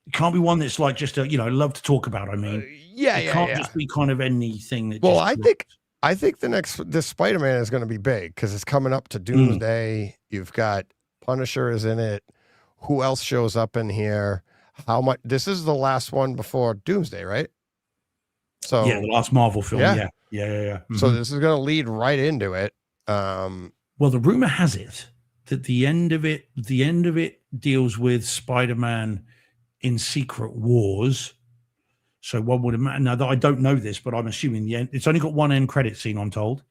Speaker 2: It can't be one that's like just love to talk about. I mean, it can't just be kind of anything that.
Speaker 1: Well, I think this Spider-Man is going to be big because it's coming up to Doomsday. You've got Punisher is in it. Who else shows up in here? How much? This is the last one before Doomsday, right? So
Speaker 2: the last Marvel film. Yeah. Mm-hmm.
Speaker 1: So this is going to lead right into it.
Speaker 2: Well, the rumor has it that the end of it deals with Spider-Man in Secret Wars. So one would imagine. Now, I don't know this, but I'm assuming the end. It's only got one end credit scene, I'm told.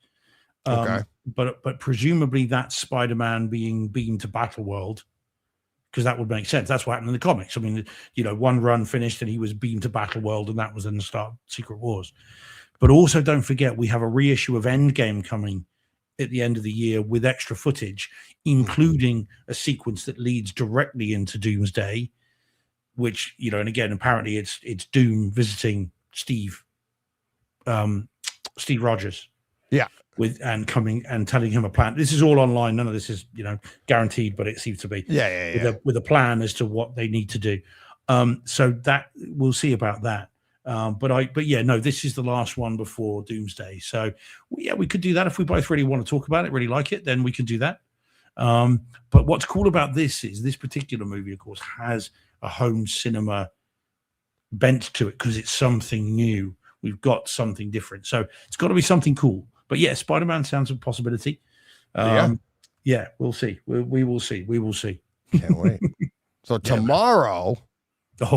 Speaker 1: Okay.
Speaker 2: But presumably that's Spider-Man being beamed to Battleworld, because that would make sense. That's what happened in the comics. I mean, one run finished and he was beamed to Battleworld, and that was in the start of Secret Wars. But also, don't forget, we have a reissue of Endgame coming at the end of the year with extra footage, including a sequence that leads directly into Doomsday, which, and again, apparently it's Doom visiting Steve Rogers. Yeah. Coming and telling him a plan. This is all online. None of this is, guaranteed, but it seems to be. With a plan as to what they need to do. So that we'll see about that. This is the last one before Doomsday. So we could do that if we both really want to talk about it, really like it, then we can do that. But what's cool about this is this particular movie, of course, has a home cinema bent to it because it's something new. We've got something different. So it's got to be something cool. But yeah, Spider-Man sounds a possibility. We'll see. We will see. We will see.
Speaker 1: Can't wait. So tomorrow...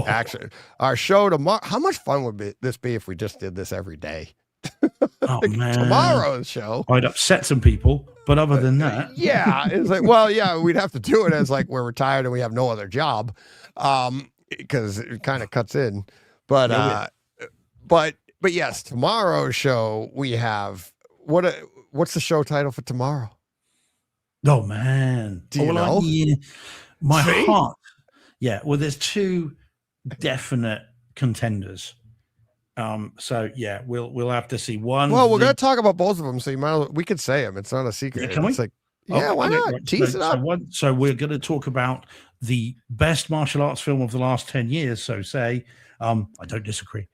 Speaker 1: Actually, our show tomorrow. How much fun would this be if we just did this every day?
Speaker 2: Oh man!
Speaker 1: Tomorrow's show.
Speaker 2: I'd upset some people, but other than that,
Speaker 1: it's like, we'd have to do it as like we're retired and we have no other job, because it kind of cuts in. But yes, tomorrow's show we have what's the show title for tomorrow?
Speaker 2: Oh man!
Speaker 1: Do you know?
Speaker 2: My heart. Yeah. Well, there's two definite contenders. We'll have to see one.
Speaker 1: Well, we're going to talk about both of them, so we could say them. It's not a secret.
Speaker 2: Yeah, can we?
Speaker 1: It's like, why not? Tease it up.
Speaker 2: So we're going to talk about the best martial arts film of the last 10 years. So I don't disagree.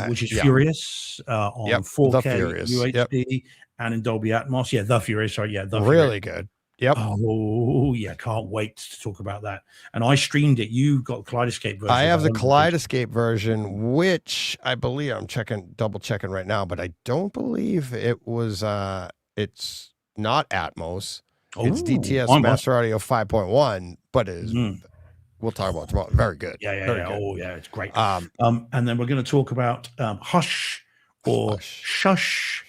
Speaker 2: Which is Furious on 4K UHD and in Dolby Atmos. Yeah, The Furious. Sorry, The
Speaker 1: really
Speaker 2: Furious.
Speaker 1: Good. Yep.
Speaker 2: Oh yeah, can't wait to talk about that. And I streamed it. You got the Kaleidoscape version.
Speaker 1: I have the Kaleidoscape version, which I believe I'm double checking right now, but I don't believe it was. It's not Atmos. It's DTS Master Audio 5.1, but it is. We'll talk about it tomorrow. Very good.
Speaker 2: Yeah.
Speaker 1: Good.
Speaker 2: Oh yeah, it's great. And then we're going to talk about Hush or Shush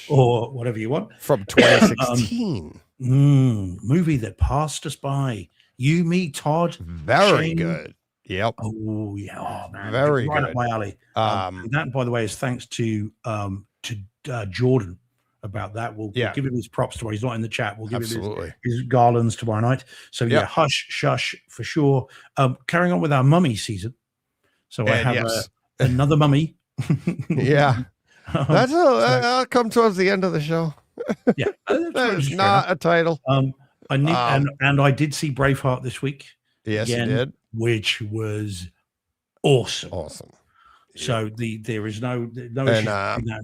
Speaker 2: or whatever you want
Speaker 1: from 2016.
Speaker 2: Movie that passed us by. You, Me, Todd.
Speaker 1: Very
Speaker 2: Shane.
Speaker 1: Good. Yep.
Speaker 2: Oh yeah. Oh man.
Speaker 1: Very
Speaker 2: right
Speaker 1: good.
Speaker 2: Up my alley. And that, by the way, is thanks to Jordan about that. We'll give him his props tomorrow. He's not in the chat. We'll give him his garlands tomorrow night. So Hush, Shush for sure. Carrying on with our mummy season. So I have another mummy.
Speaker 1: Yeah. That'll come towards the end of the show.
Speaker 2: Yeah,
Speaker 1: that's not a title.
Speaker 2: I did see Braveheart this week.
Speaker 1: Yes, you did,
Speaker 2: which was awesome.
Speaker 1: Awesome.
Speaker 2: So there is no.
Speaker 1: And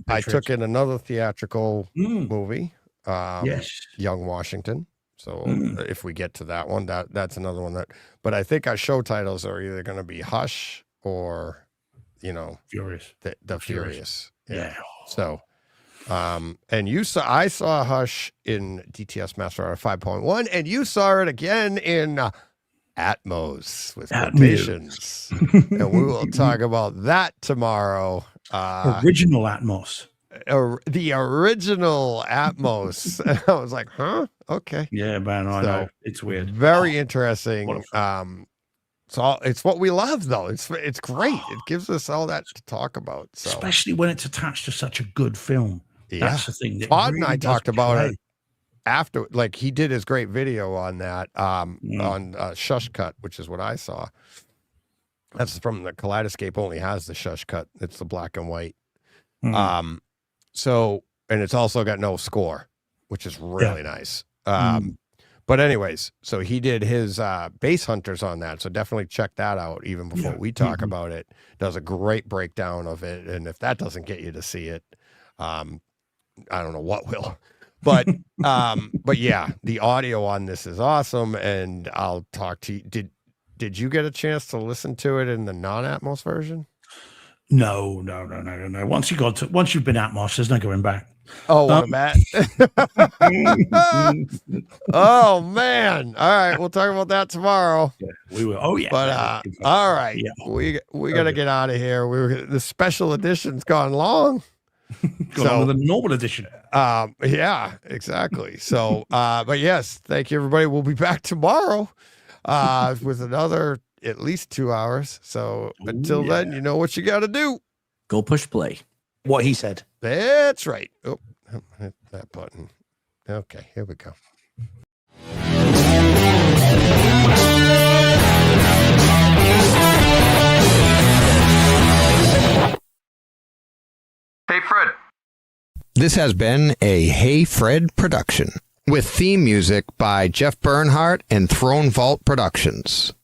Speaker 1: I took in another theatrical movie. Young Washington. So if we get to that one, that's another one But I think our show titles are either going to be Hush or,
Speaker 2: Furious.
Speaker 1: The Furious.
Speaker 2: Yeah.
Speaker 1: So, and I saw Hush in DTS Master Art 5.1, and you saw it again in Atmos with quotations. And we will talk about that tomorrow.
Speaker 2: Original Atmos.
Speaker 1: The original Atmos. And I was like, huh? Okay.
Speaker 2: Yeah, man, I know. It's weird.
Speaker 1: Very interesting. It's what we love, though. It's great. It gives us all that to talk about. So. Especially
Speaker 2: when it's attached to such a good film.
Speaker 1: Yeah.
Speaker 2: That's the thing.
Speaker 1: Todd and I talked about it after, like, he did his great video on that, on Shush Cut, which is what I saw. That's from the Kaleidoscape, only has the Shush Cut. It's the black and white. So, and it's also got no score, which is really nice. But anyways, so he did his Base Hunters on that. So definitely check that out even before we talk about it. Does a great breakdown of it. And if that doesn't get you to see it, I don't know what will. But yeah, the audio on this is awesome. And I'll talk to you. Did you get a chance to listen to it in the non-Atmos version?
Speaker 2: No. Once you've been Atmos, there's no going back.
Speaker 1: Oh, what a bat. Oh, man. All right. We'll talk about that tomorrow.
Speaker 2: Yeah, we will. Oh, yeah.
Speaker 1: But all right. Yeah. We got to get out of here. The special edition's gone long.
Speaker 2: On with the normal edition.
Speaker 1: Yeah, exactly. So, but yes, thank you, everybody. We'll be back tomorrow with another at least 2 hours. So until then, you know what you got to do.
Speaker 4: Go push play.
Speaker 2: What he said.
Speaker 1: That's right. Oh, hit that button. Okay, here we go.
Speaker 5: Hey, Fred.
Speaker 6: This has been a Hey Fred production with theme music by Jeff Bernhardt and Throne Vault Productions.